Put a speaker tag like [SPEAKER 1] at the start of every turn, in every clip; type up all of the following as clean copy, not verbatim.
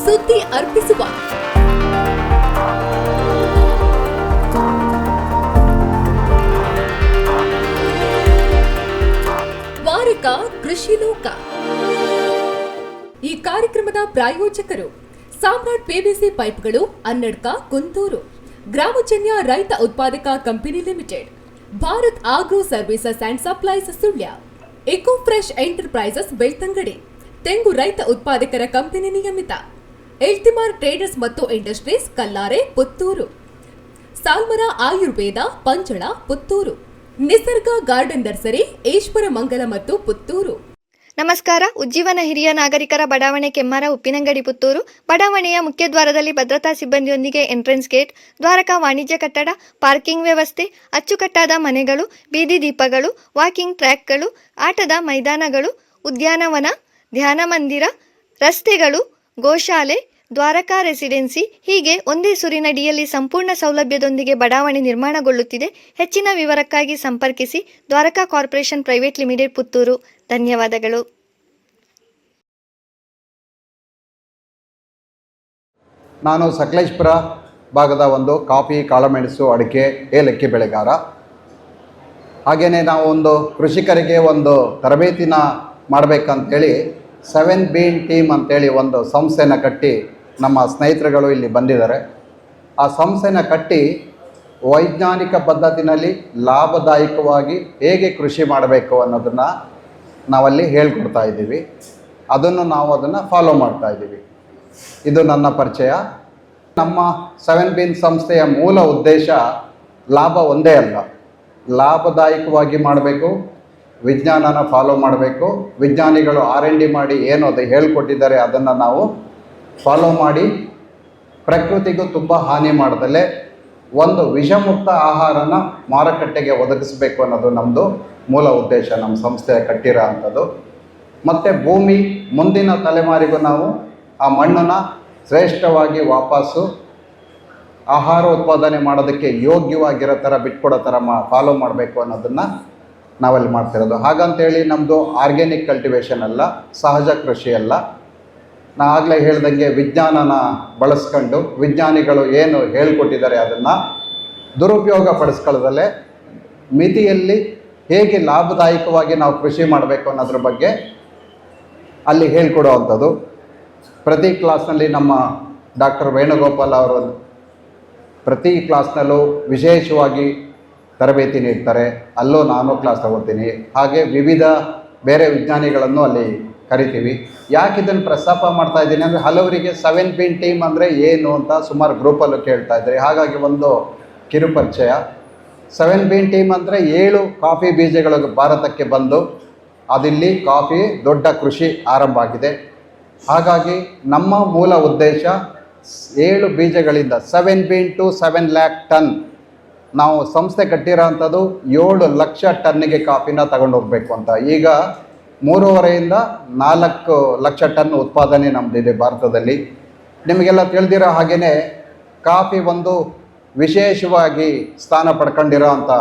[SPEAKER 1] ಸುದ್ದಿ ಅರ್ಪಿಸುವ ವಾರಿಕ ಕೃಷಿ ಲೋಕ. ಈ ಕಾರ್ಯಕ್ರಮದ ಪ್ರಾಯೋಜಕರು ಸಾಮ್ರಾಟ್ ಪಿವಿಸಿ ಪೈಪ್ಗಳು, ಅನ್ನಡ್ಕ, ಕುಂತೂರು, ಗ್ರಾಮಜನ್ಯ ರೈತ ಉತ್ಪಾದಕ company limited, Bharat agro services and supplies Sullia, eco fresh enterprises Belthangady, ತೆಂಗು ರೈತ ಉತ್ಪಾದಕರ ಕಂಪನಿ ನಿಯಮಿತ, ಎಲ್ತಿಮಾರ್ ಟ್ರೇಡರ್ಸ್ ಮತ್ತು ಇಂಡಸ್ಟ್ರೀಸ್ ಕಲ್ಲಾರೆ ಪುತ್ತೂರು, ಸಾಲ್ಮರ ಆಯುರ್ವೇದ ಪಂಚಳ ಪುತ್ತೂರು, ನಿಸರ್ಗ ಗಾರ್ಡನ್ ನರ್ಸರಿ ಈಶ್ವರ ಮಂಗಲ ಮತ್ತು ಪುತ್ತೂರು.
[SPEAKER 2] ನಮಸ್ಕಾರ. ಉಜ್ಜೀವನ ಹಿರಿಯ ನಾಗರಿಕರ ಬಡಾವಣೆ ಕೆಮ್ಮಾರ ಉಪ್ಪಿನಂಗಡಿ ಪುತ್ತೂರು. ಬಡಾವಣೆಯ ಮುಖ್ಯದ್ವಾರದಲ್ಲಿ ಭದ್ರತಾ ಸಿಬ್ಬಂದಿಯೊಂದಿಗೆ ಎಂಟ್ರೆನ್ಸ್ ಗೇಟ್, ದ್ವಾರಕ ವಾಣಿಜ್ಯ ಕಟ್ಟಡ, ಪಾರ್ಕಿಂಗ್ ವ್ಯವಸ್ಥೆ, ಅಚ್ಚುಕಟ್ಟಾದ ಮನೆಗಳು, ಬೀದಿ ದೀಪಗಳು, ವಾಕಿಂಗ್ ಟ್ರ್ಯಾಕ್ಗಳು, ಆಟದ ಮೈದಾನಗಳು, ಉದ್ಯಾನವನ, ಧ್ಯಾನ ಮಂದಿರ, ರಸ್ತೆಗಳು, ಗೋಶಾಲೆ, ದ್ವಾರಕಾ ರೆಸಿಡೆನ್ಸಿ ಹೀಗೆ ಒಂದೇ ಸೂರಿನಡಿಯಲ್ಲಿ ಸಂಪೂರ್ಣ ಸೌಲಭ್ಯದೊಂದಿಗೆ ಬಡಾವಣೆ ನಿರ್ಮಾಣಗೊಳ್ಳುತ್ತಿದೆ. ಹೆಚ್ಚಿನ ವಿವರಕ್ಕಾಗಿ ಸಂಪರ್ಕಿಸಿ Dwaraka corporation private limited Puttur. ಧನ್ಯವಾದಗಳು.
[SPEAKER 3] ನಾನು ಸಕಲೇಶ್ಪುರ ಭಾಗದ ಒಂದು ಕಾಫಿ, ಕಾಳುಮೆಣಸು, ಅಡಿಕೆ, ಏಲಕ್ಕಿ ಬೆಳೆಗಾರ. ಹಾಗೆಯೇ ನಾವು ಒಂದು ಕೃಷಿಕರಿಗೆ ಒಂದು ತರಬೇತಿನ ಮಾಡಬೇಕಂತೇಳಿ 7 ಬೀನ್ ಟೀಮ್ ಅಂತೇಳಿ ಒಂದು ಸಂಸ್ಥೆನ ಕಟ್ಟಿ ನಮ್ಮ ಸ್ನೇಹಿತರುಗಳು ಇಲ್ಲಿ ಬಂದಿದ್ದಾರೆ. ಆ ಸಂಸ್ಥೆನ ಕಟ್ಟಿ ವೈಜ್ಞಾನಿಕ ಪದ್ಧತಿನಲ್ಲಿ ಲಾಭದಾಯಕವಾಗಿ ಹೇಗೆ ಕೃಷಿ ಮಾಡಬೇಕು ಅನ್ನೋದನ್ನು ನಾವಲ್ಲಿ ಹೇಳ್ಕೊಡ್ತಾ ಇದ್ದೀವಿ. ನಾವು ಅದನ್ನು ಫಾಲೋ ಮಾಡ್ತಾ ಇದ್ದೀವಿ. ಇದು ನನ್ನ ಪರಿಚಯ. ನಮ್ಮ 7 ಬೀನ್ ಸಂಸ್ಥೆಯ ಮೂಲ ಉದ್ದೇಶ ಲಾಭ ಒಂದೇ ಅಲ್ಲ, ಲಾಭದಾಯಕವಾಗಿ ಮಾಡಬೇಕು, ವಿಜ್ಞಾನನ ಫಾಲೋ ಮಾಡಬೇಕು. ವಿಜ್ಞಾನಿಗಳು R&D ಮಾಡಿ ಏನು ಅದು ಹೇಳ್ಕೊಟ್ಟಿದ್ದಾರೆ ಅದನ್ನು ನಾವು ಫಾಲೋ ಮಾಡಿ ಪ್ರಕೃತಿಗೂ ತುಂಬ ಹಾನಿ ಮಾಡದಲ್ಲೇ ಒಂದು ವಿಷಮುಕ್ತ ಆಹಾರನ ಮಾರುಕಟ್ಟೆಗೆ ಒದಗಿಸಬೇಕು ಅನ್ನೋದು ನಮ್ಮದು ಮೂಲ ಉದ್ದೇಶ, ನಮ್ಮ ಸಂಸ್ಥೆ ಕಟ್ಟಿರೋ ಅಂಥದ್ದು. ಮತ್ತು ಭೂಮಿ ಮುಂದಿನ ತಲೆಮಾರಿಗೂ ನಾವು ಆ ಮಣ್ಣನ್ನು ಶ್ರೇಷ್ಠವಾಗಿ ವಾಪಸ್ಸು ಆಹಾರ ಉತ್ಪಾದನೆ ಮಾಡೋದಕ್ಕೆ ಯೋಗ್ಯವಾಗಿರೋ ಥರ ಬಿಟ್ಕೊಡೋ ಥರ ಫಾಲೋ ಮಾಡಬೇಕು ಅನ್ನೋದನ್ನು ನಾವಲ್ಲಿ ಮಾಡ್ತಿರೋದು. ಹಾಗಂತೇಳಿ ನಮ್ಮದು ಆರ್ಗ್ಯಾನಿಕ್ ಕಲ್ಟಿವೇಷನ್ ಅಲ್ಲ, ಸಹಜ ಕೃಷಿ ಅಲ್ಲ. ನಾ ಆಗಲೇ ಹೇಳ್ದಂಗೆ ವಿಜ್ಞಾನನ ಬಳಸ್ಕೊಂಡು ವಿಜ್ಞಾನಿಗಳು ಏನು ಹೇಳ್ಕೊಟ್ಟಿದ್ದಾರೆ ಅದನ್ನು ದುರುಪಯೋಗ ಪಡಿಸ್ಕೊಳ್ಳೋದಲ್ಲೇ ಮಿತಿಯಲ್ಲಿ ಹೇಗೆ ಲಾಭದಾಯಕವಾಗಿ ನಾವು ಕೃಷಿ ಮಾಡಬೇಕು ಅನ್ನೋದ್ರ ಬಗ್ಗೆ ಅಲ್ಲಿ ಹೇಳ್ಕೊಡೋ ಅಂಥದ್ದು. ಪ್ರತಿ ಕ್ಲಾಸ್ನಲ್ಲಿ ನಮ್ಮ ಡಾಕ್ಟರ್ ವೇಣುಗೋಪಾಲ್ ಅವರು ಪ್ರತಿ ಕ್ಲಾಸ್ನಲ್ಲೂ ವಿಶೇಷವಾಗಿ ತರಬೇತಿ ನೀಡ್ತಾರೆ. ಅಲ್ಲೂ ನಾನು ಕ್ಲಾಸ್ ತಗೋತೀನಿ. ಹಾಗೆ ವಿವಿಧ ಬೇರೆ ವಿಜ್ಞಾನಿಗಳನ್ನು ಅಲ್ಲಿ ಕರಿತೀವಿ. ಯಾಕೆ ಇದನ್ನು ಪ್ರಸ್ತಾಪ ಮಾಡ್ತಾ ಇದ್ದೀನಿ ಅಂದರೆ ಹಲವರಿಗೆ 7 ಬೀನ್ ಟೀಮ್ ಅಂದರೆ ಏನು ಅಂತ ಸುಮಾರು ಗ್ರೂಪಲ್ಲೂ ಕೇಳ್ತಾ ಇದ್ದಾರೆ. ಹಾಗಾಗಿ ಒಂದು ಕಿರುಪರಿಚಯ. 7 ಬೀನ್ ಟೀಮ್ ಅಂದರೆ 7 ಕಾಫಿ ಬೀಜಗಳು ಭಾರತಕ್ಕೆ ಬಂದು ಅದಿಲ್ಲಿ ಕಾಫಿ ದೊಡ್ಡ ಕೃಷಿ ಆರಂಭ ಆಗಿದೆ. ಹಾಗಾಗಿ ನಮ್ಮ ಮೂಲ ಉದ್ದೇಶ 7 ಬೀಜಗಳಿಂದ 7 ಬೀನ್ ಟು 7 ಲ್ಯಾಕ್ ಟನ್ ನಾವು ಸಂಸ್ಥೆ ಕಟ್ಟಿರೋ ಅಂಥದ್ದು 7 ಲಕ್ಷ ಟನ್ನಿಗೆ ಕಾಫಿನ ತಗೊಂಡು ಹೋಗಬೇಕು ಅಂತ. ಈಗ 3.5ರಿಂದ 4 ಲಕ್ಷ ಟನ್ ಉತ್ಪಾದನೆ ನಮ್ಮದಿದೆ ಭಾರತದಲ್ಲಿ. ನಿಮಗೆಲ್ಲ ತಿಳಿದಿರೋ ಹಾಗೆಯೇ ಕಾಫಿ ಒಂದು ವಿಶೇಷವಾಗಿ ಸ್ಥಾನ ಪಡ್ಕೊಂಡಿರೋ ಅಂಥ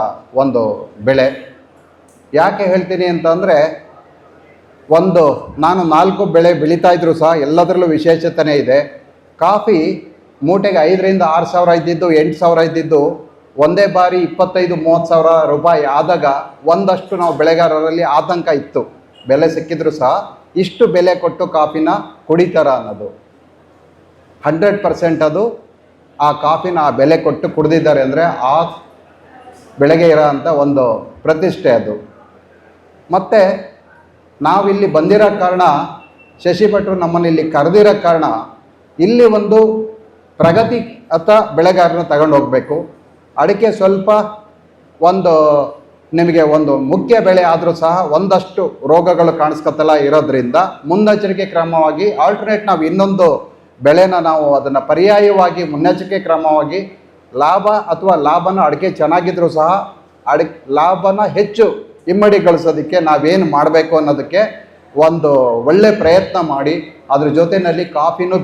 [SPEAKER 3] ಒಂದು ಬೆಳೆ. ಯಾಕೆ ಹೇಳ್ತೀನಿ ಅಂತಂದರೆ ನಾನು 4 ಬೆಳೆ ಬೆಳೀತಾಯಿದ್ರು ಸಹ ಎಲ್ಲದರಲ್ಲೂ ವಿಶೇಷತೆಯೇ ಇದೆ. ಕಾಫಿ ಮೂಟೆಗೆ 5ರಿಂದ 6 ಸಾವಿರ ಇದ್ದಿದ್ದು 8 ಸಾವಿರ ಇದ್ದಿದ್ದು ಒಂದೇ ಬಾರಿ 25-30 ಸಾವಿರ ರೂಪಾಯಿ ಆದಾಗ ಒಂದಷ್ಟು ನಾವು ಬೆಳೆಗಾರರಲ್ಲಿ ಆತಂಕ ಇತ್ತು. ಬೆಲೆ ಸಿಕ್ಕಿದ್ರು ಸಹ ಇಷ್ಟು ಬೆಲೆ ಕೊಟ್ಟು ಕಾಫಿನ ಕುಡಿತಾರ ಅನ್ನೋದು 100% ಅದು ಆ ಕಾಫಿನ ಆ ಬೆಲೆ ಕೊಟ್ಟು ಕುಡಿದಿದ್ದಾರೆ ಅಂದರೆ ಆ ಬೆಳೆಗೆ ಇರೋ ಅಂಥ ಒಂದು ಪ್ರತಿಷ್ಠೆ ಅದು. ಮತ್ತು ನಾವಿಲ್ಲಿ ಬಂದಿರೋ ಕಾರಣ, ಶಶಿ ಭಟ್ರು ನಮ್ಮನ್ನು ಇಲ್ಲಿ ಕರೆದಿರೋ ಕಾರಣ ಇಲ್ಲಿ ಒಂದು ಪ್ರಗತಿ ಬೆಳೆಗಾರನ ತಗೊಂಡು ಹೋಗಬೇಕು. ಅಡಿಕೆ ಸ್ವಲ್ಪ ನಿಮಗೆ ಒಂದು ಮುಖ್ಯ ಬೆಳೆ ಆದರೂ ಸಹ ಒಂದಷ್ಟು ರೋಗಗಳು ಕಾಣಿಸ್ಕೊತಲ್ಲ ಇರೋದ್ರಿಂದ ಮುನ್ನೆಚ್ಚರಿಕೆ ಕ್ರಮವಾಗಿ ನಾವು ಇನ್ನೊಂದು ಬೆಳೆನ ನಾವು ಅದನ್ನು ಪರ್ಯಾಯವಾಗಿ ಮುನ್ನೆಚ್ಚರಿಕೆ ಕ್ರಮವಾಗಿ ಲಾಭನ ಅಡಿಕೆ ಚೆನ್ನಾಗಿದ್ರೂ ಸಹ ಲಾಭನ ಹೆಚ್ಚು ಇಮ್ಮಡಿಗೊಳಿಸೋದಕ್ಕೆ ನಾವೇನು ಮಾಡಬೇಕು ಅನ್ನೋದಕ್ಕೆ ಒಂದು ಒಳ್ಳೆ ಪ್ರಯತ್ನ ಮಾಡಿ ಅದ್ರ ಜೊತೆಯಲ್ಲಿ ಕಾಫಿನೂ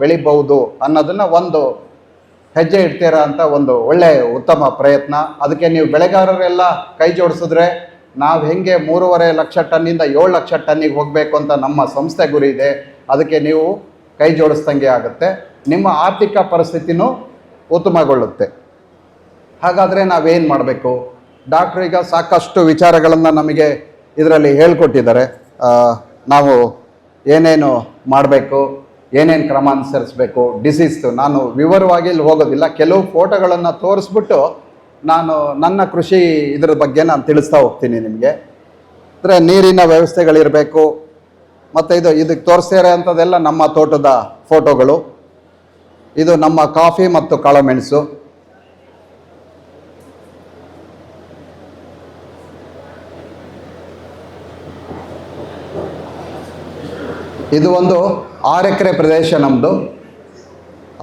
[SPEAKER 3] ಬೆಳಿಬಹುದು ಅನ್ನೋದನ್ನು ಒಂದು ಹೆಜ್ಜೆ ಇಡ್ತೀರಾ ಅಂತ ಒಂದು ಒಳ್ಳೆ ಉತ್ತಮ ಪ್ರಯತ್ನ. ಅದಕ್ಕೆ ನೀವು ಬೆಳೆಗಾರರೆಲ್ಲ ಕೈ ಜೋಡಿಸಿದ್ರೆ ನಾವು ಹೆಂಗೆ 3.5 ಲಕ್ಷ ಟನ್ನಿಂದ 7 ಲಕ್ಷ ಟನ್ನಿಗೆ ಹೋಗಬೇಕು ಅಂತ ನಮ್ಮ ಸಂಸ್ಥೆ ಗುರಿ ಇದೆ. ಅದಕ್ಕೆ ನೀವು ಕೈ ಜೋಡಿಸ್ದಂಗೆ ಆಗುತ್ತೆ, ನಿಮ್ಮ ಆರ್ಥಿಕ ಪರಿಸ್ಥಿತಿನೂ ಉತ್ತಮಗೊಳ್ಳುತ್ತೆ. ಹಾಗಾದರೆ ನಾವೇನು ಮಾಡಬೇಕು? ಡಾಕ್ಟ್ರು ಈಗ ಸಾಕಷ್ಟು ವಿಚಾರಗಳನ್ನು ನಮಗೆ ಇದರಲ್ಲಿ ಹೇಳ್ಕೊಟ್ಟಿದ್ದಾರೆ. ನಾವು ಏನೇನು ಮಾಡಬೇಕು, ಏನೇನು ಕ್ರಮ ಅನುಸರಿಸಬೇಕು, ಡಿಸೀಸ್ದು ನಾನು ವಿವರವಾಗಿ ಇಲ್ಲಿ ಹೋಗೋದಿಲ್ಲ. ಕೆಲವು ಫೋಟೋಗಳನ್ನು ತೋರಿಸ್ಬಿಟ್ಟು ನಾನು ನನ್ನ ಕೃಷಿ ಇದ್ರ ಬಗ್ಗೆ ನಾನು ತಿಳಿಸ್ತಾ ಹೋಗ್ತೀನಿ ನಿಮಗೆ. ಅಂದರೆ ನೀರಿನ ವ್ಯವಸ್ಥೆಗಳಿರಬೇಕು. ಮತ್ತು ಇದಕ್ಕೆ ತೋರಿಸ್ತಾ ಇರೋಂಥದ್ದೆಲ್ಲ ನಮ್ಮ ತೋಟದ ಫೋಟೋಗಳು. ಇದು ನಮ್ಮ ಕಾಫಿ ಮತ್ತು ಕಾಳುಮೆಣಸು. ಇದು ಒಂದು 6 ಎಕರೆ ಪ್ರದೇಶ ನಮ್ಮದು.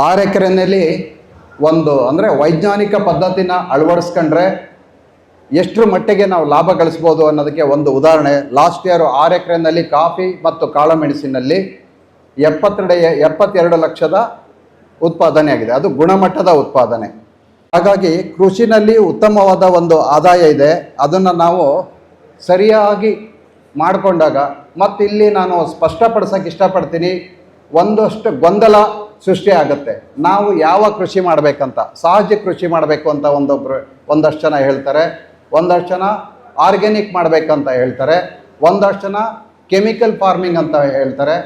[SPEAKER 3] 6 ಎಕರೆಯಲ್ಲಿ ಒಂದು ಅಂದರೆ ವೈಜ್ಞಾನಿಕ ಪದ್ಧತಿನ ಅಳವಡಿಸ್ಕೊಂಡ್ರೆ ಎಷ್ಟರ ಮಟ್ಟಿಗೆ ನಾವು ಲಾಭ ಗಳಿಸ್ಬೋದು ಅನ್ನೋದಕ್ಕೆ ಒಂದು ಉದಾಹರಣೆ. ಲಾಸ್ಟ್ ಇಯರ್ 6 ಎಕರೆನಲ್ಲಿ ಕಾಫಿ ಮತ್ತು ಕಾಳುಮೆಣಸಿನಲ್ಲಿ 72 ಲಕ್ಷದ ಉತ್ಪಾದನೆ ಆಗಿದೆ. ಅದು ಗುಣಮಟ್ಟದ ಉತ್ಪಾದನೆ. ಹಾಗಾಗಿ ಕೃಷಿನಲ್ಲಿ ಉತ್ತಮವಾದ ಒಂದು ಆದಾಯ ಇದೆ. ಅದನ್ನು ನಾವು ಸರಿಯಾಗಿ ಮಾಡಿಕೊಂಡಾಗ, ಮತ್ತು ಇಲ್ಲಿ ನಾನು ಸ್ಪಷ್ಟಪಡಿಸೋಕೆ ಇಷ್ಟಪಡ್ತೀನಿ, ಒಂದಷ್ಟು ಗೊಂದಲ ಸೃಷ್ಟಿ ಆಗುತ್ತೆ. ನಾವು ಯಾವ ಕೃಷಿ ಮಾಡಬೇಕಂತ, ಸಹಜ ಕೃಷಿ ಮಾಡಬೇಕು ಅಂತ ಒಂದಷ್ಟು ಜನ ಹೇಳ್ತಾರೆ, ಒಂದಷ್ಟು ಜನ ಆರ್ಗ್ಯಾನಿಕ್ ಮಾಡಬೇಕಂತ ಹೇಳ್ತಾರೆ, ಒಂದಷ್ಟು ಜನ ಕೆಮಿಕಲ್ ಫಾರ್ಮಿಂಗ್ ಅಂತ ಹೇಳ್ತಾರೆ,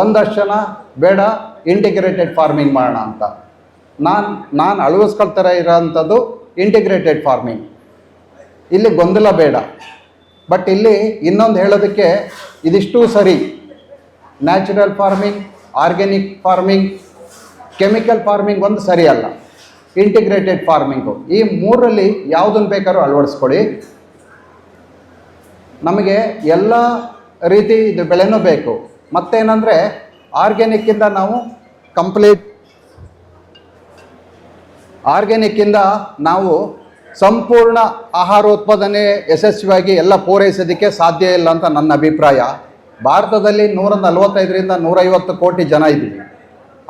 [SPEAKER 3] ಒಂದಷ್ಟು ಜನ ಬೇಡ ಇಂಟಿಗ್ರೇಟೆಡ್ ಫಾರ್ಮಿಂಗ್ ಮಾಡೋಣ ಅಂತ. ನಾನು ಅಳವಡಿಸ್ಕೊಳ್ತಾರೆ ಇರೋಂಥದ್ದು ಇಂಟಿಗ್ರೇಟೆಡ್ ಫಾರ್ಮಿಂಗ್. ಇಲ್ಲಿ ಗೊಂದಲ ಬೇಡ. ಬಟ್ ಇಲ್ಲಿ ಇನ್ನೊಂದು ಹೇಳೋದಕ್ಕೆ ಇದಿಷ್ಟು ಸರಿ. Natural farming, organic farming, chemical farming ಒಂದು ಸರಿ ಅಲ್ಲ. ಇಂಟಿಗ್ರೇಟೆಡ್ ಫಾರ್ಮಿಂಗು, ಈ ಮೂರರಲ್ಲಿ ಯಾವುದನ್ನು ಬೇಕಾದ್ರೂ ಅಳವಡಿಸ್ಕೊಳ್ಳಿ. ನಮಗೆ ಎಲ್ಲ ರೀತಿ ಇದು ಬೆಳೆನೂ ಬೇಕು. ಮತ್ತೇನೆಂದರೆ ಆರ್ಗ್ಯಾನಿಕ್ಕಿಂದ ನಾವು ಆರ್ಗ್ಯಾನಿಕ್ಕಿಂದ ನಾವು ಸಂಪೂರ್ಣ ಆಹಾರೋತ್ಪಾದನೆ ಯಶಸ್ವಿಯಾಗಿ ಎಲ್ಲ ಪೂರೈಸೋದಕ್ಕೆ ಸಾಧ್ಯ ಇಲ್ಲ ಅಂತ ನನ್ನ ಅಭಿಪ್ರಾಯ. ಭಾರತದಲ್ಲಿ 145ರಿಂದ 150 ಕೋಟಿ ಜನ ಇದ್ದೀವಿ.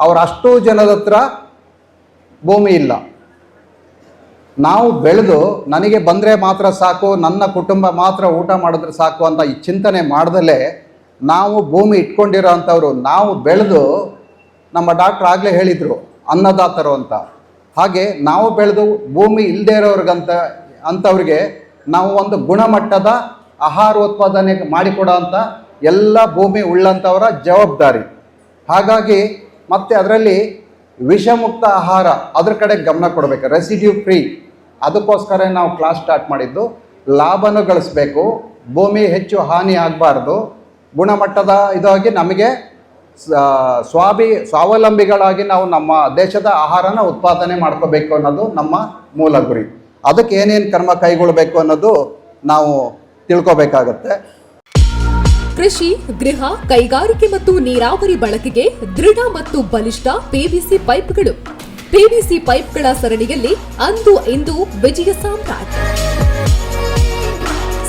[SPEAKER 3] ಅವರಷ್ಟು ಜನದ ಹತ್ರ ಭೂಮಿ ಇಲ್ಲ. ನಾವು ಬೆಳೆದು ನನಗೆ ಬಂದರೆ ಮಾತ್ರ ಸಾಕು, ನನ್ನ ಕುಟುಂಬ ಮಾತ್ರ ಊಟ ಮಾಡಿದ್ರೆ ಸಾಕು ಅಂತ ಈ ಚಿಂತನೆ ಮಾಡ್ದಲೇ ನಾವು ಭೂಮಿ ಇಟ್ಕೊಂಡಿರೋ ಅಂಥವ್ರು, ನಾವು ಬೆಳೆದು, ನಮ್ಮ ಡಾಕ್ಟ್ರ್ ಆಗಲೇ ಹೇಳಿದರು ಅನ್ನದಾತರು ಅಂತ. ಹಾಗೆ ನಾವು ಬೆಳೆದು ಭೂಮಿ ಇಲ್ಲದೇ ಅಂಥವ್ರಿಗೆ ನಾವು ಒಂದು ಗುಣಮಟ್ಟದ ಆಹಾರೋತ್ಪಾದನೆ ಮಾಡಿಕೊಡೋ ಅಂಥ ಎಲ್ಲ ಭೂಮಿ ಉಳ್ಳಂಥವರ ಜವಾಬ್ದಾರಿ. ಹಾಗಾಗಿ ಮತ್ತು ಅದರಲ್ಲಿ ವಿಷಮುಕ್ತ ಆಹಾರ, ಅದ್ರ ಕಡೆ ಗಮನ ಕೊಡಬೇಕು, ರೆಸಿಡ್ಯೂ ಫ್ರೀ. ಅದಕ್ಕೋಸ್ಕರ ನಾವು ಕ್ಲಾಸ್ ಸ್ಟಾರ್ಟ್ ಮಾಡಿದ್ದು. ಲಾಭನೂ ಗಳಿಸ್ಬೇಕು, ಭೂಮಿ ಹೆಚ್ಚು ಹಾನಿ ಆಗಬಾರ್ದು, ಗುಣಮಟ್ಟದ ಇದಾಗಿ ನಮಗೆ ಸ್ವಾವಲಂಬಿಗಳಾಗಿ ನಾವು ನಮ್ಮ ದೇಶದ ಆಹಾರನ ಉತ್ಪಾದನೆ ಮಾಡ್ಕೋಬೇಕು ಅನ್ನೋದು ನಮ್ಮ ಮೂಲ ಗುರಿ. ಅದಕ್ಕೆ ಏನೇನು ಕ್ರಮ ಕೈಗೊಳ್ಳಬೇಕು ಅನ್ನೋದು ನಾವು ತಿಳ್ಕೋಬೇಕಾಗತ್ತೆ.
[SPEAKER 1] ಕೃಷಿ, ಗೃಹ, ಕೈಗಾರಿಕೆ ಮತ್ತು ನೀರಾವರಿ ಬಳಕೆಗೆ ದೃಢ ಮತ್ತು ಬಲಿಷ್ಠ ಪಿವಿಸಿ ಪೈಪ್ಗಳು. ಪಿವಿಸಿ ಪೈಪ್ಗಳ ಸರಣಿಯಲ್ಲಿ ಅಂದು ಇಂದು ವಿಜಯ ಸಾಮ್ರಾಟ್.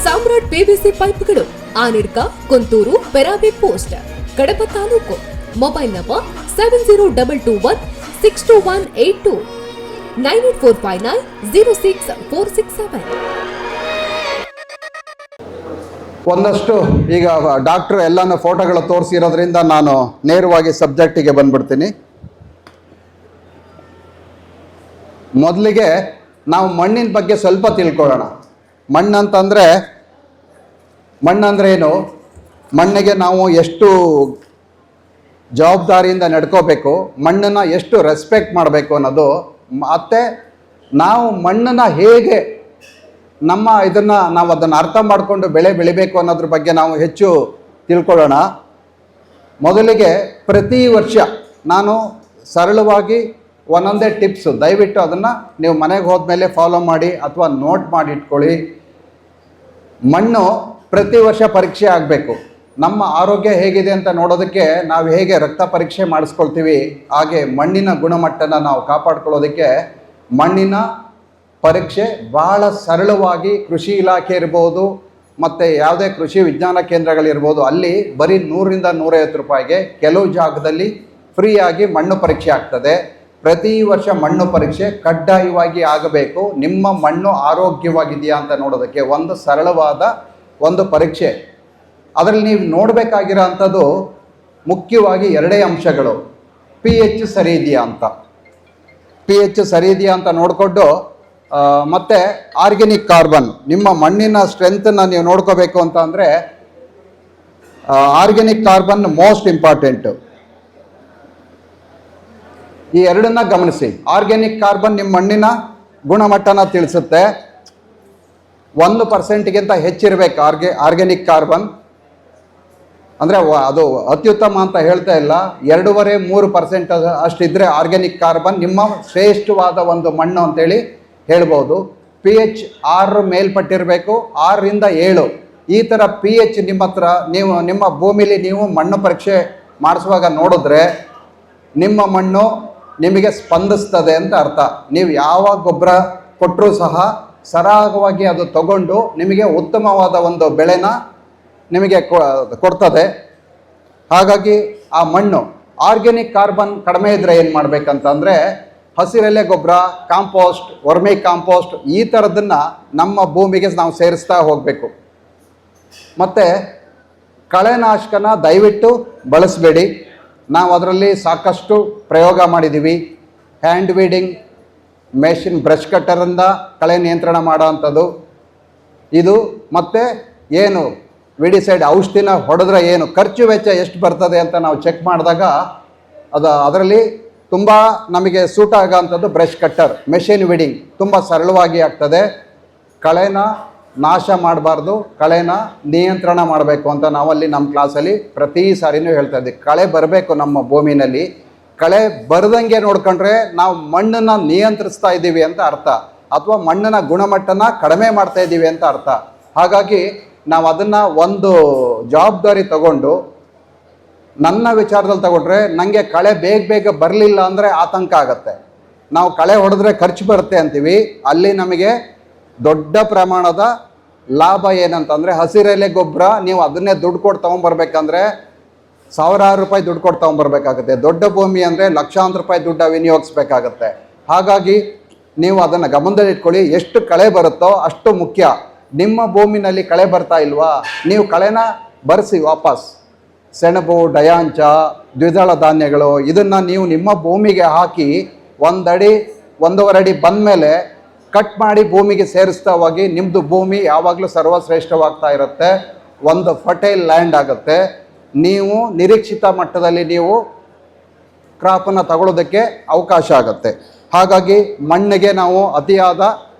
[SPEAKER 1] ಸಾಮ್ರಾಟ್ ಪಿವಿಸಿ ಪೈಪ್ಗಳು, Anidka, Kunturu, Perabe post, Kadaba taluk. Mobile number 7022162182, 9845906467.
[SPEAKER 3] ಒಂದಷ್ಟು ಈಗ ಡಾಕ್ಟ್ರು ಎಲ್ಲನೂ ಫೋಟೋಗಳು ತೋರಿಸಿರೋದ್ರಿಂದ ನಾನು ನೇರವಾಗಿ ಸಬ್ಜೆಕ್ಟಿಗೆ ಬಂದ್ಬಿಡ್ತೀನಿ. ಮೊದಲಿಗೆ ನಾವು ಮಣ್ಣಿನ ಬಗ್ಗೆ ಸ್ವಲ್ಪ ತಿಳ್ಕೊಳ್ಳೋಣ. ಮಣ್ಣಂತಂದರೆ ಏನು, ಮಣ್ಣಿಗೆ ನಾವು ಎಷ್ಟು ಜವಾಬ್ದಾರಿಯಿಂದ ನಡ್ಕೋಬೇಕು, ಮಣ್ಣನ್ನು ಎಷ್ಟು ರೆಸ್ಪೆಕ್ಟ್ ಮಾಡಬೇಕು ಅನ್ನೋದು, ಮತ್ತು ನಾವು ಮಣ್ಣನ್ನು ಹೇಗೆ ನಾವು ಅದನ್ನು ಅರ್ಥ ಮಾಡಿಕೊಂಡು ಬೆಳೆ ಬೆಳಿಬೇಕು ಅನ್ನೋದ್ರ ಬಗ್ಗೆ ನಾವು ಹೆಚ್ಚು ತಿಳ್ಕೊಳ್ಳೋಣ. ಮೊದಲಿಗೆ ಪ್ರತಿ ವರ್ಷ ನಾನು ಸರಳವಾಗಿ ಒಂದೊಂದೇ ಟಿಪ್ಸು, ದಯವಿಟ್ಟು ಅದನ್ನು ನೀವು ಮನೆಗೆ ಹೋದ್ಮೇಲೆ ಫಾಲೋ ಮಾಡಿ ಅಥವಾ ನೋಟ್ ಮಾಡಿ ಇಟ್ಕೊಳ್ಳಿ. ಮಣ್ಣು ಪ್ರತಿ ವರ್ಷ ಪರೀಕ್ಷೆ ಆಗಬೇಕು. ನಮ್ಮ ಆರೋಗ್ಯ ಹೇಗಿದೆ ಅಂತ ನೋಡೋದಕ್ಕೆ ನಾವು ಹೇಗೆ ರಕ್ತ ಪರೀಕ್ಷೆ ಮಾಡಿಸ್ಕೊಳ್ತೀವಿ, ಹಾಗೆ ಮಣ್ಣಿನ ಗುಣಮಟ್ಟನ ನಾವು ಕಾಪಾಡ್ಕೊಳ್ಳೋದಕ್ಕೆ ಮಣ್ಣಿನ ಪರೀಕ್ಷೆ ಭಾಳ ಸರಳವಾಗಿ ಕೃಷಿ ಇಲಾಖೆ ಇರ್ಬೋದು ಮತ್ತು ಯಾವುದೇ ಕೃಷಿ ವಿಜ್ಞಾನ ಕೇಂದ್ರಗಳಿರ್ಬೋದು, ಅಲ್ಲಿ ಬರೀ 100ರಿಂದ 150 ರೂಪಾಯಿಗೆ ಕೆಲವು ಜಾಗದಲ್ಲಿ ಫ್ರೀಯಾಗಿ ಮಣ್ಣು ಪರೀಕ್ಷೆ ಆಗ್ತದೆ. ಪ್ರತಿ ವರ್ಷ ಮಣ್ಣು ಪರೀಕ್ಷೆ ಕಡ್ಡಾಯವಾಗಿ ಆಗಬೇಕು. ನಿಮ್ಮ ಮಣ್ಣು ಆರೋಗ್ಯವಾಗಿದೆಯಾ ಅಂತ ನೋಡೋದಕ್ಕೆ ಒಂದು ಸರಳವಾದ ಒಂದು ಪರೀಕ್ಷೆ. ಅದರಲ್ಲಿ ನೀವು ನೋಡಬೇಕಾಗಿರೋ ಅಂಥದ್ದು ಮುಖ್ಯವಾಗಿ ಎರಡೇ ಅಂಶಗಳು. pH ಸರಿ ಇದೆಯಾ ಅಂತ, pH ಸರಿ ಇದೆಯಾ ಅಂತ ನೋಡಿಕೊಂಡು, ಮತ್ತು ಆರ್ಗ್ಯಾನಿಕ್ ಕಾರ್ಬನ್, ನಿಮ್ಮ ಮಣ್ಣಿನ ಸ್ಟ್ರೆಂತನ್ನು ನೀವು ನೋಡ್ಕೋಬೇಕು ಅಂತ ಅಂದರೆ ಆರ್ಗ್ಯಾನಿಕ್ ಕಾರ್ಬನ್ ಮೋಸ್ಟ್ ಇಂಪಾರ್ಟೆಂಟು. ಈ ಎರಡನ್ನ ಗಮನಿಸಿ. ಆರ್ಗ್ಯಾನಿಕ್ ಕಾರ್ಬನ್ ನಿಮ್ಮ ಮಣ್ಣಿನ ಗುಣಮಟ್ಟನ ತಿಳಿಸುತ್ತೆ. 1%ಗಿಂತ ಹೆಚ್ಚಿರಬೇಕು ಆರ್ಗ್ಯಾನಿಕ್ ಕಾರ್ಬನ್. ಅಂದರೆ ಅದು ಅತ್ಯುತ್ತಮ ಅಂತ ಹೇಳ್ತಾ ಇಲ್ಲ, 2.5-3% ಅಷ್ಟಿದ್ರೆ ಆರ್ಗ್ಯಾನಿಕ್ ಕಾರ್ಬನ್ ನಿಮ್ಮ ಶ್ರೇಷ್ಠವಾದ ಒಂದು ಮಣ್ಣು ಅಂತೇಳಿ ಹೇಳ್ಬೋದು. pH 6 ಮೇಲ್ಪಟ್ಟಿರಬೇಕು, 6ರಿಂದ 7 ಈ ಥರ pH ನಿಮ್ಮ ಹತ್ರ ನೀವು ನಿಮ್ಮ ಭೂಮಿಲಿ ನೀವು ಮಣ್ಣು ಪರೀಕ್ಷೆ ಮಾಡಿಸುವಾಗ ನೋಡಿದ್ರೆ ನಿಮ್ಮ ಮಣ್ಣು ನಿಮಗೆ ಸ್ಪಂದಿಸ್ತದೆ ಅಂತ ಅರ್ಥ. ನೀವು ಯಾವ ಗೊಬ್ಬರ ಕೊಟ್ಟರೂ ಸಹ ಸರಾಗವಾಗಿ ಅದು ತಗೊಂಡು ನಿಮಗೆ ಉತ್ತಮವಾದ ಒಂದು ಬೆಳೆನ ನಿಮಗೆ ಕೊಡ್ತದೆ. ಹಾಗಾಗಿ ಆ ಮಣ್ಣು ಆರ್ಗ್ಯಾನಿಕ್ ಕಾರ್ಬನ್ ಕಡಿಮೆ ಇದ್ದರೆ ಏನು ಮಾಡಬೇಕಂತಂದರೆ ಹಸಿರೆಲೆ ಗೊಬ್ಬರ, ಕಾಂಪೋಸ್ಟ್, ವರ್ಮಿ ಕಾಂಪೋಸ್ಟ್ ಈ ಥರದನ್ನು ನಮ್ಮ ಭೂಮಿಗೆ ನಾವು ಸೇರಿಸ್ತಾ ಹೋಗಬೇಕು. ಮತ್ತು ಕಳೆನಾಶಕನ ದಯವಿಟ್ಟು ಬಳಸಬೇಡಿ. ನಾವು ಅದರಲ್ಲಿ ಸಾಕಷ್ಟು ಪ್ರಯೋಗ ಮಾಡಿದ್ದೀವಿ. ಹ್ಯಾಂಡ್ ವೀಡಿಂಗ್ ಮೆಷಿನ್, ಬ್ರಷ್ ಕಟ್ಟರಿಂದ ಕಳೆ ನಿಯಂತ್ರಣ ಮಾಡೋ ಅಂಥದ್ದು ಇದು. ಮತ್ತು ಏನು ವಿಡಿಸೈಡ್ ಔಷಧಿನ ಹೊಡೆದ್ರೆ ಏನು ಖರ್ಚು ವೆಚ್ಚ ಎಷ್ಟು ಬರ್ತದೆ ಅಂತ ನಾವು ಚೆಕ್ ಮಾಡಿದಾಗ ಅದರಲ್ಲಿ ತುಂಬ ನಮಗೆ ಸೂಟ್ ಆಗೋಂಥದ್ದು ಬ್ರಷ್ ಕಟ್ಟರ್. ಮೆಷಿನ್ ವೀಡಿಂಗ್ ತುಂಬ ಸರಳವಾಗಿ ಆಗ್ತದೆ. ಕಳೆನ ನಾಶ ಮಾಡಬಾರ್ದು, ಕಳೆನ ನಿಯಂತ್ರಣ ಮಾಡಬೇಕು ಅಂತ ನಾವಲ್ಲಿ ನಮ್ಮ ಕ್ಲಾಸಲ್ಲಿ ಪ್ರತಿ ಸಾರಿನೂ ಹೇಳ್ತಾ ಇದ್ದೀವಿ. ಕಳೆ ಬರಬೇಕು ನಮ್ಮ ಭೂಮಿನಲ್ಲಿ. ಕಳೆ ಬರದಂಗೆ ನೋಡ್ಕೊಂಡ್ರೆ ನಾವು ಮಣ್ಣನ್ನು ನಿಯಂತ್ರಿಸ್ತಾ ಇದ್ದೀವಿ ಅಂತ ಅರ್ಥ, ಅಥವಾ ಮಣ್ಣಿನ ಗುಣಮಟ್ಟನ ಕಡಿಮೆ ಮಾಡ್ತಾ ಇದ್ದೀವಿ ಅಂತ ಅರ್ಥ. ಹಾಗಾಗಿ ನಾವು ಅದನ್ನು ಒಂದು ಜವಾಬ್ದಾರಿ ತಗೊಂಡು ನನ್ನ ವಿಚಾರದಲ್ಲಿ ತಗೊಂಡ್ರೆ ನನಗೆ ಕಳೆ ಬೇಗ ಬರಲಿಲ್ಲ ಅಂದರೆ ಆತಂಕ ಆಗುತ್ತೆ. ನಾವು ಕಳೆ ಹೊಡೆದ್ರೆ ಖರ್ಚು ಬರುತ್ತೆ ಅಂತೀವಿ, ಅಲ್ಲಿ ನಮಗೆ ದೊಡ್ಡ ಪ್ರಮಾಣದ ಲಾಭ ಏನಂತಂದರೆ ಹಸಿರೆಲೆ ಗೊಬ್ಬರ ನೀವು ಅದನ್ನೇ ದುಡ್ಡು ಕೊಟ್ಟು ತೊಗೊಂಬರ್ಬೇಕಂದ್ರೆ ₹1000 ದುಡ್ಡು ಕೊಟ್ಟು ತೊಗೊಂಬರ್ಬೇಕಾಗುತ್ತೆ. ದೊಡ್ಡ ಭೂಮಿ ಅಂದರೆ ಲಕ್ಷಾಂತರ ರೂಪಾಯಿ ದುಡ್ಡು ವಿನಿಯೋಗಿಸ್ಬೇಕಾಗತ್ತೆ. ಹಾಗಾಗಿ ನೀವು ಅದನ್ನು ಗಮನದಲ್ಲಿಟ್ಕೊಳ್ಳಿ. ಎಷ್ಟು ಕಳೆ ಬರುತ್ತೋ ಅಷ್ಟು ಮುಖ್ಯ. ನಿಮ್ಮ ಭೂಮಿನಲ್ಲಿ ಕಳೆ ಬರ್ತಾ ಇಲ್ವಾ, ನೀವು ಕಳೆನ ಬರೆಸಿ ವಾಪಸ್. ಸೆಣಬು, ಡಯಾಂಚ, ದ್ವಿದಳ ಧಾನ್ಯಗಳು ಇದನ್ನು ನೀವು ನಿಮ್ಮ ಭೂಮಿಗೆ ಹಾಕಿ 1 ಅಡಿ 1.5 ಅಡಿ ಬಂದಮೇಲೆ ಕಟ್ ಮಾಡಿ ಭೂಮಿಗೆ ಸೇರಿಸ್ತಾ ಹೋಗಿ. ನಿಮ್ಮದು ಭೂಮಿ ಯಾವಾಗಲೂ ಸರ್ವಶ್ರೇಷ್ಠವಾಗ್ತಾ ಇರುತ್ತೆ, ಒಂದು ಫರ್ಟೈಲ್ ಲ್ಯಾಂಡ್ ಆಗುತ್ತೆ. ನೀವು ನಿರೀಕ್ಷಿತ ಮಟ್ಟದಲ್ಲಿ ನೀವು ಕ್ರಾಪನ್ನು ತಗೊಳ್ಳೋದಕ್ಕೆ ಅವಕಾಶ ಆಗುತ್ತೆ. ಹಾಗಾಗಿ ಮಣ್ಣಿಗೆ ನಾವು ಅತಿಯಾದ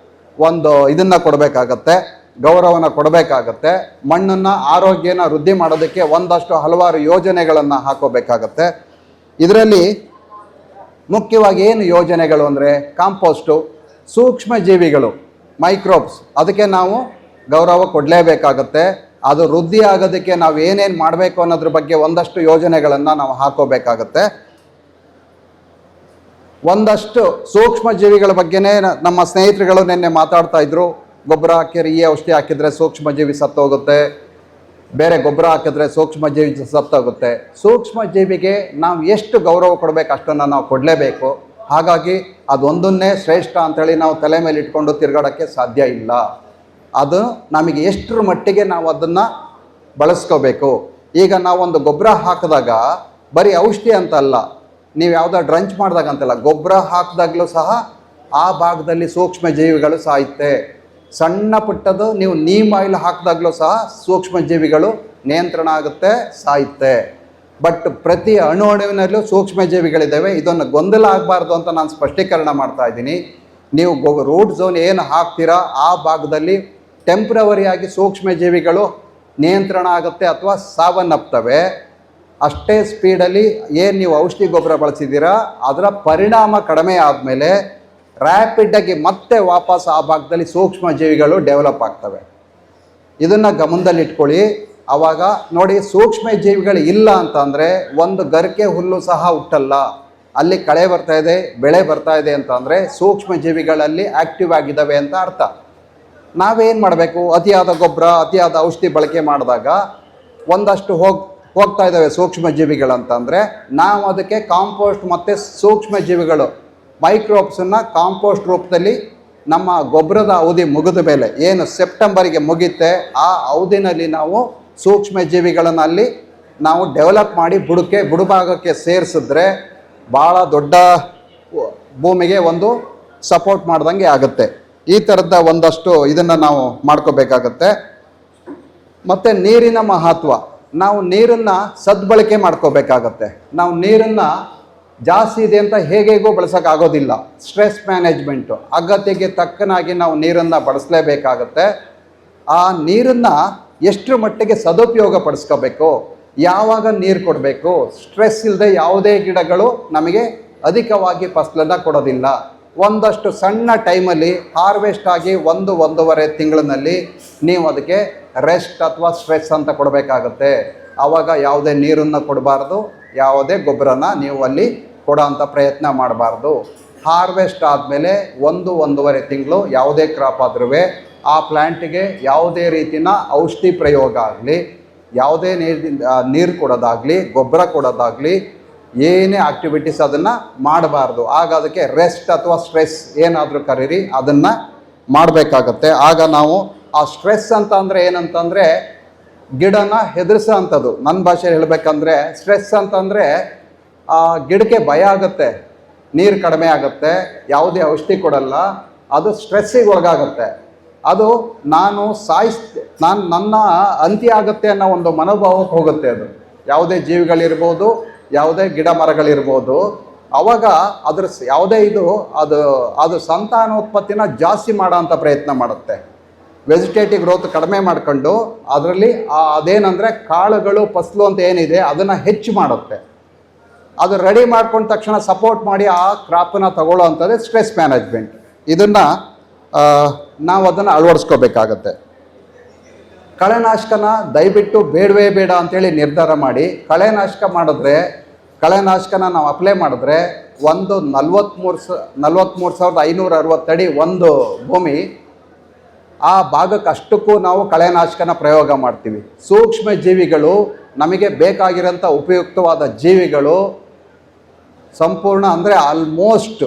[SPEAKER 3] ಒಂದು ಇದನ್ನು ಕೊಡಬೇಕಾಗತ್ತೆ, ಗೌರವನ ಕೊಡಬೇಕಾಗತ್ತೆ. ಮಣ್ಣನ್ನು ಆರೋಗ್ಯನ ವೃದ್ಧಿ ಮಾಡೋದಕ್ಕೆ ಹಲವಾರು ಯೋಜನೆಗಳನ್ನು ಹಾಕೋಬೇಕಾಗತ್ತೆ. ಇದರಲ್ಲಿ ಮುಖ್ಯವಾಗಿ ಏನು ಯೋಜನೆಗಳು ಅಂದರೆ ಕಾಂಪೋಸ್ಟು, ಸೂಕ್ಷ್ಮ ಜೀವಿಗಳು, ಮೈಕ್ರೋಬ್ಸ್, ಅದಕ್ಕೆ ನಾವು ಗೌರವ ಕೊಡಲೇಬೇಕಾಗತ್ತೆ. ಅದು ವೃದ್ಧಿ ಆಗೋದಕ್ಕೆ ನಾವು ಏನೇನು ಮಾಡಬೇಕು ಅನ್ನೋದ್ರ ಬಗ್ಗೆ ಒಂದಷ್ಟು ಯೋಜನೆಗಳನ್ನು ನಾವು ಹಾಕೋಬೇಕಾಗತ್ತೆ. ಒಂದಷ್ಟು ಸೂಕ್ಷ್ಮ ಜೀವಿಗಳ ಬಗ್ಗೆನೇ ನಮ್ಮ ಸ್ನೇಹಿತರುಗಳು ನಿನ್ನೆ ಮಾತಾಡ್ತಾ ಇದ್ರು. ಗೊಬ್ಬರ ಹಾಕಿದ್ರೆ ಈ ಔಷಧಿ ಹಾಕಿದರೆ ಸೂಕ್ಷ್ಮ ಜೀವಿ ಸತ್ತೋಗುತ್ತೆ, ಬೇರೆ ಗೊಬ್ಬರ ಹಾಕಿದ್ರೆ ಸೂಕ್ಷ್ಮ ಜೀವಿ ಸತ್ತೋಗುತ್ತೆ. ಸೂಕ್ಷ್ಮ ಜೀವಿಗೆ ನಾವು ಎಷ್ಟು ಗೌರವ ಕೊಡಬೇಕು ಅಷ್ಟನ್ನು ನಾವು ಕೊಡಲೇಬೇಕು. ಹಾಗಾಗಿ ಅದೊಂದನ್ನೇ ಶ್ರೇಷ್ಠ ಅಂಥೇಳಿ ನಾವು ತಲೆ ಮೇಲೆ ಇಟ್ಕೊಂಡು ತಿರುಗಾಡೋಕ್ಕೆ ಸಾಧ್ಯ ಇಲ್ಲ. ಅದು ನಮಗೆ ಎಷ್ಟರ ಮಟ್ಟಿಗೆ ನಾವು ಅದನ್ನು ಬಳಸ್ಕೋಬೇಕು. ಈಗ ನಾವೊಂದು ಗೊಬ್ಬರ ಹಾಕಿದಾಗ ಬರೀ ಔಷಧಿ ಅಂತ ಅಲ್ಲ, ನೀವು ಯಾವುದೋ ಡ್ರಂಚ್ ಮಾಡಿದಾಗ ಅಂತಲ್ಲ, ಗೊಬ್ಬರ ಹಾಕಿದಾಗಲೂ ಸಹ ಆ ಭಾಗದಲ್ಲಿ ಸೂಕ್ಷ್ಮ ಜೀವಿಗಳು ಸಾಯುತ್ತೆ. ಸಣ್ಣ ಪುಟ್ಟದು ನೀವು ನೀಮ್ ಆಯಿಲ್ ಹಾಕಿದಾಗಲೂ ಸಹ ಸೂಕ್ಷ್ಮ ಜೀವಿಗಳು ನಿಯಂತ್ರಣ ಆಗುತ್ತೆ, ಸಾಯುತ್ತೆ. ಬಟ್ ಪ್ರತಿ ಅಣುವಿನಲ್ಲೂ ಸೂಕ್ಷ್ಮ ಜೀವಿಗಳಿದ್ದಾವೆ. ಇದನ್ನು ಗೊಂದಲ ಆಗಬಾರ್ದು ಅಂತ ನಾನು ಸ್ಪಷ್ಟೀಕರಣ ಮಾಡ್ತಾ ಇದ್ದೀನಿ. ನೀವು ರೂಟ್ ಝೋನ್ ಏನು ಹಾಕ್ತೀರಾ ಆ ಭಾಗದಲ್ಲಿ ಟೆಂಪ್ರವರಿಯಾಗಿ ಸೂಕ್ಷ್ಮ ಜೀವಿಗಳು ನಿಯಂತ್ರಣ ಆಗುತ್ತೆ ಅಥವಾ ಸಾವನ್ನಪ್ತವೆ. ಅಷ್ಟೇ ಸ್ಪೀಡಲ್ಲಿ ಏನು ನೀವು ಔಷಧಿ ಗೊಬ್ಬರ ಬಳಸಿದ್ದೀರಾ ಅದರ ಪರಿಣಾಮ ಕಡಿಮೆ ಆದಮೇಲೆ ರ್ಯಾಪಿಡಾಗಿ ಮತ್ತೆ ವಾಪಸ್ ಆ ಭಾಗದಲ್ಲಿ ಸೂಕ್ಷ್ಮ ಜೀವಿಗಳು ಡೆವಲಪ್ ಆಗ್ತವೆ. ಇದನ್ನು ಗಮನದಲ್ಲಿಟ್ಕೊಳ್ಳಿ. ಆವಾಗ ನೋಡಿ, ಸೂಕ್ಷ್ಮ ಜೀವಿಗಳು ಇಲ್ಲ ಅಂತಂದರೆ ಒಂದು ಗರಿಕೆ ಹುಲ್ಲು ಸಹ ಹುಟ್ಟಲ್ಲ. ಅಲ್ಲಿ ಕಳೆ ಬರ್ತಾ ಇದೆ, ಬೆಳೆ ಬರ್ತಾ ಇದೆ ಅಂತಂದರೆ ಸೂಕ್ಷ್ಮ ಜೀವಿಗಳಲ್ಲಿ ಆ್ಯಕ್ಟಿವ್ ಆಗಿದ್ದಾವೆ ಅಂತ ಅರ್ಥ. ನಾವೇನು ಮಾಡಬೇಕು, ಅತಿಯಾದ ಗೊಬ್ಬರ, ಅತಿಯಾದ ಔಷಧಿ ಬಳಕೆ ಮಾಡಿದಾಗ ಒಂದಷ್ಟು ಹೋಗ್ತಾ ಇದ್ದಾವೆ ಸೂಕ್ಷ್ಮ ಜೀವಿಗಳಂತಂದರೆ ನಾವು ಅದಕ್ಕೆ ಕಾಂಪೋಸ್ಟ್ ಮತ್ತು ಸೂಕ್ಷ್ಮ ಜೀವಿಗಳು ಮೈಕ್ರೋಬ್ಸನ್ನು ಕಾಂಪೋಸ್ಟ್ ರೂಪದಲ್ಲಿ ನಮ್ಮ ಗೊಬ್ಬರದ ಅವಧಿ ಮುಗಿದ ಮೇಲೆ ಏನು ಸೆಪ್ಟೆಂಬರಿಗೆ ಮುಗಿಯುತ್ತೆ ಆ ಅವಧಿನಲ್ಲಿ ನಾವು ಸೂಕ್ಷ್ಮ ಜೀವಿಗಳನ್ನು ಅಲ್ಲಿ ನಾವು ಡೆವಲಪ್ ಮಾಡಿ ಬುಡಭಾಗಕ್ಕೆ ಸೇರಿಸಿದ್ರೆ ಭಾಳ ದೊಡ್ಡ ಭೂಮಿಗೆ ಒಂದು ಸಪೋರ್ಟ್ ಮಾಡ್ದಂಗೆ ಆಗುತ್ತೆ. ಈ ಥರದ ಒಂದಷ್ಟು ಇದನ್ನು ನಾವು ಮಾಡ್ಕೋಬೇಕಾಗತ್ತೆ. ಮತ್ತು ನೀರಿನ ಮಹತ್ವ, ನಾವು ನೀರನ್ನು ಸದ್ಬಳಕೆ ಮಾಡ್ಕೋಬೇಕಾಗತ್ತೆ. ನಾವು ನೀರನ್ನು ಜಾಸ್ತಿ ಇದೆ ಅಂತ ಹೇಗೇಗೋ ಬಳಸೋಕ್ಕಾಗೋದಿಲ್ಲ. ಸ್ಟ್ರೆಸ್ ಮ್ಯಾನೇಜ್ಮೆಂಟು, ಅಗತ್ಯಕ್ಕೆ ತಕ್ಕನಾಗಿ ನಾವು ನೀರನ್ನು ಬಳಸಲೇಬೇಕಾಗತ್ತೆ. ಆ ನೀರನ್ನು ಎಷ್ಟರ ಮಟ್ಟಿಗೆ ಸದುಪಯೋಗ ಪಡಿಸ್ಕೋಬೇಕು, ಯಾವಾಗ ನೀರು ಕೊಡಬೇಕು, ಸ್ಟ್ರೆಸ್ ಇಲ್ಲದೆ ಯಾವುದೇ ಗಿಡಗಳು ನಮಗೆ ಅಧಿಕವಾಗಿ ಫಸಲನ್ನು ಕೊಡೋದಿಲ್ಲ. ಒಂದಷ್ಟು ಸಣ್ಣ ಟೈಮಲ್ಲಿ ಹಾರ್ವೆಸ್ಟ್ ಆಗಿ 1-1.5 ತಿಂಗಳಿನಲ್ಲಿ ನೀವು ಅದಕ್ಕೆ ರೆಸ್ಟ್ ಅಥವಾ ಸ್ಟ್ರೆಸ್ ಅಂತ ಕೊಡಬೇಕಾಗತ್ತೆ. ಆವಾಗ ಯಾವುದೇ ನೀರನ್ನು ಕೊಡಬಾರ್ದು, ಯಾವುದೇ ಗೊಬ್ಬರನ ನೀವು ಅಲ್ಲಿ ಕೊಡೋ ಅಂಥ ಪ್ರಯತ್ನ ಮಾಡಬಾರ್ದು. ಹಾರ್ವೆಸ್ಟ್ ಆದಮೇಲೆ 1-1.5 ತಿಂಗಳು ಯಾವುದೇ ಕ್ರಾಪ್ ಆದ್ರೂ ಆ ಪ್ಲ್ಯಾಂಟಿಗೆ ಯಾವುದೇ ರೀತಿಯ ಔಷಧಿ ಪ್ರಯೋಗ ಆಗಲಿ, ಯಾವುದೇ ನೀರು ಕೊಡೋದಾಗಲಿ, ಗೊಬ್ಬರ ಕೊಡೋದಾಗಲಿ, ಏನೇ ಆಕ್ಟಿವಿಟೀಸ್ ಅದನ್ನು ಮಾಡಬಾರ್ದು. ಆಗ ಅದಕ್ಕೆ ರೆಸ್ಟ್ ಅಥವಾ ಸ್ಟ್ರೆಸ್ ಏನಾದರೂ ಕರೀರಿ, ಅದನ್ನು ಮಾಡಬೇಕಾಗತ್ತೆ. ಆಗ ನಾವು ಆ ಸ್ಟ್ರೆಸ್ ಅಂತ ಅಂದರೆ ಏನಂತಂದರೆ ಗಿಡನ ಹೆದರಿಸೋ ಅಂಥದ್ದು. ನನ್ನ ಭಾಷೆಯಲ್ಲಿ ಹೇಳಬೇಕಂದ್ರೆ ಸ್ಟ್ರೆಸ್ ಅಂತಂದರೆ ಆ ಗಿಡಕ್ಕೆ ಭಯ ಆಗುತ್ತೆ, ನೀರು ಕಡಿಮೆ ಆಗುತ್ತೆ, ಯಾವುದೇ ಔಷಧಿ ಕೊಡಲ್ಲ, ಅದು ಸ್ಟ್ರೆಸ್ಸಿಗೆ ಒಳಗಾಗುತ್ತೆ. ಅದು ನನ್ನ ಅಂತ್ಯ ಆಗುತ್ತೆ ಅನ್ನೋ ಒಂದು ಮನೋಭಾವಕ್ಕೆ ಹೋಗುತ್ತೆ. ಅದು ಯಾವುದೇ ಜೀವಿಗಳಿರ್ಬೋದು, ಯಾವುದೇ ಗಿಡ ಮರಗಳಿರ್ಬೋದು. ಆವಾಗ ಅದ್ರ ಯಾವುದೇ ಅದು ಸಂತಾನೋತ್ಪತ್ತಿನ ಜಾಸ್ತಿ ಮಾಡೋ ಅಂಥ ಪ್ರಯತ್ನ ಮಾಡುತ್ತೆ. ವೆಜಿಟೇಟಿವ್ ಗ್ರೋತ್ ಕಡಿಮೆ ಮಾಡ್ಕೊಂಡು ಅದರಲ್ಲಿ ಅದೇನಂದರೆ ಕಾಳುಗಳು ಫಸಲು ಅಂತ ಏನಿದೆ ಅದನ್ನು ಹೆಚ್ಚು ಮಾಡುತ್ತೆ. ಅದು ರೆಡಿ ಮಾಡ್ಕೊಂಡ ತಕ್ಷಣ ಸಪೋರ್ಟ್ ಮಾಡಿ ಆ ಕ್ರಾಪನ್ನು ತಗೊಳ್ಳೋ ಅಂಥದ್ದೇ ಸ್ಟ್ರೆಸ್ ಮ್ಯಾನೇಜ್ಮೆಂಟ್. ಇದನ್ನು ನಾವು ಅದನ್ನು ಅಳವಡಿಸ್ಕೋಬೇಕಾಗತ್ತೆ. ಕಳೆನಾಶಕನ ದಯವಿಟ್ಟು ಬೇಡವೇ ಬೇಡ ಅಂತೇಳಿ ನಿರ್ಧಾರ ಮಾಡಿ ಕಳೆನಾಶಕನ ನಾವು ಅಪ್ಲೈ ಮಾಡಿದ್ರೆ 43,560 ಅಡಿ ಒಂದು ಭೂಮಿ, ಆ ಭಾಗಕ್ಕೆ ಅಷ್ಟಕ್ಕೂ ನಾವು ಕಳೆನಾಶಕನ ಪ್ರಯೋಗ ಮಾಡ್ತೀವಿ. ಸೂಕ್ಷ್ಮ ಜೀವಿಗಳು, ನಮಗೆ ಬೇಕಾಗಿರೋಂಥ ಉಪಯುಕ್ತವಾದ ಜೀವಿಗಳು ಸಂಪೂರ್ಣ ಅಂದರೆ ಆಲ್ಮೋಸ್ಟ್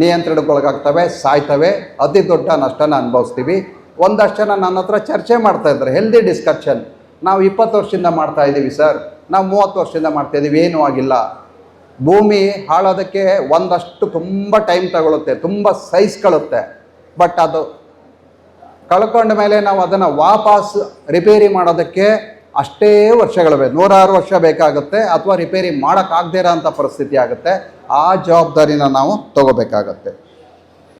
[SPEAKER 3] ನಿಯಂತ್ರಣಕ್ಕೊಳಗಾಗ್ತವೆ, ಸಾಯ್ತವೆ, ಅತಿ ದೊಡ್ಡ ನಷ್ಟನ ಅನುಭವಿಸ್ತೀವಿ. ಒಂದಷ್ಟು ಜನ ನನ್ನ ಹತ್ರ ಚರ್ಚೆ ಮಾಡ್ತಾಯಿದ್ದಾರೆ, ಹೆಲ್ದಿ ಡಿಸ್ಕಷನ್. ನಾವು 20 ವರ್ಷದಿಂದ ಮಾಡ್ತಾಯಿದ್ದೀವಿ ಸರ್, ನಾವು 30 ವರ್ಷದಿಂದ ಮಾಡ್ತಾಯಿದ್ದೀವಿ, ಏನೂ ಆಗಿಲ್ಲ. ಭೂಮಿ ಹಾಳೋದಕ್ಕೆ ಒಂದಷ್ಟು ತುಂಬ ಟೈಮ್ ತಗೊಳುತ್ತೆ, ತುಂಬ ಸಹಿಸ್ಕೊಳ್ಳುತ್ತೆ. ಬಟ್ ಅದು ಕಳ್ಕೊಂಡ ಮೇಲೆ ನಾವು ಅದನ್ನು ವಾಪಸ್ ರಿಪೇರಿ ಮಾಡೋದಕ್ಕೆ ಅಷ್ಟೇ ವರ್ಷಗಳು 106 ವರ್ಷ ಬೇಕಾಗುತ್ತೆ, ಅಥವಾ ರಿಪೇರಿ ಮಾಡೋಕ್ಕಾಗದೇ ಇರೋ ಅಂಥ ಪರಿಸ್ಥಿತಿ ಆಗುತ್ತೆ. ಆ ಜವಾಬ್ದಾರಿನ ನಾವು ತಗೋಬೇಕಾಗತ್ತೆ.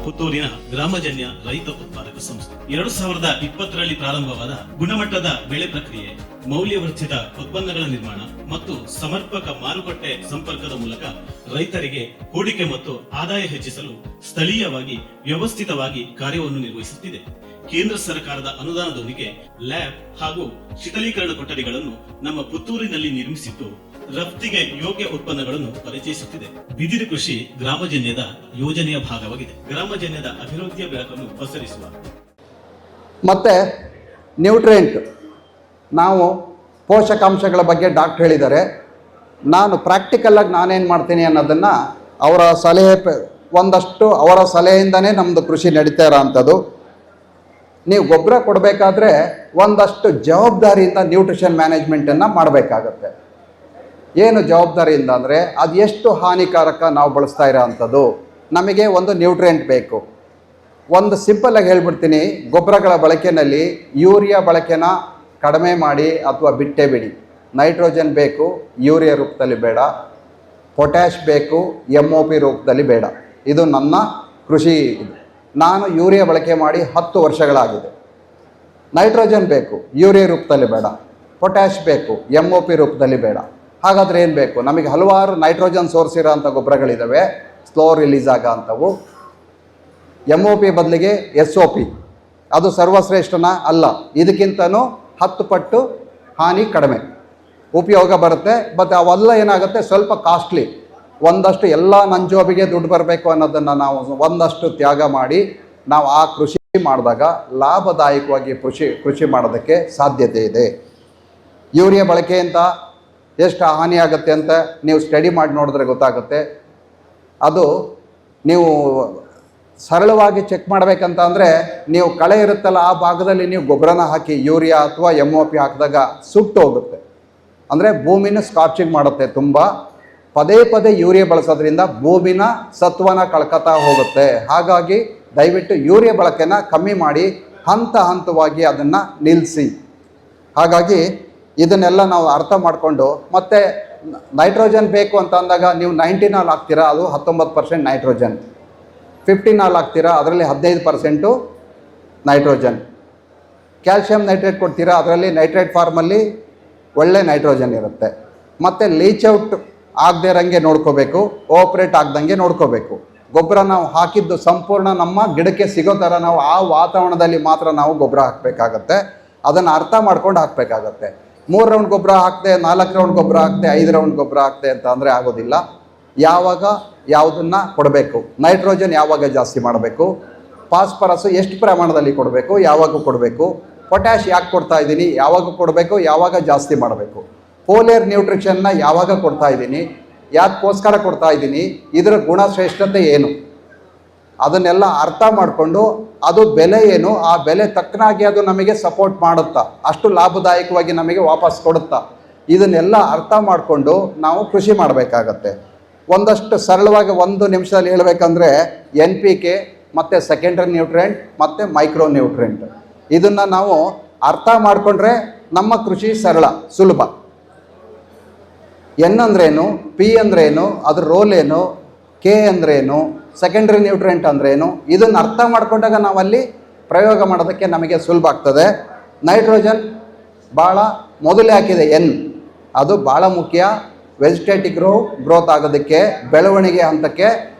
[SPEAKER 4] ಪುತ್ತೂರಿನ ಗ್ರಾಮಜನ್ಯ ರೈತ ಉತ್ಪಾದಕ ಸಂಸ್ಥೆ 2020ರಲ್ಲಿ ಪ್ರಾರಂಭವಾದ ಗುಣಮಟ್ಟದ ಬೆಳೆ ಪ್ರಕ್ರಿಯೆ, ಮೌಲ್ಯವರ್ಧಿತ ಉತ್ಪನ್ನಗಳ ನಿರ್ಮಾಣ ಮತ್ತು ಸಮರ್ಪಕ ಮಾರುಕಟ್ಟೆ ಸಂಪರ್ಕದ ಮೂಲಕ ರೈತರಿಗೆ ಹೂಡಿಕೆ ಮತ್ತು ಆದಾಯ ಹೆಚ್ಚಿಸಲು ಸ್ಥಳೀಯವಾಗಿ ವ್ಯವಸ್ಥಿತವಾಗಿ ಕಾರ್ಯವನ್ನು ನಿರ್ವಹಿಸುತ್ತಿದೆ. ಕೇಂದ್ರ ಸರ್ಕಾರದ ಅನುದಾನದೊಂದಿಗೆ ಲ್ಯಾಬ್ ಹಾಗೂ ಶೀತಲೀಕರಣ ಕೊಠಡಿಗಳನ್ನು ನಮ್ಮ ಪುತ್ತೂರಿನಲ್ಲಿ ನಿರ್ಮಿಸಿದ್ದು ರಫ್ತಿಗೆ ಯೋಗ್ಯ ಉತ್ಪನ್ನಗಳನ್ನು ಪರಿಚಯಿಸುತ್ತಿದೆ. ಬಿದಿರು ಕೃಷಿ ಗ್ರಾಮಜನ್ಯದ ಯೋಜನೆಯ ಭಾಗವಾಗಿದೆ. ಗ್ರಾಮಜನ್ಯದ ಅಭಿವೃದ್ಧಿಯ ಬೆಳಕನ್ನು ಪಸರಿಸುವ
[SPEAKER 3] ಮತ್ತೆ ನ್ಯೂಟ್ರಿಯೆಂಟ್, ನಾವು ಪೋಷಕಾಂಶಗಳ ಬಗ್ಗೆ ಡಾಕ್ಟರ್ ಹೇಳಿದ್ದಾರೆ. ನಾನು ಪ್ರಾಕ್ಟಿಕಲಾಗಿ ನಾನೇನು ಮಾಡ್ತೀನಿ ಅನ್ನೋದನ್ನು ಅವರ ಸಲಹೆಯಿಂದನೇ ನಮ್ಮದು ಕೃಷಿ ನಡೀತಾ ಇರೋ ಅಂಥದ್ದು. ನೀವು ಗೊಬ್ಬರ ಕೊಡಬೇಕಾದ್ರೆ ಒಂದಷ್ಟು ಜವಾಬ್ದಾರಿಯಿಂದ ನ್ಯೂಟ್ರಿಷನ್ ಮ್ಯಾನೇಜ್ಮೆಂಟನ್ನು ಮಾಡಬೇಕಾಗತ್ತೆ. ಏನು ಜವಾಬ್ದಾರಿಯಿಂದ ಅಂದರೆ ಅದು ಎಷ್ಟು ಹಾನಿಕಾರಕ ನಾವು ಬಳಸ್ತಾ ಇರೋ ಅಂಥದ್ದು. ನಮಗೆ ಒಂದು ನ್ಯೂಟ್ರಿಯೆಂಟ್ ಬೇಕು. ಒಂದು ಸಿಂಪಲ್ಲಾಗಿ ಹೇಳ್ಬಿಡ್ತೀನಿ, ಗೊಬ್ಬರಗಳ ಬಳಕೆಯಲ್ಲಿ ಯೂರಿಯಾ ಬಳಕೆನ ಕಡಿಮೆ ಮಾಡಿ ಅಥವಾ ಬಿಟ್ಟೇ ಬಿಡಿ. ನೈಟ್ರೋಜನ್ ಬೇಕು, ಯೂರಿಯಾ ರೂಪದಲ್ಲಿ ಬೇಡ. ಪೊಟ್ಯಾಶ್ ಬೇಕು, MOP ರೂಪದಲ್ಲಿ ಬೇಡ. ಇದು ನನ್ನ ಕೃಷಿ ಇದು. ನಾನು ಯೂರಿಯಾ ಬಳಕೆ ಮಾಡಿ 10 ವರ್ಷಗಳಾಗಿದೆ. ನೈಟ್ರೋಜನ್ ಬೇಕು, ಯೂರಿಯಾ ರೂಪದಲ್ಲಿ ಬೇಡ. ಪೊಟ್ಯಾಶ್ ಬೇಕು, MOP ರೂಪದಲ್ಲಿ ಬೇಡ. ಹಾಗಾದರೆ ಏನು ಬೇಕು? ನಮಗೆ ಹಲವಾರು ನೈಟ್ರೋಜನ್ ಸೋರ್ಸ್ ಇರೋ ಅಂಥ ಗೊಬ್ಬರಗಳಿದ್ದಾವೆ, ಸ್ಲೋ ರಿಲೀಸ್ ಆಗೋ ಅಂಥವು. MOP ಬದಲಿಗೆ SOP, ಅದು ಸರ್ವಶ್ರೇಷ್ಠನ ಅಲ್ಲ, ಇದಕ್ಕಿಂತನೂ 10 ಪಟ್ಟು ಹಾನಿ ಕಡಿಮೆ, ಉಪಯೋಗ ಬರುತ್ತೆ. ಬಟ್ ಅವೆಲ್ಲ ಏನಾಗುತ್ತೆ, ಸ್ವಲ್ಪ ಕಾಸ್ಟ್ಲಿ. ಒಂದಷ್ಟು ಎಲ್ಲ ನನ್ನ ಜೋಬಿಗೆ ದುಡ್ಡು ಬರಬೇಕು ಅನ್ನೋದನ್ನು ನಾವು ಒಂದಷ್ಟು ತ್ಯಾಗ ಮಾಡಿ ನಾವು ಆ ಕೃಷಿ ಮಾಡಿದಾಗ ಲಾಭದಾಯಕವಾಗಿ ಕೃಷಿ ಮಾಡೋದಕ್ಕೆ ಸಾಧ್ಯತೆ ಇದೆ. ಯೂರಿಯಾ ಬಳಕೆಯಿಂದ ಎಷ್ಟು ಹಾನಿ ಆಗುತ್ತೆ ಅಂತ ನೀವು ಸ್ಟಡಿ ಮಾಡಿ ನೋಡಿದ್ರೆ ಗೊತ್ತಾಗುತ್ತೆ. ಅದು ನೀವು ಸರಳವಾಗಿ ಚೆಕ್ ಮಾಡಬೇಕಂತ ಅಂದರೆ, ನೀವು ಕಳೆ ಇರುತ್ತಲ್ಲ ಆ ಭಾಗದಲ್ಲಿ ನೀವು ಗೊಬ್ಬರನ ಹಾಕಿ ಯೂರಿಯಾ ಅಥವಾ MOP ಹಾಕಿದಾಗ ಸುಟ್ಟು ಹೋಗುತ್ತೆ. ಅಂದರೆ ಭೂಮಿನ ಸ್ಕಾರ್ಚಿಂಗ್ ಮಾಡುತ್ತೆ ತುಂಬ. ಪದೇ ಪದೇ ಯೂರಿಯಾ ಬಳಸೋದ್ರಿಂದ ಭೂಮಿನ ಸತ್ವನ ಕಳ್ಕೊತಾ ಹೋಗುತ್ತೆ. ಹಾಗಾಗಿ ದಯವಿಟ್ಟು ಯೂರಿಯಾ ಬಳಕೆನ ಕಮ್ಮಿ ಮಾಡಿ ಹಂತ ಹಂತವಾಗಿ ಅದನ್ನು ನಿಲ್ಲಿಸಿ. ಹಾಗಾಗಿ ಇದನ್ನೆಲ್ಲ ನಾವು ಅರ್ಥ ಮಾಡಿಕೊಂಡು, ಮತ್ತು ನೈಟ್ರೋಜನ್ ಬೇಕು ಅಂತ ಅಂದಾಗ ನೀವು 19 ಹಾಕ್ತೀರಾ, ಅದು 19% ನೈಟ್ರೋಜನ್. 15 ಹಾಕ್ತೀರಾ, ಅದರಲ್ಲಿ 15% ನೈಟ್ರೋಜನ್. ಕ್ಯಾಲ್ಶಿಯಂ ನೈಟ್ರೇಟ್ ಕೊಡ್ತೀರಾ, ಅದರಲ್ಲಿ ನೈಟ್ರೇಟ್ ಫಾರ್ಮಲ್ಲಿ ಒಳ್ಳೆ ನೈಟ್ರೋಜನ್ ಇರುತ್ತೆ. ಮತ್ತು ಲೀಚ್ ಔಟ್ ಆಗದೆ ಇರೋಂಗೆ ನೋಡ್ಕೋಬೇಕು, ಓಪರೇಟ್ ಆಗ್ದಂಗೆ ನೋಡ್ಕೋಬೇಕು. ಗೊಬ್ಬರ ನಾವು ಹಾಕಿದ್ದು ಸಂಪೂರ್ಣ ನಮ್ಮ ಗಿಡಕ್ಕೆ ಸಿಗೋ ಥರ ನಾವು ಆ ವಾತಾವರಣದಲ್ಲಿ ಮಾತ್ರ ನಾವು ಗೊಬ್ಬರ ಹಾಕಬೇಕಾಗತ್ತೆ. ಅದನ್ನು ಅರ್ಥ ಮಾಡ್ಕೊಂಡು ಹಾಕಬೇಕಾಗತ್ತೆ. 3 ರೌಂಡ್ ಗೊಬ್ಬರ ಹಾಕ್ದೆ, 4 ರೌಂಡ್ ಗೊಬ್ಬರ ಹಾಕ್ದೆ, 5 ರೌಂಡ್ ಗೊಬ್ಬರ ಹಾಕ್ದೆ ಅಂತ ಅಂದರೆ ಆಗೋದಿಲ್ಲ. ಯಾವಾಗ ಯಾವುದನ್ನು ಕೊಡಬೇಕು, ನೈಟ್ರೋಜನ್ ಯಾವಾಗ ಜಾಸ್ತಿ ಮಾಡಬೇಕು, ಫಾಸ್ಫರಸ್ ಎಷ್ಟು ಪ್ರಮಾಣದಲ್ಲಿ ಕೊಡಬೇಕು, ಯಾವಾಗ ಕೊಡಬೇಕು, ಪೊಟ್ಯಾಶ್ ಯಾಕೆ ಕೊಡ್ತಾ ಇದ್ದೀನಿ, ಯಾವಾಗ ಕೊಡಬೇಕು, ಯಾವಾಗ ಜಾಸ್ತಿ ಮಾಡಬೇಕು, ಫೋಲಿಯರ್ ನ್ಯೂಟ್ರಿಷನ್ನ ಯಾವಾಗ ಕೊಡ್ತಾ ಇದ್ದೀನಿ, ಯಾಕೋಸ್ಕರ ಕೊಡ್ತಾ ಇದ್ದೀನಿ, ಇದರ ಗುಣಶ್ರೇಷ್ಠತೆ ಏನು, ಅದನ್ನೆಲ್ಲ ಅರ್ಥ ಮಾಡಿಕೊಂಡು ಅದು ಬೆಲೆ ಏನು, ಆ ಬೆಲೆ ತಕ್ಕನಾಗಿ ಅದು ನಮಗೆ ಸಪೋರ್ಟ್ ಮಾಡುತ್ತಾ, ಅಷ್ಟು ಲಾಭದಾಯಕವಾಗಿ ನಮಗೆ ವಾಪಸ್ ಕೊಡುತ್ತಾ, ಇದನ್ನೆಲ್ಲ ಅರ್ಥ ಮಾಡಿಕೊಂಡು ನಾವು ಕೃಷಿ ಮಾಡಬೇಕಾಗತ್ತೆ. ಒಂದಷ್ಟು ಸರಳವಾಗಿ 1 ನಿಮಿಷದಲ್ಲಿ ಹೇಳಬೇಕಂದ್ರೆ NPK ಮತ್ತು ಸೆಕೆಂಡ್ರಿ ನ್ಯೂಟ್ರಿಯೆಂಟ್ ಮತ್ತು ಮೈಕ್ರೋ ನ್ಯೂಟ್ರಿಯೆಂಟ್, ಇದನ್ನು ನಾವು ಅರ್ಥ ಮಾಡಿಕೊಂಡ್ರೆ ನಮ್ಮ ಕೃಷಿ ಸರಳ ಸುಲಭ. N ಅಂದ್ರೇನು, P ಅಂದ್ರೇನು, ಅದ್ರ ರೋಲ್ ಏನು, K ಅಂದ್ರೇನು, ಸೆಕೆಂಡ್ರಿ ನ್ಯೂಟ್ರಿಯೆಂಟ್ ಅಂದ್ರೇನು, ಇದನ್ನು ಅರ್ಥ ಮಾಡ್ಕೊಂಡಾಗ ನಾವಲ್ಲಿ ಪ್ರಯೋಗ ಮಾಡೋದಕ್ಕೆ ನಮಗೆ ಸುಲಭ ಆಗ್ತದೆ. ನೈಟ್ರೋಜನ್ ಭಾಳ ಮೊದಲೇ ಹಾಕಿದೆ N, ಅದು ಭಾಳ ಮುಖ್ಯ. ವೆಜಿಟೇಟಿವ್ ಗ್ರೋತ್ ಆಗೋದಕ್ಕೆ, ಬೆಳವಣಿಗೆ ಹಂತಕ್ಕೆ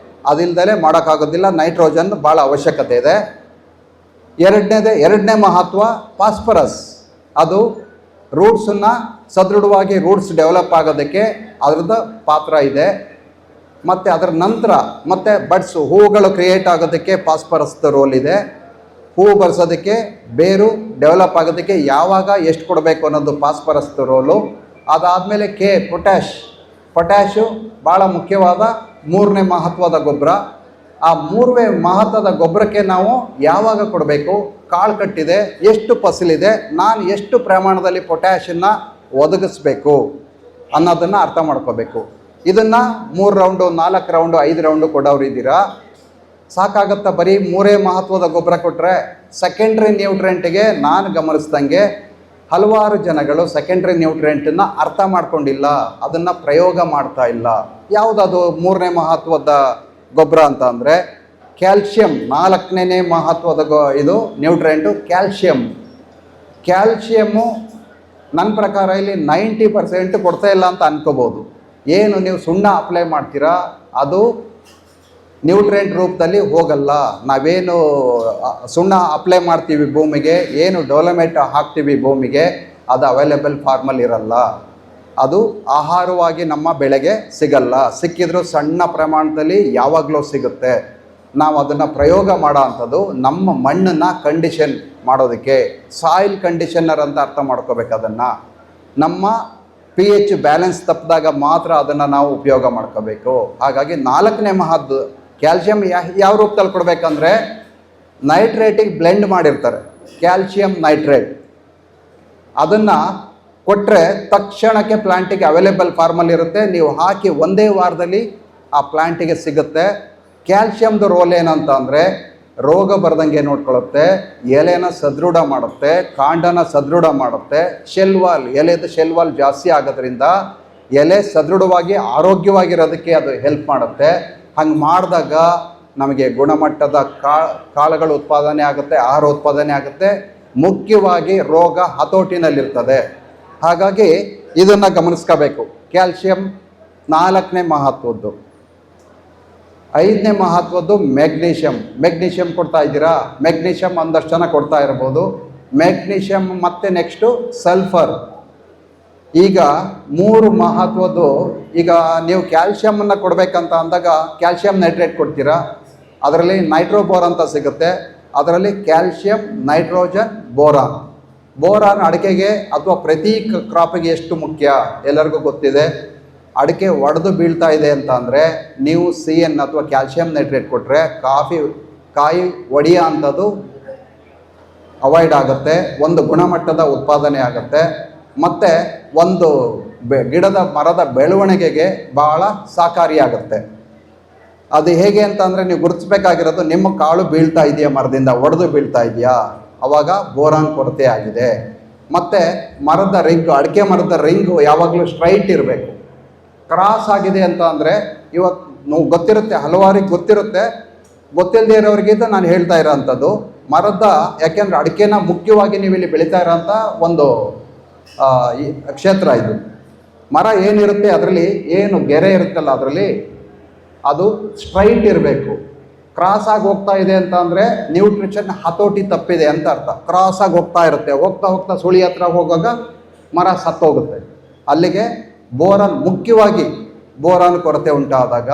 [SPEAKER 3] ಅದಿಲ್ಲದೆ ಮಾಡೋಕ್ಕಾಗೋದಿಲ್ಲ. ನೈಟ್ರೋಜನ್ ಭಾಳ ಅವಶ್ಯಕತೆ ಇದೆ. ಎರಡನೇ ಮಹತ್ವ ಫಾಸ್ಫರಸ್. ಅದು ರೂಟ್ಸನ್ನು ಸದೃಢವಾಗಿ ರೂಟ್ಸ್ ಡೆವಲಪ್ ಆಗೋದಕ್ಕೆ ಅದರದ್ದು ಪಾತ್ರ ಇದೆ. ಮತ್ತು ಅದರ ನಂತರ ಮತ್ತು ಬಡ್ಸು ಹೂವುಗಳು ಕ್ರಿಯೇಟ್ ಆಗೋದಕ್ಕೆ ಫಾಸ್ಫರಸ್ದು ರೋಲ್ ಇದೆ. ಹೂವು ಬರ್ಸೋದಕ್ಕೆ, ಬೇರು ಡೆವಲಪ್ ಆಗೋದಕ್ಕೆ ಯಾವಾಗ ಎಷ್ಟು ಕೊಡಬೇಕು ಅನ್ನೋದು ಫಾಸ್ಫರಸ್ದು ರೋಲು. ಅದಾದಮೇಲೆ ಪೊಟ್ಯಾಶು ಭಾಳ ಮುಖ್ಯವಾದ 3ನೇ ಮಹತ್ವದ ಗೊಬ್ಬರ. ಆ 3ನೇ ಮಹತ್ವದ ಗೊಬ್ಬರಕ್ಕೆ ನಾವು ಯಾವಾಗ ಕೊಡಬೇಕು, ಕಾಳು ಕಟ್ಟಿದೆ, ಎಷ್ಟು ಫಸಲಿದೆ, ನಾನು ಎಷ್ಟು ಪ್ರಮಾಣದಲ್ಲಿ ಪೊಟ್ಯಾಷನ್ನು ಒದಗಿಸ್ಬೇಕು ಅನ್ನೋದನ್ನು ಅರ್ಥ ಮಾಡ್ಕೋಬೇಕು. ಇದನ್ನು 3 ರೌಂಡು, 4 ರೌಂಡು, 5 ರೌಂಡು ಕೊಡೋರು ಇದ್ದೀರಾ, ಸಾಕಾಗತ್ತಾ? ಬರೀ 3 ಮಹತ್ವದ ಗೊಬ್ಬರ ಕೊಟ್ಟರೆ. ಸೆಕೆಂಡ್ರಿ ನ್ಯೂಟ್ರಿಯೆಂಟ್ಗೆ ನಾನು ಗಮನಿಸ್ದಂಗೆ ಹಲವಾರು ಜನಗಳು ಸೆಕೆಂಡ್ರಿ ನ್ಯೂಟ್ರಿಯೆಂಟನ್ನು ಅರ್ಥ ಮಾಡ್ಕೊಂಡಿಲ್ಲ, ಅದನ್ನು ಪ್ರಯೋಗ ಮಾಡ್ತಾ ಇಲ್ಲ. ಯಾವುದದು 3ನೇ ಮಹತ್ವದ ಗೊಬ್ಬರ ಅಂತ ಅಂದರೆ ಕ್ಯಾಲ್ಶಿಯಂ. 4ನೇ ಮಹತ್ವದ ಇದು ನ್ಯೂಟ್ರಿಯೆಂಟು ಕ್ಯಾಲ್ಶಿಯಮ್ಮು ನನ್ನ ಪ್ರಕಾರ ಇಲ್ಲಿ 90% ಕೊಡ್ತಾ ಇಲ್ಲ ಅಂತ ಅನ್ಕೋಬೋದು. ಏನು ನೀವು ಸುಣ್ಣ ಅಪ್ಲೈ ಮಾಡ್ತೀರಾ, ಅದು ನ್ಯೂಟ್ರಿಯೆಂಟ್ ರೂಪದಲ್ಲಿ ಹೋಗಲ್ಲ. ನಾವೇನು ಸುಣ್ಣ ಅಪ್ಲೈ ಮಾಡ್ತೀವಿ ಭೂಮಿಗೆ, ಏನು ಡೊಲೊಮೈಟ್ ಹಾಕ್ತೀವಿ ಭೂಮಿಗೆ, ಅದು ಅವೈಲೇಬಲ್ ಫಾರ್ಮಲ್ಲಿ ಇರಲ್ಲ. ಅದು ಆಹಾರವಾಗಿ ನಮ್ಮ ಬೆಳೆಗೆ ಸಿಗಲ್ಲ. ಸಿಕ್ಕಿದ್ರೂ ಸಣ್ಣ ಪ್ರಮಾಣದಲ್ಲಿ ಯಾವಾಗಲೂ ಸಿಗುತ್ತೆ. ನಾವು ಅದನ್ನು ಪ್ರಯೋಗ ಮಾಡೋ ಅಂಥದ್ದು ನಮ್ಮ ಮಣ್ಣನ್ನು ಕಂಡೀಷನ್ ಮಾಡೋದಕ್ಕೆ, ಸಾಯಿಲ್ ಕಂಡೀಷನರ್ ಅಂತ ಅರ್ಥ ಮಾಡ್ಕೋಬೇಕು. ಅದನ್ನು ನಮ್ಮ pH ಬ್ಯಾಲೆನ್ಸ್ ತಪ್ಪಿದಾಗ ಮಾತ್ರ ಅದನ್ನು ನಾವು ಉಪಯೋಗ ಮಾಡ್ಕೋಬೇಕು. ಹಾಗಾಗಿ 4ನೇ ಮಹತ್ವ ಕ್ಯಾಲ್ಶಿಯಂ ಯಾವ ರೂಪದಲ್ಲಿ ಕೊಡಬೇಕಂದ್ರೆ ನೈಟ್ರೇಟಿಗೆ ಬ್ಲೆಂಡ್ ಮಾಡಿರ್ತಾರೆ, ಕ್ಯಾಲ್ಶಿಯಂ ನೈಟ್ರೇಟ್. ಅದನ್ನು ಕೊಟ್ಟರೆ ತಕ್ಷಣಕ್ಕೆ ಪ್ಲಾಂಟಿಗೆ ಅವೈಲೇಬಲ್ ಫಾರ್ಮಲ್ಲಿ ಇರುತ್ತೆ. ನೀವು ಹಾಕಿ 1 ವಾರದಲ್ಲಿ ಆ ಪ್ಲಾಂಟಿಗೆ ಸಿಗುತ್ತೆ. ಕ್ಯಾಲ್ಶಿಯಮ್ದು ರೋಲ್ ಏನಂತ ಅಂದರೆ ರೋಗ ಬರ್ದಂಗೆ ನೋಡ್ಕೊಳ್ಳುತ್ತೆ, ಎಲೆನ ಸದೃಢ ಮಾಡುತ್ತೆ, ಕಾಂಡನ ಸದೃಢ ಮಾಡುತ್ತೆ. ಎಲೆದು ಶೆಲ್ವಾಲ್ ಜಾಸ್ತಿ ಆಗೋದ್ರಿಂದ ಎಲೆ ಸದೃಢವಾಗಿ ಆರೋಗ್ಯವಾಗಿರೋದಕ್ಕೆ ಅದು ಹೆಲ್ಪ್ ಮಾಡುತ್ತೆ. ಹಂಗೆ ಮಾಡಿದಾಗ ನಮಗೆ ಗುಣಮಟ್ಟದ ಕಾಳುಗಳು ಉತ್ಪಾದನೆ ಆಗುತ್ತೆ, ಆಹಾರ ಉತ್ಪಾದನೆ ಆಗುತ್ತೆ. ಮುಖ್ಯವಾಗಿ ರೋಗ ಹತೋಟಿನಲ್ಲಿರ್ತದೆ. ಹಾಗಾಗಿ ಇದನ್ನು ಗಮನಿಸ್ಕೋಬೇಕು. ಕ್ಯಾಲ್ಶಿಯಂ 4ನೇ ಮಹತ್ವದ್ದು. 5ನೇ ಮಹತ್ವದ್ದು ಮೆಗ್ನೀಷಿಯಂ ಕೊಡ್ತಾ ಇದ್ದೀರಾ. ಮೆಗ್ನೀಷಿಯಂ ಒಂದಷ್ಟು ಜನ ಕೊಡ್ತಾ ಇರ್ಬೋದು. ಮೆಗ್ನೀಷಿಯಂ ಮತ್ತು ನೆಕ್ಸ್ಟು ಸಲ್ಫರ್. ಈಗ 3 ಮಹತ್ವದ್ದು. ಈಗ ನೀವು ಕ್ಯಾಲ್ಶಿಯಮನ್ನು ಕೊಡಬೇಕಂತ ಅಂದಾಗ ಕ್ಯಾಲ್ಶಿಯಂ ನೈಟ್ರೇಟ್ ಕೊಡ್ತೀರಾ, ಅದರಲ್ಲಿ ನೈಟ್ರೋಬೋರ್ ಅಂತ ಸಿಗುತ್ತೆ. ಅದರಲ್ಲಿ ಕ್ಯಾಲ್ಶಿಯಂ, ನೈಟ್ರೋಜನ್, ಬೋರಾನ್ ಅಡಿಕೆಗೆ ಅಥವಾ ಪ್ರತಿ ಕ್ರಾಪಿಗೆ ಎಷ್ಟು ಮುಖ್ಯ ಎಲ್ಲರಿಗೂ ಗೊತ್ತಿದೆ. ಅಡಿಕೆ ಒಡೆದು ಬೀಳ್ತಾ ಇದೆ ಅಂತ ಅಂದರೆ ನೀವು CN ಅಥವಾ ಕ್ಯಾಲ್ಶಿಯಂ ನೈಟ್ರೇಟ್ ಕೊಟ್ಟರೆ ಕಾಯಿ ಒಡೆಯೋ ಅಂಥದ್ದು ಅವಾಯ್ಡ್ ಆಗುತ್ತೆ. ಒಂದು ಗುಣಮಟ್ಟದ ಉತ್ಪಾದನೆ ಆಗುತ್ತೆ. ಮತ್ತು ಒಂದು ಗಿಡದ ಮರದ ಬೆಳವಣಿಗೆಗೆ ಭಾಳ ಸಹಕಾರಿಯಾಗುತ್ತೆ. ಅದು ಹೇಗೆ ಅಂತಂದರೆ ನೀವು ಗುರುತಿಸ್ಬೇಕಾಗಿರೋದು, ನಿಮ್ಮ ಕಾಳು ಬೀಳ್ತಾ ಇದೆಯಾ, ಮರದಿಂದ ಒಡೆದು ಬೀಳ್ತಾ ಇದೆಯಾ, ಅವಾಗ ಬೋರಾನ್ ಕೊರತೆ ಆಗಿದೆ. ಮತ್ತು ಮರದ ರಿಂಗು, ಅಡಿಕೆ ಮರದ ರಿಂಗು ಯಾವಾಗಲೂ ಸ್ಟ್ರೈಟ್ ಇರಬೇಕು. ಕ್ರಾಸ್ ಆಗಿದೆ ಅಂತ ಅಂದರೆ ಇವತ್ತು ಗೊತ್ತಿರುತ್ತೆ, ಹಲವಾರಿಗೆ ಗೊತ್ತಿರುತ್ತೆ, ಗೊತ್ತಿಲ್ಲದೆ ಇರೋರಿಗಿಂತ ನಾನು ಹೇಳ್ತಾ ಇರೋವಂಥದ್ದು ಮರದ, ಯಾಕೆಂದರೆ ಅಡಿಕೆನ ಮುಖ್ಯವಾಗಿ ನೀವು ಇಲ್ಲಿ ಬೆಳೀತಾ ಇರೋಂಥ ಒಂದು ಕ್ಷೇತ್ರ ಇದು. ಮರ ಏನಿರುತ್ತೆ ಅದರಲ್ಲಿ, ಏನು ಗೆರೆ ಇರುತ್ತಲ್ಲ ಅದರಲ್ಲಿ, ಅದು ಸ್ಟ್ರೈಟ್ ಇರಬೇಕು. ಕ್ರಾಸ್ ಆಗಿ ಹೋಗ್ತಾ ಇದೆ ಅಂತ ಅಂದರೆ ನ್ಯೂಟ್ರಿಷನ್ ಹತೋಟಿ ತಪ್ಪಿದೆ ಅಂತ ಅರ್ಥ. ಕ್ರಾಸ್ ಆಗಿ ಹೋಗ್ತಾ ಇರುತ್ತೆ, ಹೋಗ್ತಾ ಹೋಗ್ತಾ ಸುಳಿ ಹತ್ರ ಹೋಗುವಾಗ ಮರ ಸತ್ತೋಗುತ್ತೆ. ಅಲ್ಲಿಗೆ ಬೋರಾನ್, ಮುಖ್ಯವಾಗಿ ಬೋರಾನ್ ಕೊರತೆ ಉಂಟಾದಾಗ,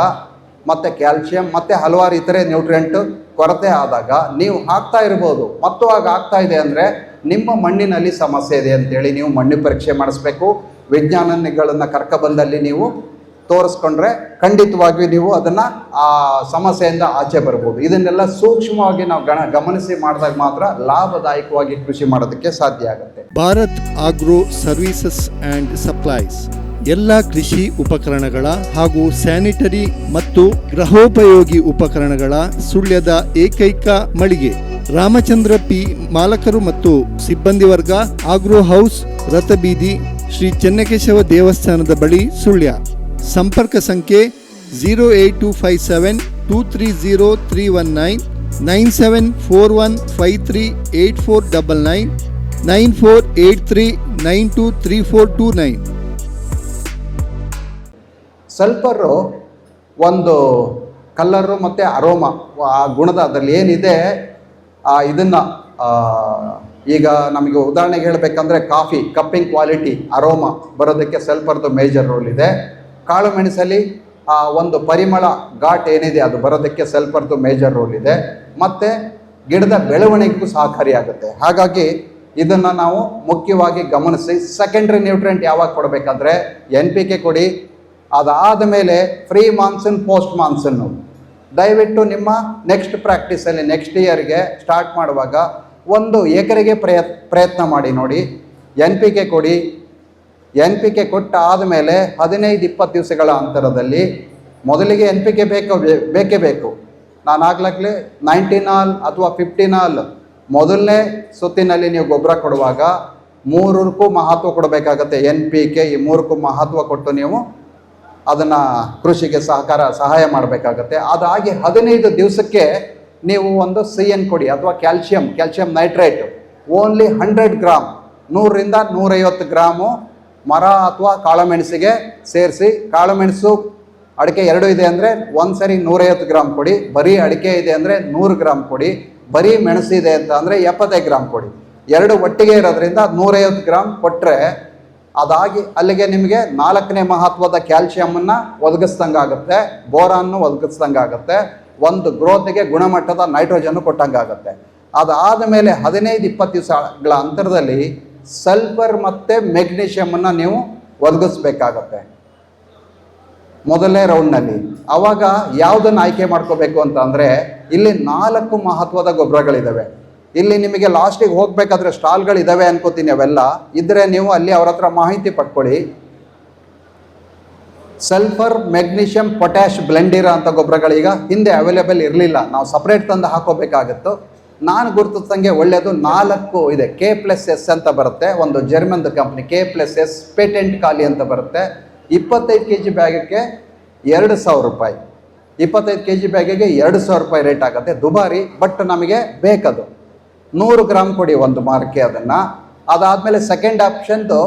[SPEAKER 3] ಮತ್ತು ಕ್ಯಾಲ್ಶಿಯಂ ಮತ್ತು ಹಲವಾರು ಇತರೆ ನ್ಯೂಟ್ರಿಯೆಂಟ್ ಕೊರತೆ ಆದಾಗ ನೀವು ಹಾಕ್ತಾ ಇರ್ಬೋದು. ಮತ್ತು ಆಗ ಆಗ್ತಾ ಇದೆ ಅಂದರೆ ನಿಮ್ಮ ಮಣ್ಣಿನಲ್ಲಿ ಸಮಸ್ಯೆ ಇದೆ ಅಂತೇಳಿ ನೀವು ಮಣ್ಣು ಪರೀಕ್ಷೆ ಮಾಡಿಸ್ಬೇಕು. ವಿಜ್ಞಾನಿಗಳನ್ನು ಕರ್ಕೊಬಂದಲ್ಲಿ ನೀವು ತೋರಿಸ್ಕೊಂಡ್ರೆ ಖಂಡಿತವಾಗಿಯೂ ನೀವು ಅದನ್ನು ಆ ಸಮಸ್ಯೆಯಿಂದ ಆಚೆ ಬರ್ಬೋದು. ಇದನ್ನೆಲ್ಲ ಸೂಕ್ಷ್ಮವಾಗಿ ನಾವು ಗಮನಿಸಿ ಮಾಡಿದಾಗ ಮಾತ್ರ ಲಾಭದಾಯಕವಾಗಿ ಕೃಷಿ ಮಾಡೋದಕ್ಕೆ ಸಾಧ್ಯ ಆಗುತ್ತೆ.
[SPEAKER 5] Bharat agro services and supplies ಎಲ್ಲ ಕೃಷಿ ಉಪಕರಣಗಳ ಹಾಗೂ ಸ್ಯಾನಿಟರಿ ಮತ್ತು ಗೃಹೋಪಯೋಗಿ ಉಪಕರಣಗಳ ಸುಳ್ಯದ ಏಕೈಕ ಮಳಿಗೆ. ರಾಮಚಂದ್ರ ಪಿ ಮಾಲಕರು ಮತ್ತು ಸಿಬ್ಬಂದಿ ವರ್ಗ, ಆಗ್ರೋ ಹೌಸ್, ರಥಬೀದಿ, ಶ್ರೀ ಚೆನ್ನಕೇಶವ ದೇವಸ್ಥಾನದ ಬಳಿ, ಸುಳ್ಯ. ಸಂಪರ್ಕ ಸಂಖ್ಯೆ 08257230319, 9741538499, 9483923429.
[SPEAKER 3] ಸಲ್ಫರು ಒಂದು ಕಲ್ಲರು ಮತ್ತು ಅರೋಮಾ, ಆ ಗುಣದ ಅದರಲ್ಲಿ ಏನಿದೆ ಇದನ್ನು ಈಗ ನಮಗೆ ಉದಾಹರಣೆಗೆ ಹೇಳಬೇಕಂದ್ರೆ ಕಾಫಿ ಕಪ್ಪಿಂಗ್ ಕ್ವಾಲಿಟಿ ಅರೋಮಾ ಬರೋದಕ್ಕೆ ಸಲ್ಫರ್ದು ಮೇಜರ್ ರೋಲ್ ಇದೆ. ಕಾಳು ಮೆಣಸಲ್ಲಿ ಒಂದು ಪರಿಮಳ ಘಾಟ್ ಏನಿದೆ ಅದು ಬರೋದಕ್ಕೆ ಸಲ್ಫರ್ದು ಮೇಜರ್ ರೋಲ್ ಇದೆ. ಮತ್ತು ಗಿಡದ ಬೆಳವಣಿಗೆಗೂ ಸಹಕಾರಿಯಾಗುತ್ತೆ. ಹಾಗಾಗಿ ಇದನ್ನು ನಾವು ಮುಖ್ಯವಾಗಿ ಗಮನಿಸಿ ಸೆಕೆಂಡ್ರಿ ನ್ಯೂಟ್ರಿಯೆಂಟ್ ಯಾವಾಗ ಕೊಡಬೇಕಂದ್ರೆ NPK ಕೊಡಿ. ಅದಾದ ಮೇಲೆ ಪ್ರೀ ಮಾನ್ಸೂನ್, ಪೋಸ್ಟ್ ಮಾನ್ಸೂನು ದಯವಿಟ್ಟು ನಿಮ್ಮ ನೆಕ್ಸ್ಟ್ ಪ್ರಾಕ್ಟೀಸಲ್ಲಿ ನೆಕ್ಸ್ಟ್ ಇಯರ್ಗೆ ಸ್ಟಾರ್ಟ್ ಮಾಡುವಾಗ ಒಂದು ಎಕರೆಗೆ ಪ್ರಯತ್ನ ಮಾಡಿ ನೋಡಿ. NPK ಕೊಡಿ. NPK ಕೊಟ್ಟ ಆದಮೇಲೆ 15-20 ದಿವಸಗಳ ಅಂತರದಲ್ಲಿ ಮೊದಲಿಗೆ NPK ಬೇಕೇ ಬೇಕು. ನಾನು ಆಗ್ಲಾಗಲೇ 19 ಅಥವಾ 15 ಮೊದಲನೇ ಸುತ್ತಿನಲ್ಲಿ ನೀವು ಗೊಬ್ಬರ ಕೊಡುವಾಗ 3ಕ್ಕೂ ಮಹತ್ವ ಕೊಡಬೇಕಾಗತ್ತೆ. NPK ಈ 3ಕ್ಕೂ ಮಹತ್ವ ಕೊಟ್ಟು ನೀವು ಅದನ್ನು ಕೃಷಿಗೆ ಸಹಾಯ ಮಾಡಬೇಕಾಗತ್ತೆ. ಅದಾಗಿ 15 ದಿವಸಕ್ಕೆ ನೀವು ಒಂದು CN ಕೊಡಿ ಅಥವಾ ಕ್ಯಾಲ್ಶಿಯಂ ನೈಟ್ರೇಟ್ ಓನ್ಲಿ 100 ಗ್ರಾಮ್, 100ರಿಂದ 150 ಗ್ರಾಮು ಮರ ಅಥವಾ ಕಾಳುಮೆಣಸಿಗೆ ಸೇರಿಸಿ. ಕಾಳುಮೆಣಸು ಅಡಿಕೆ 2 ಇದೆ ಅಂದರೆ ಒಂದು ಸರಿ 150 ಗ್ರಾಮ್ ಕೊಡಿ. ಬರೀ ಅಡಿಕೆ ಇದೆ ಅಂದರೆ 100 ಗ್ರಾಮ್ ಕೊಡಿ. ಬರೀ ಮೆಣಸು ಇದೆ ಅಂತ ಅಂದರೆ 75 ಗ್ರಾಮ್ ಕೊಡಿ. 2 ಒಟ್ಟಿಗೆ ಇರೋದ್ರಿಂದ 150 ಗ್ರಾಮ್ ಕೊಟ್ಟರೆ ಅದಾಗಿ ಅಲ್ಲಿಗೆ ನಿಮಗೆ 4ನೇ ಮಹತ್ವದ ಕ್ಯಾಲ್ಶಿಯಮನ್ನು ಒದಗಿಸ್ದಂಗಾಗುತ್ತೆ, ಬೋರಾನ್ನು ಒದಗಿಸ್ದಂಗಾಗುತ್ತೆ, ಒಂದು ಗ್ರೋತ್ಗೆ ಗುಣಮಟ್ಟದ ನೈಟ್ರೋಜನ್ನು ಕೊಟ್ಟಂಗಾಗುತ್ತೆ. ಅದಾದ ಮೇಲೆ 15-20 ದಿವಸಗಳ ಅಂತರದಲ್ಲಿ ಸಲ್ಫರ್ ಮತ್ತು ಮೆಗ್ನೀಷಿಯಮನ್ನು ನೀವು ಒದಗಿಸ್ಬೇಕಾಗತ್ತೆ ಮೊದಲನೇ ರೌಂಡ್ನಲ್ಲಿ. ಆವಾಗ ಯಾವುದನ್ನು ಆಯ್ಕೆ ಮಾಡ್ಕೋಬೇಕು ಅಂತ ಅಂದರೆ ಇಲ್ಲಿ 4 ಮಹತ್ವದ ಗೊಬ್ಬರಗಳಿದ್ದಾವೆ. ಇಲ್ಲಿ ನಿಮಗೆ ಲಾಸ್ಟಿಗೆ ಹೋಗಬೇಕಾದ್ರೆ ಸ್ಟಾಲ್ಗಳಿದ್ದಾವೆ ಅನ್ಕೋತೀನಿ. ಅವೆಲ್ಲ ಇದ್ದರೆ ನೀವು ಅಲ್ಲಿ ಅವ್ರ ಹತ್ರ ಮಾಹಿತಿ ಪಡ್ಕೊಳ್ಳಿ. ಸಲ್ಫರ್, ಮೆಗ್ನೀಷಿಯಂ, ಪೊಟ್ಯಾಶ್ ಬ್ಲೆಂಡ್ ಇರೋ ಅಂಥ ಗೊಬ್ಬರಗಳೀಗ ಹಿಂದೆ ಅವೈಲೇಬಲ್ ಇರಲಿಲ್ಲ. ನಾವು ಸಪ್ರೇಟ್ ತಂದು ಹಾಕೋಬೇಕಾಗಿತ್ತು. ನಾನು ಗುರುತಿಸ್ದಂಗೆ ಒಳ್ಳೆಯದು 4 ಇದೆ. K+S ಅಂತ ಬರುತ್ತೆ, ಒಂದು ಜರ್ಮನ್ದು ಕಂಪ್ನಿ. K+S ಪೇಟೆಂಟ್ ಖಾಲಿ ಅಂತ ಬರುತ್ತೆ. 25 kg ಬ್ಯಾಗಕ್ಕೆ 2,000 ರೂಪಾಯಿ. 25 kg ಬ್ಯಾಗಿಗೆ 2,000 ರೂಪಾಯಿ ರೇಟ್ ಆಗುತ್ತೆ. ದುಬಾರಿ, ಬಟ್ ನಮಗೆ ಬೇಕದು. 100 ಗ್ರಾಮ್ ಕೊಡಿ ಒಂದು ಮಾರ್ಕೆ ಅದನ್ನು. ಅದಾದಮೇಲೆ ಸೆಕೆಂಡ್ ಆಪ್ಷನ್ದು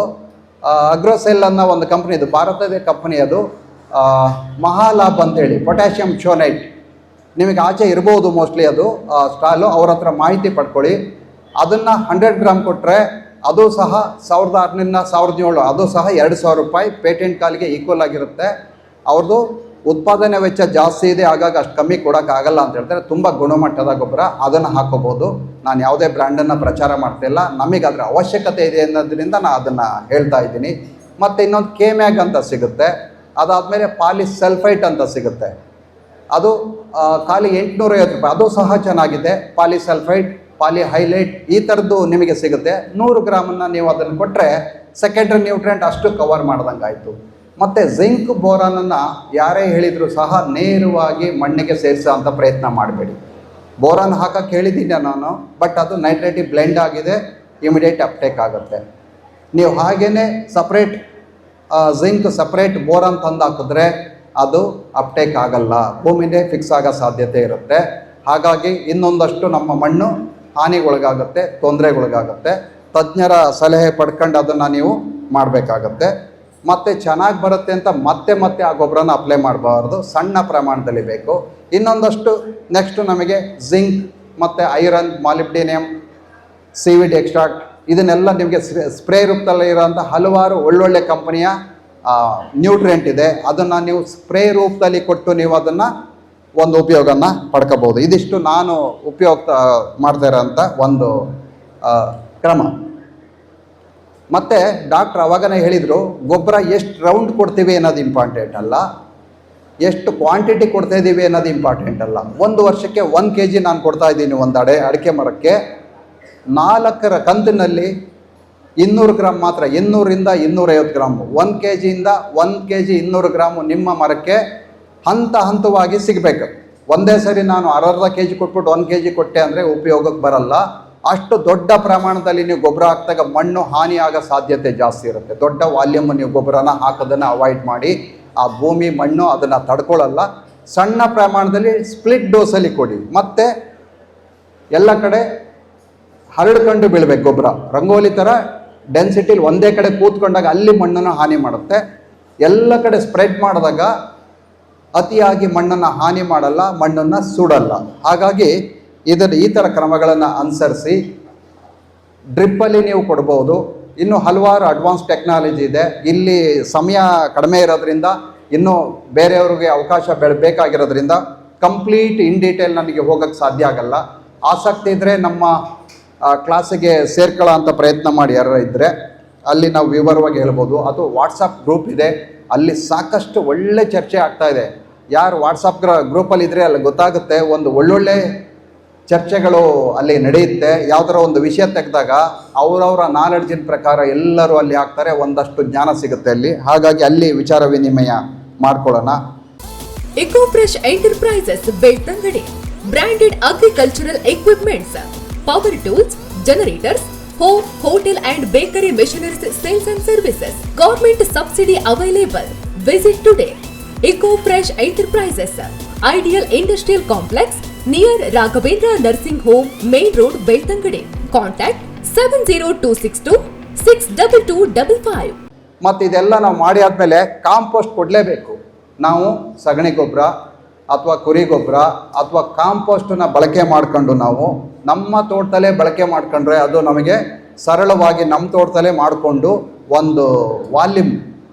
[SPEAKER 3] ಅಗ್ರೋಸೆಲ್ ಅನ್ನೋ ಒಂದು ಕಂಪ್ನಿ, ಇದು ಭಾರತದ ಕಂಪ್ನಿ, ಅದು ಮಹಾಲಾಭ್ ಅಂತೇಳಿ ಪೊಟ್ಯಾಷಿಯಂ ಶೋನೈಟ್. ನಿಮಗೆ ಆಚೆ ಇರ್ಬೋದು ಮೋಸ್ಟ್ಲಿ ಅದು ಸ್ಟಾಲು. ಅವ್ರ ಹತ್ರ ಮಾಹಿತಿ ಪಡ್ಕೊಳ್ಳಿ. ಅದನ್ನು 100 ಗ್ರಾಮ್ ಕೊಟ್ಟರೆ ಅದು ಸಹ 1,600ರಿಂದ 1,700, ಅದು ಸಹ 2,000 ರೂಪಾಯಿ. ಪೇಟೆಂಟ್ ಕಾಲಿಗೆ ಈಕ್ವಲ್ ಆಗಿರುತ್ತೆ. ಅವ್ರದ್ದು ಉತ್ಪಾದನೆ ವೆಚ್ಚ ಜಾಸ್ತಿ ಇದೆ, ಹಾಗಾಗಿ ಅಷ್ಟು ಕಮ್ಮಿ ಕೊಡೋಕ್ಕಾಗಲ್ಲ ಅಂತ ಹೇಳ್ತಾರೆ. ತುಂಬ ಗುಣಮಟ್ಟದ ಗೊಬ್ಬರ, ಅದನ್ನು ಹಾಕೋಬೋದು. ನಾನು ಯಾವುದೇ ಬ್ರ್ಯಾಂಡನ್ನು ಪ್ರಚಾರ ಮಾಡ್ತಿಲ್ಲ, ನಮಗೆ ಅದರ ಅವಶ್ಯಕತೆ ಇದೆ ಅನ್ನೋದ್ರಿಂದ ನಾನು ಅದನ್ನು ಹೇಳ್ತಾ ಇದ್ದೀನಿ. ಮತ್ತು ಇನ್ನೊಂದು K-ಮ್ಯಾಗ್ ಅಂತ ಸಿಗುತ್ತೆ. ಅದಾದಮೇಲೆ ಪಾಲಿಸಲ್ಫೈಟ್ ಅಂತ ಸಿಗುತ್ತೆ, ಅದು ಖಾಲಿ 850 ರೂಪಾಯಿ. ಅದು ಸಹ ಚೆನ್ನಾಗಿದೆ. ಪಾಲಿಸಲ್ಫೈಟ್, ಪಾಲಿಹೈಲೈಟ್ ಈ ಥರದ್ದು ನಿಮಗೆ ಸಿಗುತ್ತೆ. 100 ಗ್ರಾಮನ್ನು ನೀವು ಅದನ್ನು ಕೊಟ್ಟರೆ ಸೆಕೆಂಡ್ರಿ ನ್ಯೂಟ್ರಿಯೆಂಟ್ ಅಷ್ಟು ಕವರ್ ಮಾಡ್ದಂಗಾಯಿತು. ಮತ್ತು ಜಿಂಕ್ ಬೋರಾನನ್ನು ಯಾರೇ ಹೇಳಿದರೂ ಸಹ ನೇರವಾಗಿ ಮಣ್ಣಿಗೆ ಸೇರಿಸೋ ಅಂಥ ಪ್ರಯತ್ನ ಮಾಡಬೇಡಿ. ಬೋರಾನ್ ಹಾಕಕ್ಕೆ ಹೇಳಿದ್ದೀನಿ ನಾನು, ಬಟ್ ಅದು ನೈಟ್ರೇಟಿವ್ ಬ್ಲೆಂಡ್ ಆಗಿದೆ, ಇಮಿಡಿಯೇಟ್ ಅಪ್ಟೇಕ್ ಆಗುತ್ತೆ. ನೀವು ಹಾಗೇ ಸಪ್ರೇಟ್ ಜಿಂಕ್ ಸಪ್ರೇಟ್ ಬೋರಾನ್ ತಂದು ಹಾಕಿದ್ರೆ ಅದು ಅಪ್ಟೇಕ್ ಆಗಲ್ಲ, ಭೂಮಿನೇ ಫಿಕ್ಸ್ ಆಗೋ ಸಾಧ್ಯತೆ ಇರುತ್ತೆ. ಹಾಗಾಗಿ ಇನ್ನೊಂದಷ್ಟು ನಮ್ಮ ಮಣ್ಣು ಹಾನಿಗೊಳಗಾಗುತ್ತೆ, ತೊಂದರೆಗೊಳಗಾಗುತ್ತೆ. ತಜ್ಞರ ಸಲಹೆ ಪಡ್ಕೊಂಡು ಅದನ್ನು ನೀವು ಮಾಡಬೇಕಾಗತ್ತೆ. ಮತ್ತು ಚೆನ್ನಾಗಿ ಬರುತ್ತೆ ಅಂತ ಮತ್ತೆ ಆ ಗೊಬ್ಬರನ ಅಪ್ಲೈ ಮಾಡಬಾರ್ದು, ಸಣ್ಣ ಪ್ರಮಾಣದಲ್ಲಿ ಬೇಕು. ಇನ್ನೊಂದಷ್ಟು ನೆಕ್ಸ್ಟ್ ನಮಗೆ ಜಿಂಕ್ ಮತ್ತು ಐರನ್, ಮಾಲಿಬ್ಡಿನಿಯಮ್, ಸಿವಿಡ್ ಎಕ್ಸ್ಟ್ರಾಕ್ಟ್ ಇದನ್ನೆಲ್ಲ ನಿಮಗೆ ಸ್ಪ್ರೇ ರೂಪದಲ್ಲಿ ಇರೋಂಥ ಹಲವಾರು ಒಳ್ಳೊಳ್ಳೆ ಕಂಪನಿಯ ನ್ಯೂಟ್ರಿಯೆಂಟ್ ಇದೆ. ಅದನ್ನು ನೀವು ಸ್ಪ್ರೇ ರೂಪದಲ್ಲಿ ಕೊಟ್ಟು ನೀವು ಅದನ್ನು ಒಂದು ಉಪಯೋಗನ ಪಡ್ಕೋಬೋದು. ಇದಿಷ್ಟು ನಾನು ಉಪಯೋಗ ಮಾಡ್ತಾ ಇರೋಂಥ ಒಂದು ಕ್ರಮ. ಮತ್ತು ಡಾಕ್ಟ್ರ್ ಅವಾಗನೇ ಹೇಳಿದರು, ಗೊಬ್ಬರ ಎಷ್ಟು ರೌಂಡ್ ಕೊಡ್ತೀವಿ ಅನ್ನೋದು ಇಂಪಾರ್ಟೆಂಟ್ ಅಲ್ಲ, ಎಷ್ಟು ಕ್ವಾಂಟಿಟಿ ಕೊಡ್ತಾ ಇದ್ದೀವಿ ಅನ್ನೋದು ಇಂಪಾರ್ಟೆಂಟ್ ಅಲ್ಲ. 1 ವರ್ಷಕ್ಕೆ 1 kg ನಾನು ಕೊಡ್ತಾ ಇದ್ದೀನಿ ಒಂದು ಅಡಿಕೆ ಮರಕ್ಕೆ. 4 ಕಂತಿನಲ್ಲಿ 200 ಗ್ರಾಮ್ ಮಾತ್ರ, 200ರಿಂದ 250 ಗ್ರಾಮು, 1 kgಯಿಂದ 1 kg 200 ಗ್ರಾಮು ನಿಮ್ಮ ಮರಕ್ಕೆ ಹಂತವಾಗಿ ಸಿಗಬೇಕು. ಒಂದೇ ಸರಿ ನಾನು ಅರ್ಧ kg ಕೊಟ್ಬಿಟ್ಟು 1 kg ಕೊಟ್ಟೆ ಅಂದರೆ ಉಪಯೋಗಕ್ಕೆ ಬರಲ್ಲ. ಅಷ್ಟು ದೊಡ್ಡ ಪ್ರಮಾಣದಲ್ಲಿ ನೀವು ಗೊಬ್ಬರ ಹಾಕಿದಾಗ ಮಣ್ಣು ಹಾನಿಯಾಗೋ ಸಾಧ್ಯತೆ ಜಾಸ್ತಿ ಇರುತ್ತೆ. ದೊಡ್ಡ ವಾಲ್ಯೂಮ್ ನೀವು ಗೊಬ್ಬರನ ಹಾಕೋದನ್ನು ಅವಾಯ್ಡ್ ಮಾಡಿ. ಆ ಭೂಮಿ ಮಣ್ಣು ಅದನ್ನು ತಡ್ಕೊಳ್ಳಲ್ಲ. ಸಣ್ಣ ಪ್ರಮಾಣದಲ್ಲಿ ಸ್ಪ್ಲಿಟ್ ಡೋಸಲ್ಲಿ ಕೊಡಿ. ಮತ್ತು ಎಲ್ಲ ಕಡೆ ಹರಡ್ಕೊಂಡು ಬೀಳಬೇಕು ಗೊಬ್ಬರ. ರಂಗೋಲಿ ಥರ ಡೆನ್ಸಿಟಿಲಿ ಒಂದೇ ಕಡೆ ಕೂತ್ಕೊಂಡಾಗ ಅಲ್ಲಿ ಮಣ್ಣನ್ನು ಹಾನಿ ಮಾಡುತ್ತೆ. ಎಲ್ಲ ಕಡೆ ಸ್ಪ್ರೆಡ್ ಮಾಡಿದಾಗ ಅತಿಯಾಗಿ ಮಣ್ಣನ್ನು ಹಾನಿ ಮಾಡಲ್ಲ, ಮಣ್ಣನ್ನು ಸುಡಲ್ಲ. ಹಾಗಾಗಿ ಈ ಥರ ಕ್ರಮಗಳನ್ನು ಅನುಸರಿಸಿ ಡ್ರಿಪ್ಪಲ್ಲಿ ನೀವು ಕೊಡ್ಬೋದು. ಇನ್ನೂ ಹಲವಾರು ಅಡ್ವಾನ್ಸ್ ಟೆಕ್ನಾಲಜಿ ಇದೆ. ಇಲ್ಲಿ ಸಮಯ ಕಡಿಮೆ ಇರೋದ್ರಿಂದ ಇನ್ನೂ ಬೇರೆಯವ್ರಿಗೆ ಅವಕಾಶ ಬೇಕಾಗಿರೋದ್ರಿಂದ ಕಂಪ್ಲೀಟ್ ಇನ್ ಡೀಟೇಲ್ ನನಗೆ ಹೋಗೋಕ್ಕೆ ಸಾಧ್ಯ ಆಗಲ್ಲ. ಆಸಕ್ತಿ ಇದ್ದರೆ ನಮ್ಮ ಕ್ಲಾಸಿಗೆ ಸೇರ್ಕೊಳ್ಳೋ ಅಂಥ ಪ್ರಯತ್ನ ಮಾಡಿ ಯಾರು ಇದ್ದರೆ ಅಲ್ಲಿ ನಾವು ವಿವರವಾಗಿ ಹೇಳ್ಬೋದು. ಅದು ವಾಟ್ಸಪ್ ಗ್ರೂಪ್ ಇದೆ, ಅಲ್ಲಿ ಸಾಕಷ್ಟು ಒಳ್ಳೆ ಚರ್ಚೆ ಆಗ್ತಾಯಿದೆ. ಯಾರು ವಾಟ್ಸಪ್ ಗ್ರೂಪಲ್ಲಿ ಇದ್ದರೆ ಅಲ್ಲಿ ಗೊತ್ತಾಗುತ್ತೆ, ಒಂದು ಒಳ್ಳೊಳ್ಳೆ ಚರ್ಚೆಗಳು ಅಲ್ಲಿ ನಡೆಯುತ್ತೆ. ಯಾವುದರ ಒಂದು ವಿಷಯ ತೆಗೆದಾಗ ಅವರವರ ನಾಲೆಡ್ಜಿನ ಪ್ರಕಾರ ಎಲ್ಲರೂ ಅಲ್ಲಿ ಹಾಕ್ತಾರೆ, ಒಂದಷ್ಟು ಜ್ಞಾನ ಸಿಗುತ್ತೆ ಅಲ್ಲಿ. ಹಾಗಾಗಿ ಅಲ್ಲಿ ವಿಚಾರ ವಿನಿಮಯ ಮಾಡ್ಕೊಳ್ಳೋಣ.
[SPEAKER 1] Eco fresh enterprises Belthangady branded agricultural equipments, power tools, generators, home, hotel and bakery machineries sales and services. Government subsidy available. Visit today. Eco fresh enterprises, ideal industrial complex near Raghavendra nursing home, main road, Belthangady. Contact 7026262255.
[SPEAKER 3] ಮತ್ತು ಇದೆಲ್ಲ ನಾವು ಮಾಡಿ ಆದಮೇಲೆ compost ಕೊಡಲೇಬೇಕು. ನಾವು ಸಗಣಿ ಗೊಬ್ಬರ ಅಥವಾ ಕುರಿ ಗೊಬ್ಬರ ಅಥವಾ ಕಾಂಪೋಸ್ಟನ್ನು ಬಳಕೆ ಮಾಡ್ಕೊಂಡು ನಾವು ನಮ್ಮ ತೋಟದಲ್ಲೇ ಬಳಕೆ ಮಾಡ್ಕೊಂಡ್ರೆ ಅದು ನಮಗೆ ಸರಳವಾಗಿ ನಮ್ಮ ತೋಟದಲ್ಲೇ ಮಾಡಿಕೊಂಡು ಒಂದು ವಾಲ್ಯೂಮ್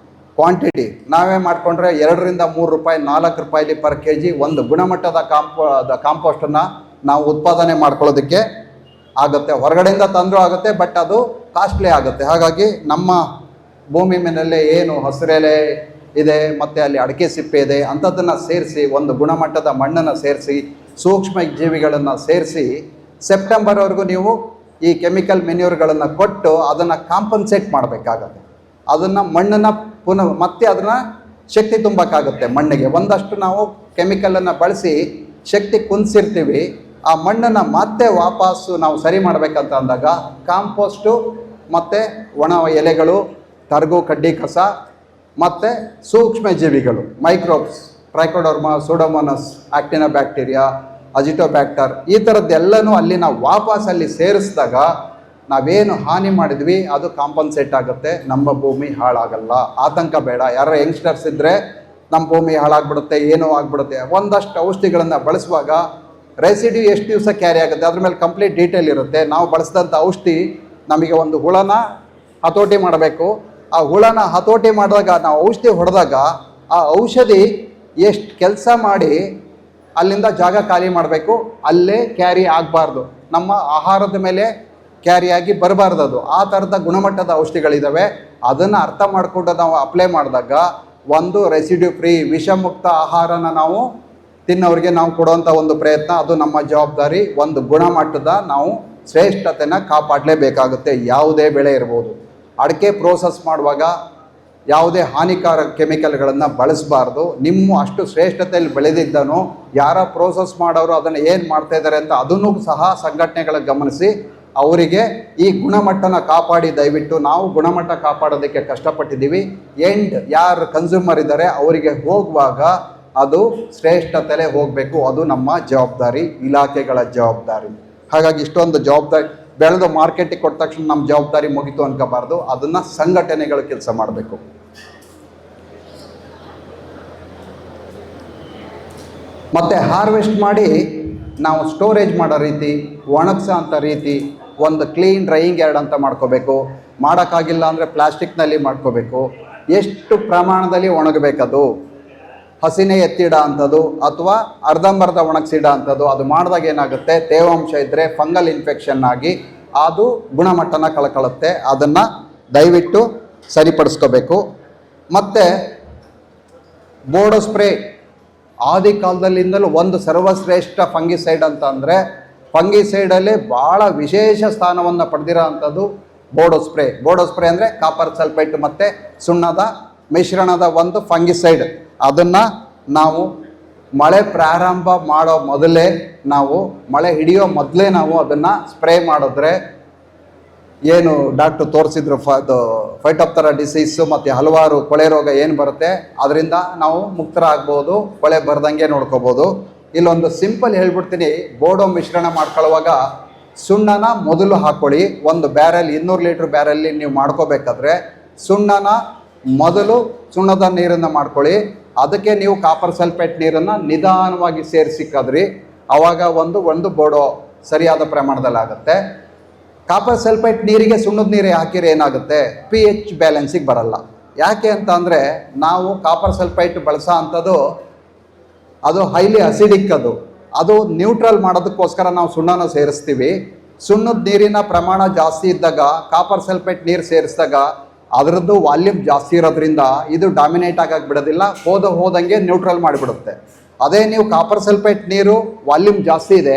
[SPEAKER 3] ಕ್ವಾಂಟಿಟಿ ನಾವೇ ಮಾಡಿಕೊಂಡ್ರೆ 2ರಿಂದ 3 ರೂಪಾಯಿ 4 ರೂಪಾಯಿಲಿ ಪರ್ kg ಒಂದು ಗುಣಮಟ್ಟದ ಕಾಂಪೋಸ್ಟನ್ನು ನಾವು ಉತ್ಪಾದನೆ ಮಾಡ್ಕೊಳ್ಳೋದಕ್ಕೆ ಆಗುತ್ತೆ. ಹೊರಗಡೆಯಿಂದ ತಂದರೂ ಆಗುತ್ತೆ, ಬಟ್ ಅದು ಕಾಸ್ಟ್ಲಿ ಆಗುತ್ತೆ. ಹಾಗಾಗಿ ನಮ್ಮ ಭೂಮಿ ಮೇಲೆ ಏನು ಹಸಿರೆಲೆ ಇದೆ ಮತ್ತು ಅಲ್ಲಿ ಅಡಿಕೆ ಸಿಪ್ಪೆ ಇದೆ ಅಂಥದ್ದನ್ನು ಸೇರಿಸಿ, ಒಂದು ಗುಣಮಟ್ಟದ ಮಣ್ಣನ್ನು ಸೇರಿಸಿ, ಸೂಕ್ಷ್ಮ ಜೀವಿಗಳನ್ನು ಸೇರಿಸಿ ಸೆಪ್ಟೆಂಬರ್ವರೆಗೂ ನೀವು ಈ ಕೆಮಿಕಲ್ ಮೆನ್ಯೂರ್ಗಳನ್ನು ಕೊಟ್ಟು ಅದನ್ನು ಕಾಂಪನ್ಸೇಟ್ ಮಾಡಬೇಕಾಗತ್ತೆ. ಅದನ್ನು ಮಣ್ಣನ್ನು ಮತ್ತೆ ಅದನ್ನು ಶಕ್ತಿ ತುಂಬಕ್ಕಾಗುತ್ತೆ ಮಣ್ಣಿಗೆ. ಒಂದಷ್ಟು ನಾವು ಕೆಮಿಕಲನ್ನು ಬಳಸಿ ಶಕ್ತಿ ಕುಂದಿಸಿರ್ತೀವಿ, ಆ ಮಣ್ಣನ್ನು ಮತ್ತೆ ವಾಪಸ್ಸು ನಾವು ಸರಿ ಮಾಡಬೇಕಂತ ಅಂದಾಗ ಕಾಂಪೋಸ್ಟು ಮತ್ತು ಒಣ ಎಲೆಗಳು, ತರಗು ಕಡ್ಡಿ ಕಸ ಮತ್ತು ಸೂಕ್ಷ್ಮ ಜೀವಿಗಳು, microbes, trichoderma, pseudomonas, actino bacteria, azotobacter, ಈ ಥರದ್ದೆಲ್ಲನೂ ಅಲ್ಲಿ ನಾವು ವಾಪಸ್ ಅಲ್ಲಿ ಸೇರಿಸಿದಾಗ ನಾವೇನು ಹಾನಿ ಮಾಡಿದ್ವಿ ಅದು ಕಾಂಪನ್ಸೇಟ್ ಆಗುತ್ತೆ, ನಮ್ಮ ಭೂಮಿ ಹಾಳಾಗಲ್ಲ. ಆತಂಕ ಬೇಡ. ಯಾರೋ ಯಂಗ್ಸ್ಟರ್ಸ್ ಇದ್ದರೆ ನಮ್ಮ ಭೂಮಿ ಹಾಳಾಗ್ಬಿಡುತ್ತೆ, ಏನೋ ಆಗ್ಬಿಡುತ್ತೆ, ಒಂದಷ್ಟು ಔಷಧಿಗಳನ್ನು ಬಳಸುವಾಗ ರೆಸಿಡ್ಯೂ ಎಷ್ಟು ದಿವಸ ಕ್ಯಾರಿ ಆಗುತ್ತೆ ಅದ್ರ ಮೇಲೆ ಕಂಪ್ಲೀಟ್ ಡೀಟೇಲ್ ಇರುತ್ತೆ. ನಾವು ಬಳಸಿದಂಥ ಔಷಧಿ ನಮಗೆ ಒಂದು ಹುಳನ ಹತೋಟಿ ಮಾಡಬೇಕು. ಆ ಹುಳನ ಹತೋಟಿ ಮಾಡಿದಾಗ ನಾವು ಔಷಧಿ ಹೊಡೆದಾಗ ಆ ಔಷಧಿ ಎಷ್ಟು ಕೆಲಸ ಮಾಡಿ ಅಲ್ಲಿಂದ ಜಾಗ ಖಾಲಿ ಮಾಡಬೇಕು, ಅಲ್ಲೇ ಕ್ಯಾರಿ ಆಗಬಾರ್ದು, ನಮ್ಮ ಆಹಾರದ ಮೇಲೆ ಕ್ಯಾರಿಯಾಗಿ ಬರಬಾರ್ದು. ಅದು ಆ ಥರದ ಗುಣಮಟ್ಟದ ಔಷಧಿಗಳಿದ್ದಾವೆ. ಅದನ್ನು ಅರ್ಥ ಮಾಡಿಕೊಂಡು ನಾವು ಅಪ್ಲೈ ಮಾಡಿದಾಗ ಒಂದು ರೆಸಿಡ್ಯೂ ಫ್ರೀ ವಿಷಮುಕ್ತ ಆಹಾರನ ನಾವು ತಿನ್ನೋರಿಗೆ ನಾವು ಕೊಡುವಂಥ ಒಂದು ಪ್ರಯತ್ನ, ಅದು ನಮ್ಮ ಜವಾಬ್ದಾರಿ. ಒಂದು ಗುಣಮಟ್ಟದ ನಾವು ಶ್ರೇಷ್ಠತೆನ ಕಾಪಾಡಲೇಬೇಕಾಗುತ್ತೆ, ಯಾವುದೇ ಬೆಳೆ ಇರ್ಬೋದು. ಅಡಿಕೆ ಪ್ರೋಸೆಸ್ ಮಾಡುವಾಗ ಯಾವುದೇ ಹಾನಿಕಾರಕ ಕೆಮಿಕಲ್ಗಳನ್ನು ಬಳಸಬಾರ್ದು. ನಿಮ್ಮ ಅಷ್ಟು ಶ್ರೇಷ್ಠತೆಯಲ್ಲಿ ಬೆಳೆದಿದ್ದನು ಯಾರ ಪ್ರೋಸೆಸ್ ಮಾಡೋರು ಅದನ್ನು ಏನು ಮಾಡ್ತಾ ಇದ್ದಾರೆ ಅಂತ ಅದನ್ನು ಸಹ ಸಂಘಟನೆಗಳ ಗಮನಿಸಿ ಅವರಿಗೆ ಈ ಗುಣಮಟ್ಟನ ಕಾಪಾಡಿ. ದಯವಿಟ್ಟು ನಾವು ಗುಣಮಟ್ಟ ಕಾಪಾಡೋದಕ್ಕೆ ಕಷ್ಟಪಟ್ಟಿದ್ದೀವಿ. ಎಂಡ್ ಯಾರು ಕನ್ಸ್ಯೂಮರ್ ಇದ್ದಾರೆ ಅವರಿಗೆ ಹೋಗುವಾಗ ಅದು ಶ್ರೇಷ್ಠತೆಯಲ್ಲೇ ಹೋಗಬೇಕು. ಅದು ನಮ್ಮ ಜವಾಬ್ದಾರಿ, ಇಲಾಖೆಗಳ ಜವಾಬ್ದಾರಿ. ಹಾಗಾಗಿ ಇಷ್ಟೊಂದು ಜವಾಬ್ದಾರಿ ಬೆಳೆದು ಮಾರ್ಕೆಟಿಗೆ ಕೊಟ್ಟ ತಕ್ಷಣ ನಮ್ಮ ಜವಾಬ್ದಾರಿ ಮುಗಿತು ಅನ್ಕೋಬಾರ್ದು. ಅದನ್ನು ಸಂಘಟನೆಗಳು ಕೆಲಸ ಮಾಡಬೇಕು. ಮತ್ತು ಹಾರ್ವೆಸ್ಟ್ ಮಾಡಿ ನಾವು ಸ್ಟೋರೇಜ್ ಮಾಡೋ ರೀತಿ, ಒಣಗಿಸೋ ಅಂಥ ರೀತಿ, ಒಂದು ಕ್ಲೀನ್ ಡ್ರೈಯಿಂಗ್ ಯಾರ್ಡ್ ಅಂತ ಮಾಡ್ಕೋಬೇಕು. ಮಾಡೋಕ್ಕಾಗಿಲ್ಲ ಅಂದರೆ ಪ್ಲಾಸ್ಟಿಕ್ನಲ್ಲಿ ಮಾಡ್ಕೋಬೇಕು. ಎಷ್ಟು ಪ್ರಮಾಣದಲ್ಲಿ ಒಣಗಬೇಕದು, ಹಸಿನೇ ಎತ್ತಿಡ ಅಂಥದ್ದು ಅಥವಾ ಅರ್ಧಂಬರ್ಧ ಒಣಗಿಸಿಡ ಅಂಥದ್ದು. ಅದು ಮಾಡಿದಾಗ ಏನಾಗುತ್ತೆ, ತೇವಾಂಶ ಇದ್ದರೆ ಫಂಗಲ್ ಇನ್ಫೆಕ್ಷನ್ ಆಗಿ ಅದು ಗುಣಮಟ್ಟನ ಕಳ್ಕೊಳ್ಳುತ್ತೆ. ಅದನ್ನು ದಯವಿಟ್ಟು ಸರಿಪಡಿಸ್ಕೋಬೇಕು. ಮತ್ತು ಬೋರ್ಡೋ ಸ್ಪ್ರೇ ಆದಿ ಕಾಲದಲ್ಲಿಂದಲೂ ಒಂದು ಸರ್ವಶ್ರೇಷ್ಠ ಫಂಗಿಸೈಡ್ ಅಂತ ಅಂದರೆ ಫಂಗಿಸೈಡಲ್ಲಿ ಭಾಳ ವಿಶೇಷ ಸ್ಥಾನವನ್ನು ಪಡೆದಿರೋ ಅಂಥದ್ದು ಬೋರ್ಡೋ ಸ್ಪ್ರೇ. ಬೋರ್ಡೋ ಸ್ಪ್ರೇ ಅಂದರೆ ಕಾಪರ್ ಸಲ್ಫೇಟ್ ಮತ್ತು ಸುಣ್ಣದ ಮಿಶ್ರಣದ ಒಂದು ಫಂಗಿಸೈಡ್. ಅದನ್ನು ನಾವು ಮಳೆ ಪ್ರಾರಂಭ ಮಾಡೋ ಮೊದಲೇ, ನಾವು ಮಳೆ ಹಿಡಿಯೋ ಮೊದಲೇ ನಾವು ಅದನ್ನು ಸ್ಪ್ರೇ ಮಾಡಿದ್ರೆ ಏನು ಡಾಕ್ಟ್ರು ತೋರಿಸಿದ್ರು ಫೈಟೋಪ್ತರಾ ಡಿಸೀಸು ಮತ್ತು ಹಲವಾರು ಕೊಳೆ ರೋಗ ಏನು ಬರುತ್ತೆ ಅದರಿಂದ ನಾವು ಮುಕ್ತರಾಗ್ಬೋದು, ಕೊಳೆ ಬರ್ದಂಗೆ ನೋಡ್ಕೋಬೋದು. ಇಲ್ಲೊಂದು ಸಿಂಪಲ್ ಹೇಳ್ಬಿಡ್ತೀನಿ. ಬೋರ್ಡೋ ಮಿಶ್ರಣ ಮಾಡ್ಕೊಳ್ಳುವಾಗ ಸುಣ್ಣನ ಮೊದಲು ಹಾಕ್ಕೊಳ್ಳಿ. ಒಂದು ಬ್ಯಾರೆಲ್ 200 ಲೀಟ್ರ್ ಬ್ಯಾರಲ್ಲಿ ನೀವು ಮಾಡ್ಕೋಬೇಕಾದ್ರೆ ಸುಣ್ಣನ ಮೊದಲು ಸುಣ್ಣದ ನೀರನ್ನು ಮಾಡ್ಕೊಳ್ಳಿ. ಅದಕ್ಕೆ ನೀವು ಕಾಪರ್ ಸಲ್ಫೇಟ್ ನೀರನ್ನು ನಿಧಾನವಾಗಿ ಸೇರಿಸಿಕ್ಕಾದ್ರಿ ಆವಾಗ ಒಂದು ಬೋರ್ಡೋ ಸರಿಯಾದ ಪ್ರಮಾಣದಲ್ಲಿ ಆಗುತ್ತೆ. ಕಾಪರ್ ಸಲ್ಫೇಟ್ ನೀರಿಗೆ ಸುಣ್ಣದ ನೀರು ಹಾಕಿದ್ರೆ ಏನಾಗುತ್ತೆ, pH ಬ್ಯಾಲೆನ್ಸಿಗೆ ಬರಲ್ಲ. ಯಾಕೆ ಅಂತ ಅಂದರೆ ನಾವು ಕಾಪರ್ ಸಲ್ಫೇಟ್ ಬಳಸೋ ಅಂಥದ್ದು ಅದು ಹೈಲಿ ಅಸಿಡಿಕ್. ಅದು ನ್ಯೂಟ್ರಲ್ ಮಾಡೋದಕ್ಕೋಸ್ಕರ ನಾವು ಸುಣ್ಣನ ಸೇರಿಸ್ತೀವಿ. ಸುಣ್ಣದ ನೀರಿನ ಪ್ರಮಾಣ ಜಾಸ್ತಿ ಇದ್ದಾಗ ಕಾಪರ್ ಸಲ್ಫೇಟ್ ನೀರು ಸೇರಿಸಿದಾಗ ಅದರದ್ದು ವಾಲ್ಯೂಮ್ ಜಾಸ್ತಿ ಇರೋದ್ರಿಂದ ಇದು ಡಾಮಿನೇಟ್ ಆಗೋಕ್ಕೆ ಬಿಡೋದಿಲ್ಲ, ಹೋದಂಗೆ ನ್ಯೂಟ್ರಲ್ ಮಾಡಿಬಿಡುತ್ತೆ. ಅದೇ ನೀವು ಕಾಪರ್ ಸಲ್ಫೇಟ್ ನೀರು ವಾಲ್ಯೂಮ್ ಜಾಸ್ತಿ ಇದೆ,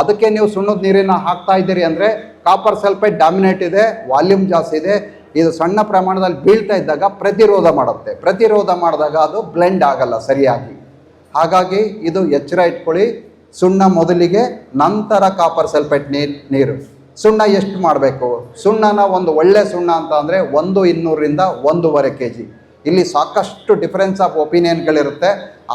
[SPEAKER 3] ಅದಕ್ಕೆ ನೀವು ಸುಣ್ಣದ ನೀರಿನ ಹಾಕ್ತಾ ಇದ್ದೀರಿ ಅಂದರೆ ಕಾಪರ್ ಸಲ್ಫೇಟ್ ಡಾಮಿನೇಟ್ ಇದೆ, ವಾಲ್ಯೂಮ್ ಜಾಸ್ತಿ ಇದೆ, ಇದು ಸಣ್ಣ ಪ್ರಮಾಣದಲ್ಲಿ ಬೀಳ್ತಾ ಇದ್ದಾಗ ಪ್ರತಿರೋಧ ಮಾಡುತ್ತೆ. ಪ್ರತಿರೋಧ ಮಾಡಿದಾಗ ಅದು ಬ್ಲೆಂಡ್ ಆಗಲ್ಲ ಸರಿಯಾಗಿ. ಹಾಗಾಗಿ ಇದು ಎಚ್ಚರ ಇಟ್ಕೊಳ್ಳಿ. ಸುಣ್ಣ ಮೊದಲಿಗೆ, ನಂತರ ಕಾಪರ್ ಸಲ್ಫೇಟ್ ನೀರು. ಸುಣ್ಣ ಎಷ್ಟು ಮಾಡಬೇಕು, ಸುಣ್ಣನ ಒಂದು ಒಳ್ಳೆ ಸುಣ್ಣ ಅಂತ ಅಂದರೆ 200ರಿಂದ 1.5 kg. ಇಲ್ಲಿ ಸಾಕಷ್ಟು ಡಿಫರೆನ್ಸ್ ಆಫ್ ಒಪಿನಿಯನ್ಗಳಿರುತ್ತೆ.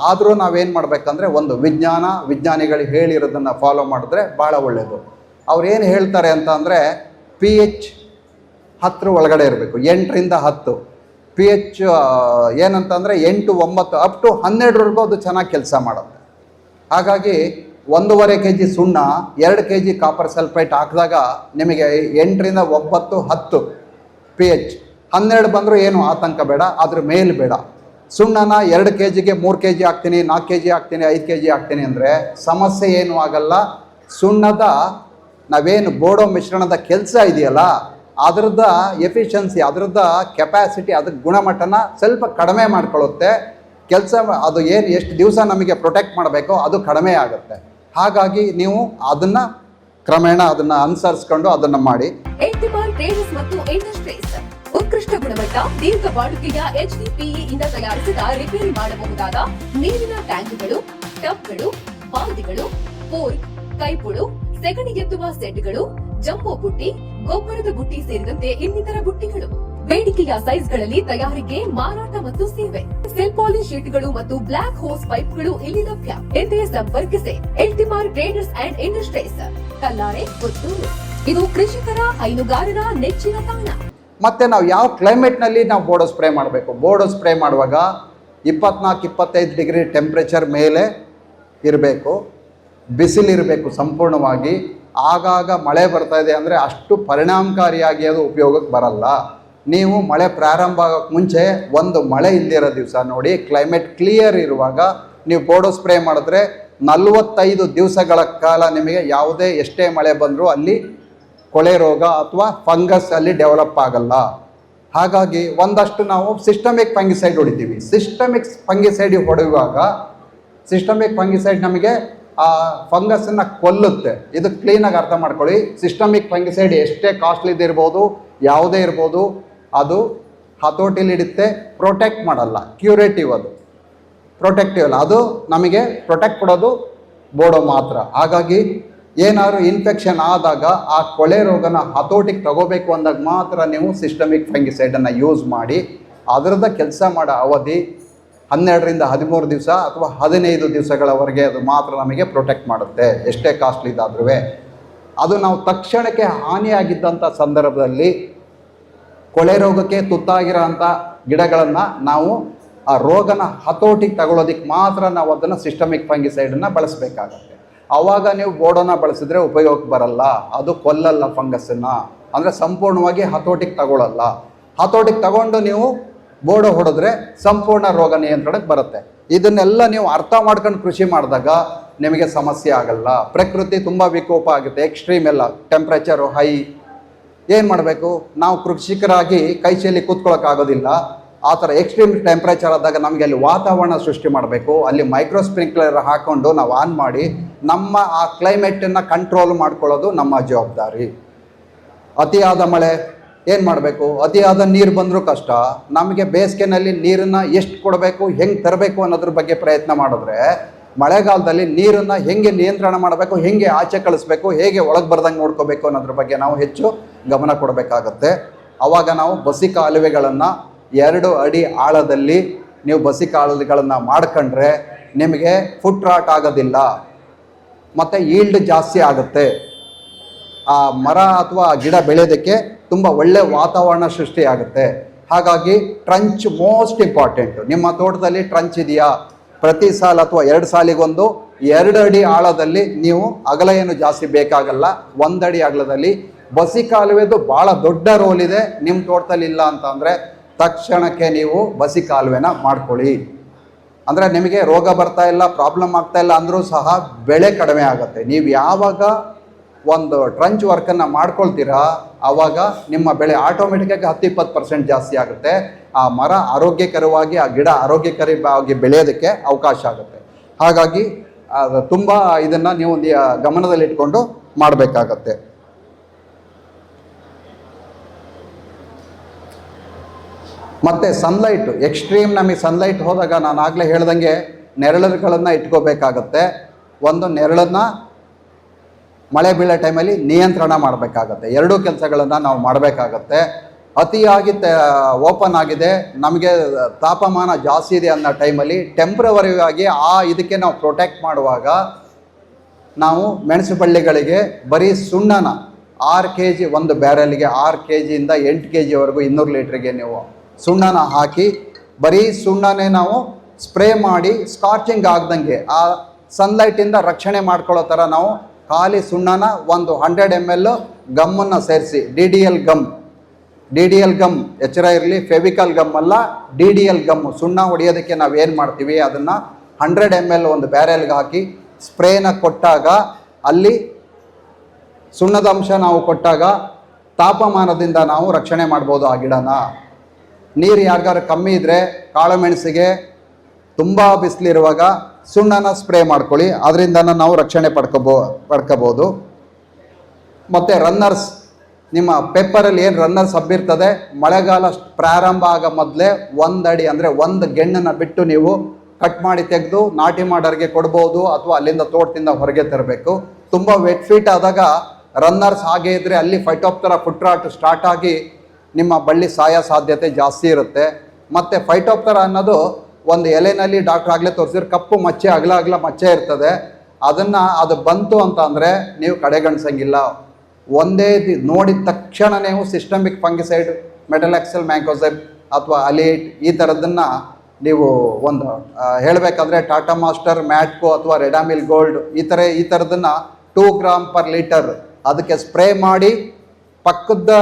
[SPEAKER 3] ಆದರೂ ನಾವೇನು ಮಾಡಬೇಕಂದ್ರೆ ಒಂದು ವಿಜ್ಞಾನಿಗಳು ಹೇಳಿರೋದನ್ನು ಫಾಲೋ ಮಾಡಿದ್ರೆ ಭಾಳ ಒಳ್ಳೆಯದು. ಅವ್ರೇನು ಹೇಳ್ತಾರೆ ಅಂತ ಅಂದರೆ pH 10 ಒಳಗಡೆ ಇರಬೇಕು, 8ರಿಂದ 10. pH ಏನಂತಂದರೆ 8, 9 ಅಪ್ ಟು 12ವರೆಗೂ ಅದು ಚೆನ್ನಾಗಿ ಕೆಲಸ ಮಾಡುತ್ತೆ. ಹಾಗಾಗಿ 1.5 kg ಸುಣ್ಣ, 2 kg ಕಾಪರ್ ಸಲ್ಫೇಟ್ ಹಾಕಿದಾಗ ನಿಮಗೆ 8ರಿಂದ 9, 10 pH. 12 ಬಂದರೂ ಏನು ಆತಂಕ ಬೇಡ, ಅದ್ರ ಮೇಲೆ ಬೇಡ. ಸುಣ್ಣನ 2 kgಗೆ 3 kg ಹಾಕ್ತೀನಿ, 4 kg ಹಾಕ್ತೀನಿ, 5 kg ಹಾಕ್ತೀನಿ ಅಂದರೆ ಸಮಸ್ಯೆ ಏನೂ ಆಗಲ್ಲ. ಸುಣ್ಣದ ನಾವೇನು ಬೋರ್ಡೋ ಮಿಶ್ರಣದ ಕೆಲಸ ಇದೆಯಲ್ಲ ಅದರದ್ದು ಎಫಿಷಿಯನ್ಸಿ, ಅದರದ್ದು ಕೆಪಾಸಿಟಿ, ಅದಕ್ಕೆ ಗುಣಮಟ್ಟನ ಸ್ವಲ್ಪ ಕಡಿಮೆ ಮಾಡ್ಕೊಳ್ಳುತ್ತೆ. ಕೆಲಸ ಅದು ಎಷ್ಟು ದಿವಸ ನಮಗೆ ಪ್ರೊಟೆಕ್ಟ್ ಮಾಡಬೇಕೋ ಅದು ಕಡಿಮೆ ಆಗುತ್ತೆ. ಹಾಗಾಗಿ ನೀವು ಅದನ್ನು ಕ್ರಮೇಣ ಅದನ್ನು ಅನುಸರಿಸ್ಕೊಂಡು ಅದನ್ನು ಮಾಡಿ.
[SPEAKER 1] ಎಲ್ಟಿಮಾರ್ ಟ್ರೇಡರ್ಸ್ ಮತ್ತು ಇಂಡಸ್ಟ್ರೀಸ್ ಉತ್ಕೃಷ್ಟ ಗುಣಮಟ್ಟ, ದೀರ್ಘ ಬಾಳಿಕೆಯ HDPE ಇಂದ ತಯಾರಿಸಿದ ರಿಪೇರಿ ಮಾಡಬಹುದಾದ ನೀರಿನ ಟ್ಯಾಂಕ್ಗಳು, ಟಬ್ಗಳು, ಬಾಲ್ದಿಗಳು, ಫೋರ್ಕ್, ಕೈಪುಡು, ಸೆಗಣಿ ಎತ್ತುವ ಸೆಟ್ಗಳು, ಜಂಬೋ ಬುಟ್ಟಿ, ಗೊಬ್ಬರದ ಬುಟ್ಟಿ ಸೇರಿದಂತೆ ಇನ್ನಿತರ ಬುಟ್ಟಿಗಳು ಬೇಡಿಕೆಯ ಸೈಜ್ಗಳಲ್ಲಿ ತಯಾರಿಕೆ, ಮಾರಾಟ ಮತ್ತು ಸೇವೆ. ಸೆಲ್ ಪಾಲಿಶ್ ಶೀಟ್ಗಳು ಮತ್ತು ಬ್ಲಾಕ್ ಹೋಸ್ ಪೈಪ್ಗಳು ಇಲ್ಲಿ ಲಭ್ಯ. ಎಂದೇ ಸಂಪರ್ಕಿಸಿ ಎಲ್ಟಿಮಾರ್ traders and industries, Kallare, Puttur. ಇದು ಕೃಷಿಕರ, ಹೈನುಗಾರರ ನೆಚ್ಚಿನ ತಾಣ.
[SPEAKER 3] ಮತ್ತು ನಾವು ಯಾವ ಕ್ಲೈಮೇಟ್ನಲ್ಲಿ ನಾವು ಬೋರ್ಡೋ ಸ್ಪ್ರೇ ಮಾಡಬೇಕು. ಬೋರ್ಡೋ ಸ್ಪ್ರೇ ಮಾಡುವಾಗ 24-25 ಡಿಗ್ರಿ ಟೆಂಪ್ರೇಚರ್ ಮೇಲೆ ಇರಬೇಕು, ಬಿಸಿಲಿರಬೇಕು ಸಂಪೂರ್ಣವಾಗಿ. ಆಗಾಗ ಮಳೆ ಬರ್ತಾ ಇದೆ ಅಂದರೆ ಅಷ್ಟು ಪರಿಣಾಮಕಾರಿಯಾಗಿ ಅದು ಉಪಯೋಗಕ್ಕೆ ಬರಲ್ಲ. ನೀವು ಮಳೆ ಪ್ರಾರಂಭ ಆಗೋಕ್ಕೆ ಮುಂಚೆ ಒಂದು ಮಳೆ ಇಲ್ಲದಿರೋ ದಿವಸ ನೋಡಿ, ಕ್ಲೈಮೇಟ್ ಕ್ಲಿಯರ್ ಇರುವಾಗ ನೀವು ಬೋರ್ಡೋ ಸ್ಪ್ರೇ ಮಾಡಿದ್ರೆ 45 ದಿವಸಗಳ ಕಾಲ ನಿಮಗೆ ಯಾವುದೇ ಎಷ್ಟೇ ಮಳೆ ಬಂದರೂ ಅಲ್ಲಿ ಕೊಳೆ ರೋಗ ಅಥವಾ ಫಂಗಸ್ ಅಲ್ಲಿ ಡೆವಲಪ್ ಆಗಲ್ಲ. ಹಾಗಾಗಿ ಒಂದಷ್ಟು ನಾವು ಸಿಸ್ಟಮಿಕ್ ಫಂಗಿಸೈಡ್ ಹೊಡಿತೀವಿ. ಸಿಸ್ಟಮಿಕ್ ಫಂಗಿಸೈಡ್ ಹೊಡೆಯುವಾಗ ಸಿಸ್ಟಮಿಕ್ ಫಂಗಿಸೈಡ್ ನಮಗೆ ಆ ಫಂಗಸನ್ನು ಕೊಲ್ಲುತ್ತೆ. ಇದು ಕ್ಲೀನಾಗಿ ಅರ್ಥ ಮಾಡ್ಕೊಳ್ಳಿ. ಸಿಸ್ಟಮಿಕ್ ಫಂಗಿಸೈಡ್ ಎಷ್ಟೇ ಕಾಸ್ಟ್ಲಿದಿರ್ಬೋದು, ಯಾವುದೇ ಇರ್ಬೋದು, ಅದು ಹತೋಟಿಲಿ ಇಡುತ್ತೆ, ಪ್ರೊಟೆಕ್ಟ್ ಮಾಡಲ್ಲ. ಕ್ಯೂರೇಟಿವ್ ಅದು, ಪ್ರೊಟೆಕ್ಟಿವ್ ಅಲ್ಲ. ಅದು ನಮಗೆ ಪ್ರೊಟೆಕ್ಟ್ ಕೊಡೋದು ಬೋಡೋ ಮಾತ್ರ. ಹಾಗಾಗಿ ಏನಾದ್ರು ಇನ್ಫೆಕ್ಷನ್ ಆದಾಗ ಆ ಕೊಳೆ ರೋಗನ ಹತೋಟಿಗೆ ತಗೋಬೇಕು ಅಂದಾಗ ಮಾತ್ರ ನೀವು ಸಿಸ್ಟಮಿಕ್ ಫಂಗಿಸೈಡನ್ನು ಯೂಸ್ ಮಾಡಿ. ಅದರದ ಕೆಲಸ ಮಾಡೋ ಅವಧಿ 12ರಿಂದ 13 ದಿವಸ ಅಥವಾ 15 ದಿವಸಗಳವರೆಗೆ ಅದು ಮಾತ್ರ ನಮಗೆ ಪ್ರೊಟೆಕ್ಟ್ ಮಾಡುತ್ತೆ, ಎಷ್ಟೇ ಕಾಸ್ಟ್ಲಿ ಇದ್ದಾದ್ರೂ. ಅದು ನಾವು ತಕ್ಷಣಕ್ಕೆ ಹಾನಿಯಾಗಿದ್ದಂಥ ಸಂದರ್ಭದಲ್ಲಿ ಕೊಳೆ ರೋಗಕ್ಕೆ ತುತ್ತಾಗಿರೋ ಅಂಥ ಗಿಡಗಳನ್ನು ನಾವು ಆ ರೋಗನ ಹತೋಟಿಗೆ ತಗೊಳ್ಳೋದಕ್ಕೆ ಮಾತ್ರ ನಾವು ಅದನ್ನು ಸಿಸ್ಟಮಿಕ್ ಫಂಗಿಸೈಡನ್ನು ಬಳಸಬೇಕಾಗತ್ತೆ. ಆವಾಗ ನೀವು ಬೋಡೋನ ಬಳಸಿದ್ರೆ ಉಪಯೋಗಕ್ಕೆ ಬರಲ್ಲ, ಅದು ಕೊಲ್ಲಲ್ಲ ಫಂಗಸ್ಸನ್ನು, ಅಂದರೆ ಸಂಪೂರ್ಣವಾಗಿ ಹತೋಟಿಗೆ ತಗೊಳ್ಳಲ್ಲ. ಹತೋಟಿಗೆ ತಗೊಂಡು ನೀವು ಬೋಡೋ ಹೊಡೆದ್ರೆ ಸಂಪೂರ್ಣ ರೋಗ ನಿಯಂತ್ರಣಕ್ಕೆ ಬರುತ್ತೆ. ಇದನ್ನೆಲ್ಲ ನೀವು ಅರ್ಥ ಮಾಡ್ಕೊಂಡು ಕೃಷಿ ಮಾಡಿದಾಗ ನಿಮಗೆ ಸಮಸ್ಯೆ ಆಗಲ್ಲ. ಪ್ರಕೃತಿ ತುಂಬ ವಿಕೋಪ ಆಗುತ್ತೆ, ಎಕ್ಸ್ಟ್ರೀಮ್ ಎಲ್ಲ ಟೆಂಪ್ರೇಚರು ಹೈ. ಏನು ಮಾಡಬೇಕು, ನಾವು ಕೃಷಿಕರಾಗಿ ಕೈ ಚೆಲ್ಲಿ ಕೂತ್ಕೊಳ್ಳೋಕ್ಕಾಗೋದಿಲ್ಲ. ಆ ಥರ ಎಕ್ಸ್ಟ್ರೀಮ್ ಟೆಂಪ್ರೇಚರ್ ಆದಾಗ ನಮಗೆ ಅಲ್ಲಿ ವಾತಾವರಣ ಸೃಷ್ಟಿ ಮಾಡಬೇಕು. ಅಲ್ಲಿ ಮೈಕ್ರೋ ಸ್ಪ್ರಿಂಕ್ಲರ್ ಹಾಕ್ಕೊಂಡು ನಾವು ಆನ್ ಮಾಡಿ ನಮ್ಮ ಆ ಕ್ಲೈಮೇಟನ್ನು ಕಂಟ್ರೋಲ್ ಮಾಡ್ಕೊಳ್ಳೋದು ನಮ್ಮ ಜವಾಬ್ದಾರಿ. ಅತಿಯಾದ ಮಳೆ ಏನು ಮಾಡಬೇಕು, ಅತಿಯಾದ ನೀರು ಬಂದರೂ ಕಷ್ಟ. ನಮಗೆ ಬೇಸಿಗೆನಲ್ಲಿ ನೀರನ್ನು ಎಷ್ಟು ಕೊಡಬೇಕು, ಹೆಂಗೆ ತರಬೇಕು ಅನ್ನೋದ್ರ ಬಗ್ಗೆ ಪ್ರಯತ್ನ ಮಾಡಿದ್ರೆ, ಮಳೆಗಾಲದಲ್ಲಿ ನೀರನ್ನು ಹೆಂಗೆ ನಿಯಂತ್ರಣ ಮಾಡಬೇಕು, ಹೆಂಗೆ ಆಚೆ ಕಳಿಸ್ಬೇಕು, ಹೇಗೆ ಒಳಗೆ ಬರ್ದಂಗೆ ನೋಡ್ಕೋಬೇಕು ಅನ್ನೋದ್ರ ಬಗ್ಗೆ ನಾವು ಹೆಚ್ಚು ಗಮನ ಕೊಡಬೇಕಾಗತ್ತೆ. ಆವಾಗ ನಾವು ಬಸಿ ಕಾಲುವೆಗಳನ್ನು 2 ಅಡಿ ಆಳದಲ್ಲಿ ನೀವು ಬಸಿ ಕಾಲುವೆಗಳನ್ನು ಮಾಡ್ಕೊಂಡ್ರೆ ನಿಮಗೆ ಫುಟ್ ರಾಟ್ ಆಗೋದಿಲ್ಲ ಮತ್ತು ಈಲ್ಡ್ ಜಾಸ್ತಿ ಆಗುತ್ತೆ. ಆ ಮರ ಅಥವಾ ಗಿಡ ಬೆಳೆಯೋದಕ್ಕೆ ತುಂಬ ಒಳ್ಳೆಯ ವಾತಾವರಣ ಸೃಷ್ಟಿಯಾಗುತ್ತೆ. ಹಾಗಾಗಿ ಟ್ರಂಚ್ ಮೋಸ್ಟ್ ಇಂಪಾರ್ಟೆಂಟು. ನಿಮ್ಮ ತೋಟದಲ್ಲಿ ಟ್ರಂಚ್ ಇದೆಯಾ, ಪ್ರತಿ ಸಾಲ ಅಥವಾ 2 ಸಾಲಿಗೊಂದು 2 ಅಡಿ ಆಳದಲ್ಲಿ ನೀವು ಅಗಲ ಏನು ಜಾಸ್ತಿ ಬೇಕಾಗಲ್ಲ, 1 ಅಡಿ ಅಗಲದಲ್ಲಿ ಬಸಿ ಕಾಲುವೆದು ಭಾಳ ದೊಡ್ಡ ರೋಲ್ ಇದೆ. ನಿಮ್ಮ ತೋಟದಲ್ಲಿ ಇಲ್ಲ ಅಂತಂದರೆ ತಕ್ಷಣಕ್ಕೆ ನೀವು ಬಸಿ ಕಾಲುವೆನ ಮಾಡ್ಕೊಳ್ಳಿ. ಅಂದರೆ ನಿಮಗೆ ರೋಗ ಬರ್ತಾ ಇಲ್ಲ, ಪ್ರಾಬ್ಲಮ್ ಆಗ್ತಾ ಇಲ್ಲ ಅಂದರೂ ಸಹ ಬೆಳೆ ಕಡಿಮೆ ಆಗುತ್ತೆ. ನೀವು ಯಾವಾಗ ಒಂದು ಟ್ರಂಚ್ ವರ್ಕನ್ನು ಮಾಡ್ಕೊಳ್ತೀರಾ ಆವಾಗ ನಿಮ್ಮ ಬೆಳೆ ಆಟೋಮೆಟಿಕ್ಕಾಗಿ 10-20% ಜಾಸ್ತಿ ಆಗುತ್ತೆ. ಆ ಮರ ಆರೋಗ್ಯಕರವಾಗಿ, ಆ ಗಿಡ ಆರೋಗ್ಯಕರವಾಗಿ ಬೆಳೆಯೋದಕ್ಕೆ ಅವಕಾಶ ಆಗುತ್ತೆ. ಹಾಗಾಗಿ ತುಂಬ ಇದನ್ನು ನೀವು ಗಮನದಲ್ಲಿಟ್ಕೊಂಡು ಮಾಡಬೇಕಾಗತ್ತೆ. ಮತ್ತು ಸನ್ಲೈಟು, ಎಕ್ಸ್ಟ್ರೀಮ್ ನಮಗೆ ಸನ್ಲೈಟ್ ಹೋದಾಗ ನಾನು ಆಗಲೇ ಹೇಳ್ದಂಗೆ ನೆರಳುಗಳನ್ನು ಇಟ್ಕೋಬೇಕಾಗತ್ತೆ. ಒಂದು ನೆರಳನ್ನು ಮಳೆ ಬೀಳೋ ಟೈಮಲ್ಲಿ ನಿಯಂತ್ರಣ ಮಾಡಬೇಕಾಗತ್ತೆ. 2 ಕೆಲಸಗಳನ್ನು ನಾವು ಮಾಡಬೇಕಾಗತ್ತೆ. ಅತಿಯಾಗಿ ಓಪನ್ ಆಗಿದೆ, ನಮಗೆ ತಾಪಮಾನ ಜಾಸ್ತಿ ಇದೆ ಅನ್ನೋ ಟೈಮಲ್ಲಿ ಟೆಂಪ್ರವರಿಯಾಗಿ ಇದಕ್ಕೆ ನಾವು ಪ್ರೊಟೆಕ್ಟ್ ಮಾಡುವಾಗ ನಾವು ಮೆಣಸು ಬಳ್ಳಿಗಳಿಗೆ ಬರೀ ಸುಣ್ಣನ 6 kg ಒಂದು ಬ್ಯಾರಲ್ಗೆ 6 kgಯಿಂದ 8 kgವರೆಗೂ 200 ಲೀಟ್ರಿಗೆ ನೀವು ಸುಣ್ಣನ ಹಾಕಿ ಬರೀ ಸುಣ್ಣನೇ ನಾವು ಸ್ಪ್ರೇ ಮಾಡಿ ಸ್ಕಾರ್ಚಿಂಗ್ ಆಗ್ದಂಗೆ ಆ ಸನ್ಲೈಟಿಂದ ರಕ್ಷಣೆ ಮಾಡ್ಕೊಳ್ಳೋ ಥರ ನಾವು ಖಾಲಿ ಸುಣ್ಣನ ಒಂದು 100 ml ಗಮ್ಮನ್ನು ಸೇರಿಸಿ, ಡಿ ಡಿ ಎಲ್ ಗಮ್ ಎಚ್ಚರ ಇರಲಿ, ಫೆವಿಕಲ್ ಗಮ್ ಅಲ್ಲ, DDL ಗಮ್. ಸುಣ್ಣ ಹೊಡೆಯೋದಕ್ಕೆ ನಾವು ಏನು ಮಾಡ್ತೀವಿ ಅದನ್ನು 100 ml ಒಂದು ಬ್ಯಾರೆಲ್ಗೆ ಹಾಕಿ ಸ್ಪ್ರೇನ ಕೊಟ್ಟಾಗ ಅಲ್ಲಿ ಸುಣ್ಣದ ಅಂಶ ನಾವು ಕೊಟ್ಟಾಗ ತಾಪಮಾನದಿಂದ ನಾವು ರಕ್ಷಣೆ ಮಾಡ್ಬೋದು ಆ ಗಿಡನ. ನೀರು ಯಾರಿಗಾರು ಕಮ್ಮಿ ಇದ್ದರೆ ಕಾಳುಮೆಣಸಿಗೆ ತುಂಬ ಬಿಸಿಲಿರುವಾಗ ಸುಣ್ಣನ ಸ್ಪ್ರೇ ಮಾಡ್ಕೊಳ್ಳಿ, ಅದರಿಂದ ನಾವು ರಕ್ಷಣೆ ಪಡ್ಕೋಬೋದು. ಮತ್ತು ರನ್ನರ್ಸ್, ನಿಮ್ಮ ಪೆಪ್ಪರಲ್ಲಿ ಏನು ರನ್ನರ್ಸ್ ಹಬ್ಬಿರ್ತದೆ, ಮಳೆಗಾಲ ಪ್ರಾರಂಭ ಆಗೋ ಮೊದಲೇ 1 ಅಡಿ ಅಂದರೆ 1 ಗೆಣ್ಣನ್ನು ಬಿಟ್ಟು ನೀವು ಕಟ್ ಮಾಡಿ ತೆಗೆದು ನಾಟಿ ಮಾಡೋರಿಗೆ ಕೊಡ್ಬೋದು, ಅಥವಾ ಅಲ್ಲಿಂದ ತೋಟದಿಂದ ಹೊರಗೆ ತರಬೇಕು. ತುಂಬ ವೆಟ್ ಫೀಟ್ ಆದಾಗ ರನ್ನರ್ಸ್ ಹಾಗೆ ಇದ್ದರೆ ಅಲ್ಲಿ ಫೈಟೋಪ್ತರಾ ಫುಟ್ ರಾಟ್ ಸ್ಟಾರ್ಟ್ ಆಗಿ ನಿಮ್ಮ ಬಳ್ಳಿ ಸಾಯೋ ಸಾಧ್ಯತೆ ಜಾಸ್ತಿ ಇರುತ್ತೆ. ಮತ್ತು ಫೈಟೋಪ್ತರಾ ಅನ್ನೋದು ಒಂದು ಎಲೆನಲ್ಲಿ ಡಾಕ್ಟ್ರ್ ಆಗಲೇ ತೋರಿಸಿದ್ರೆ ಕಪ್ಪು ಮಚ್ಚೆ ಅಗಲ ಮಚ್ಚೆ ಇರ್ತದೆ. ಅದು ಬಂತು ಅಂತ ಅಂದರೆ ನೀವು ಕಡೆಗಣಿಸಂಗಿಲ್ಲ. ಒಂದೇ ನೋಡಿದ ತಕ್ಷಣ ನೀವು ಸಿಸ್ಟಮಿಕ್ ಫಂಗಿಸೈಡ್ ಮೆಟಲಾಕ್ಸಲ್ ಮ್ಯಾಂಕೋಸೈಬ್ ಅಥವಾ ಅಲೀಟ್ ಈ ಥರದನ್ನು ನೀವು ಒಂದು ಹೇಳಬೇಕಾದ್ರೆ ಟಾಟಾ ಮಾಸ್ಟರ್, ಮ್ಯಾಟ್ಕೋ ಅಥವಾ ರೆಡಾಮಿಲ್ ಗೋಲ್ಡ್ ಈ ಥರದನ್ನು 2 ಗ್ರಾಮ್ ಪರ್ ಲೀಟರ್ ಅದಕ್ಕೆ ಸ್ಪ್ರೇ ಮಾಡಿ ಪಕ್ಕದ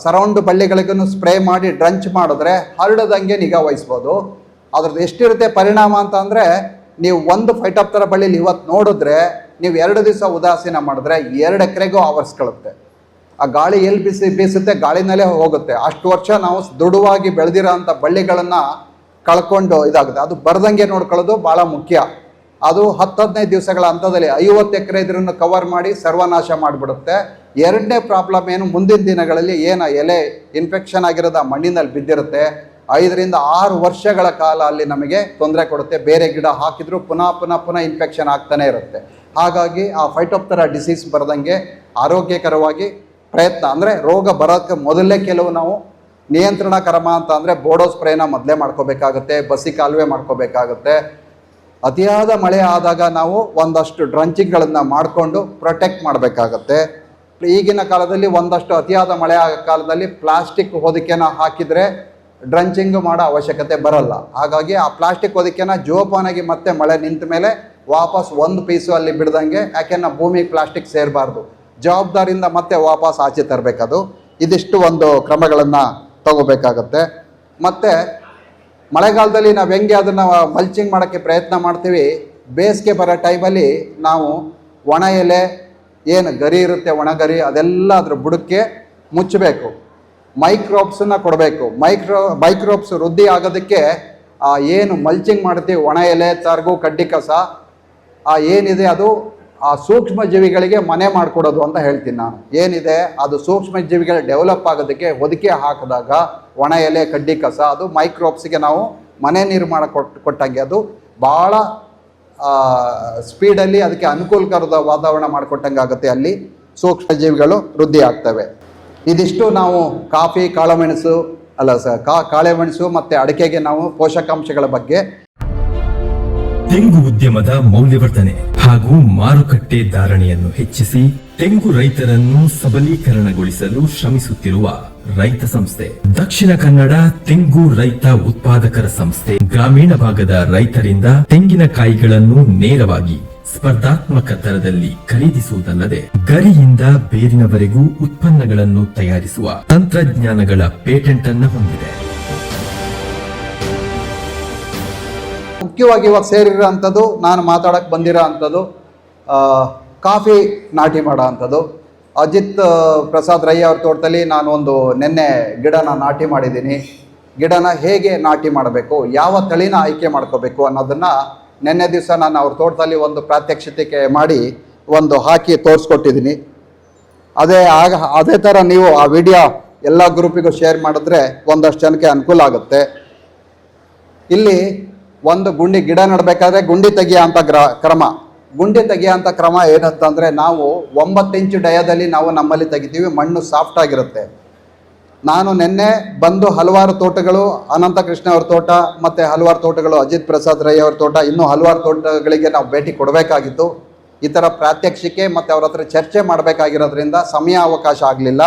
[SPEAKER 3] ಸರೌಂಡ್ ಬಳ್ಳಿಗಳಿಗೂ ಸ್ಪ್ರೇ ಮಾಡಿ ಡ್ರಂಚ್ ಮಾಡಿದ್ರೆ ಹರಡದಂಗೆ ನಿಗಾ ವಹಿಸ್ಬೋದು. ಅದ್ರದ್ದು ಎಷ್ಟಿರುತ್ತೆ ಪರಿಣಾಮ ಅಂತ ಅಂದರೆ, ನೀವು ಒಂದು ಫೈಟೋಪ್ತರಾ ಬಳ್ಳಿಲಿ ಇವತ್ತು ನೋಡಿದ್ರೆ ನೀವು 2 ದಿವಸ ಉದಾಸೀನ ಮಾಡಿದ್ರೆ 2 ಎಕರೆಗೂ ಆವರಿಸ್ಕೊಳ್ಳುತ್ತೆ. ಆ ಗಾಳಿ ಎಲ್ಲಿ ಬೀಸುತ್ತೆ ಗಾಳಿನಲ್ಲೇ ಹೋಗುತ್ತೆ. ಅಷ್ಟು ವರ್ಷ ನಾವು ದೃಢವಾಗಿ ಬೆಳೆದಿರೋ ಅಂಥ ಬಳ್ಳಿಗಳನ್ನು ಕಳ್ಕೊಂಡು ಇದಾಗುತ್ತೆ. ಅದು ಬರ್ದಂಗೆ ನೋಡ್ಕೊಳ್ಳೋದು ಭಾಳ ಮುಖ್ಯ. ಅದು 10-15 ದಿವಸಗಳ ಹಂತದಲ್ಲಿ 50 ಎಕರೆ ಇದ್ರನ್ನು ಕವರ್ ಮಾಡಿ ಸರ್ವನಾಶ ಮಾಡಿಬಿಡುತ್ತೆ. ಎರಡನೇ ಪ್ರಾಬ್ಲಮ್ ಏನು, ಮುಂದಿನ ದಿನಗಳಲ್ಲಿ ಏನು ಎಲೆ ಇನ್ಫೆಕ್ಷನ್ ಆಗಿರೋದು ಆ ಮಣ್ಣಿನಲ್ಲಿ ಬಿದ್ದಿರುತ್ತೆ, 5-6 ವರ್ಷಗಳ ಕಾಲ ಅಲ್ಲಿ ನಮಗೆ ತೊಂದರೆ ಕೊಡುತ್ತೆ. ಬೇರೆ ಗಿಡ ಹಾಕಿದರೂ ಪುನಃ ಇನ್ಫೆಕ್ಷನ್ ಆಗ್ತಾನೆ ಇರುತ್ತೆ. ಹಾಗಾಗಿ ಆ ಫೈಟೋಪ್ತರಾ ಡಿಸೀಸ್ ಬರದಂಗೆ ಆರೋಗ್ಯಕರವಾಗಿ ಪ್ರಯತ್ನ, ಅಂದರೆ ರೋಗ ಬರೋಕ್ಕೆ ಮೊದಲೇ ಕೆಲವು ನಾವು ನಿಯಂತ್ರಣ ಕ್ರಮ ಅಂತ ಅಂದರೆ ಬೋಡೋ ಸ್ಪ್ರೇನ ಮೊದಲೇ ಮಾಡ್ಕೋಬೇಕಾಗುತ್ತೆ, ಬಸಿ ಕಾಲುವೆ ಮಾಡ್ಕೋಬೇಕಾಗುತ್ತೆ. ಅತಿಯಾದ ಮಳೆ ಆದಾಗ ನಾವು ಒಂದಷ್ಟು ಡ್ರಂಚಿಂಗ್ಗಳನ್ನು ಮಾಡಿಕೊಂಡು ಪ್ರೊಟೆಕ್ಟ್ ಮಾಡಬೇಕಾಗತ್ತೆ. ಈಗಿನ ಕಾಲದಲ್ಲಿ ಒಂದಷ್ಟು ಅತಿಯಾದ ಮಳೆ ಆಗೋ ಕಾಲದಲ್ಲಿ ಪ್ಲಾಸ್ಟಿಕ್ ಹೊದಿಕೆನ ಹಾಕಿದರೆ ಡ್ರಂಚಿಂಗ್ ಮಾಡೋ ಅವಶ್ಯಕತೆ ಬರಲ್ಲ. ಹಾಗಾಗಿ ಆ ಪ್ಲಾಸ್ಟಿಕ್ ಹೊದಿಕೆನ ಜೋಪಾನಾಗಿ ಮತ್ತೆ ಮಳೆ ನಿಂತ ಮೇಲೆ ವಾಪಸ್ ಒಂದು ಪೀಸು ಅಲ್ಲಿ ಬಿಡ್ದಂಗೆ, ಯಾಕೆಂದ್ರೆ ಭೂಮಿಗೆ ಪ್ಲಾಸ್ಟಿಕ್ ಸೇರಬಾರ್ದು, ಜವಾಬ್ದಾರಿಯಿಂದ ಮತ್ತೆ ವಾಪಸ್ ಆಚೆ ತರಬೇಕದು. ಇದಿಷ್ಟು ಒಂದು ಕ್ರಮಗಳನ್ನು ತಗೋಬೇಕಾಗತ್ತೆ. ಮತ್ತು ಮಳೆಗಾಲದಲ್ಲಿ ನಾವು ಹೆಂಗೆ ಅದನ್ನು ಮಲ್ಚಿಂಗ್ ಮಾಡೋಕ್ಕೆ ಪ್ರಯತ್ನ ಮಾಡ್ತೀವಿ, ಬೇಸಿಗೆ ಬರೋ ಟೈಮಲ್ಲಿ ನಾವು ಒಣ ಎಲೆ ಏನು ಗರಿ ಇರುತ್ತೆ, ಒಣ ಗರಿ ಅದೆಲ್ಲ ಅದ್ರ ಬುಡಕ್ಕೆ ಮುಚ್ಚಬೇಕು, ಮೈಕ್ರೋಬ್ಸನ್ನ ಕೊಡಬೇಕು. ಮೈಕ್ರೋಬ್ಸ್ ವೃದ್ಧಿ ಆಗೋದಕ್ಕೆ ಏನು ಮಲ್ಚಿಂಗ್ ಮಾಡ್ತೀವಿ, ಒಣ ಎಲೆ, ತರ್ಗು, ಕಡ್ಡಿ ಕಸ ಏನಿದೆ ಅದು ಆ ಸೂಕ್ಷ್ಮ ಜೀವಿಗಳಿಗೆ ಮನೆ ಮಾಡಿಕೊಡೋದು ಅಂತ ಹೇಳ್ತೀನಿ ನಾನು. ಏನಿದೆ ಅದು ಸೂಕ್ಷ್ಮ ಜೀವಿಗಳು ಡೆವಲಪ್ ಆಗೋದಕ್ಕೆ ಹೊದಿಕೆ ಹಾಕಿದಾಗ ಒಣ ಎಲೆ, ಕಡ್ಡಿ ಕಸ ಅದು ಮೈಕ್ರೋಬ್ಸ್ಗೆ ನಾವು ಮನೆ ನಿರ್ಮಾಣ ಕೊಟ್ಟಂಗೆ ಅದು ಭಾಳ ಸ್ಪೀಡಲ್ಲಿ ಅದಕ್ಕೆ ಅನುಕೂಲಕರದ ವಾತಾವರಣ ಮಾಡಿಕೊಟ್ಟಂಗೆ ಆಗುತ್ತೆ, ಅಲ್ಲಿ ಸೂಕ್ಷ್ಮ ಜೀವಿಗಳು ವೃದ್ಧಿ ಆಗ್ತವೆ. ಇದಿಷ್ಟು ನಾವು ಕಾಫಿ, ಕಾಳೆಮೆಣಸು ಮತ್ತು ಅಡಿಕೆಗೆ ನಾವು ಪೋಷಕಾಂಶಗಳ ಬಗ್ಗೆ.
[SPEAKER 6] ತೆಂಗು ಉದ್ಯಮದ ಮೌಲ್ಯವರ್ಧನೆ ಹಾಗೂ ಮಾರುಕಟ್ಟೆ ಧಾರಣೆಯನ್ನು ಹೆಚ್ಚಿಸಿ ತೆಂಗು ರೈತರನ್ನು ಸಬಲೀಕರಣಗೊಳಿಸಲು ಶ್ರಮಿಸುತ್ತಿರುವ ರೈತ ಸಂಸ್ಥೆ ದಕ್ಷಿಣ ಕನ್ನಡ ತೆಂಗು ರೈತ ಉತ್ಪಾದಕರ ಸಂಸ್ಥೆ. ಗ್ರಾಮೀಣ ಭಾಗದ ರೈತರಿಂದ ತೆಂಗಿನಕಾಯಿಗಳನ್ನು ನೇರವಾಗಿ ಸ್ಪರ್ಧಾತ್ಮಕ ದರದಲ್ಲಿ ಖರೀದಿಸುವುದಲ್ಲದೆ ಗರಿಯಿಂದ ಬೇರಿನವರೆಗೂ ಉತ್ಪನ್ನಗಳನ್ನು ತಯಾರಿಸುವ ತಂತ್ರಜ್ಞಾನಗಳ ಪೇಟೆಂಟ್ ಅನ್ನು ಹೊಂದಿದೆ.
[SPEAKER 3] ಮುಖ್ಯವಾಗಿ ಇವತ್ತು ಸೇರಿರೋ ಅಂಥದ್ದು, ನಾನು ಮಾತಾಡೋಕ್ಕೆ ಬಂದಿರೋ ಅಂಥದ್ದು ಕಾಫಿ ನಾಟಿ ಮಾಡೋ ಅಂಥದ್ದು. ಅಜಿತ್ ಪ್ರಸಾದ್ ರೈ ಅವ್ರ ತೋಟದಲ್ಲಿ ನಾನು ಒಂದು ನೆನ್ನೆ ಗಿಡನ ನಾಟಿ ಮಾಡಿದ್ದೀನಿ. ಗಿಡನ ಹೇಗೆ ನಾಟಿ ಮಾಡಬೇಕು, ಯಾವ ತಳಿನ ಆಯ್ಕೆ ಮಾಡ್ಕೋಬೇಕು ಅನ್ನೋದನ್ನು ನೆನ್ನೆ ದಿವಸ ನಾನು ಅವ್ರ ತೋಟದಲ್ಲಿ ಒಂದು ಪ್ರಾತ್ಯಕ್ಷಿಕೆ ಮಾಡಿ ಒಂದು ಹಾಕಿ ತೋರಿಸ್ಕೊಟ್ಟಿದ್ದೀನಿ. ಅದೇ ಥರ ನೀವು ಆ ವಿಡಿಯೋ ಎಲ್ಲ ಗ್ರೂಪಿಗೂ ಶೇರ್ ಮಾಡಿದ್ರೆ ಒಂದಷ್ಟು ಜನಕ್ಕೆ ಅನುಕೂಲ ಆಗುತ್ತೆ. ಇಲ್ಲಿ ಒಂದು ಗಿಡ ನೆಡಬೇಕಾದ್ರೆ ಗುಂಡಿ ತೆಗಿಯೋಂಥ ಗುಂಡಿ ತೆಗಿಯೋಂಥ ಕ್ರಮ ಏನಂತಂದರೆ, ನಾವು 9 ಇಂಚು ಡಯದಲ್ಲಿ ನಾವು ನಮ್ಮಲ್ಲಿ ತೆಗಿತೀವಿ, ಮಣ್ಣು ಸಾಫ್ಟ್ ಆಗಿರುತ್ತೆ. ನಾನು ನಿನ್ನೆ ಬಂದು ಹಲವಾರು ತೋಟಗಳು, ಅನಂತ ಕೃಷ್ಣ ಅವ್ರ ತೋಟ ಮತ್ತು ಹಲವಾರು ತೋಟಗಳು, ಅಜಿತ್ ಪ್ರಸಾದ್ ರೈ ಅವ್ರ ತೋಟ, ಇನ್ನೂ ಹಲವಾರು ತೋಟಗಳಿಗೆ ನಾವು ಭೇಟಿ ಕೊಡಬೇಕಾಗಿತ್ತು. ಈ ಥರ ಪ್ರಾತ್ಯಕ್ಷಿಕೆ ಮತ್ತು ಅವ್ರ ಹತ್ರ ಚರ್ಚೆ ಮಾಡಬೇಕಾಗಿರೋದ್ರಿಂದ ಸಮಯ ಅವಕಾಶ ಆಗಲಿಲ್ಲ.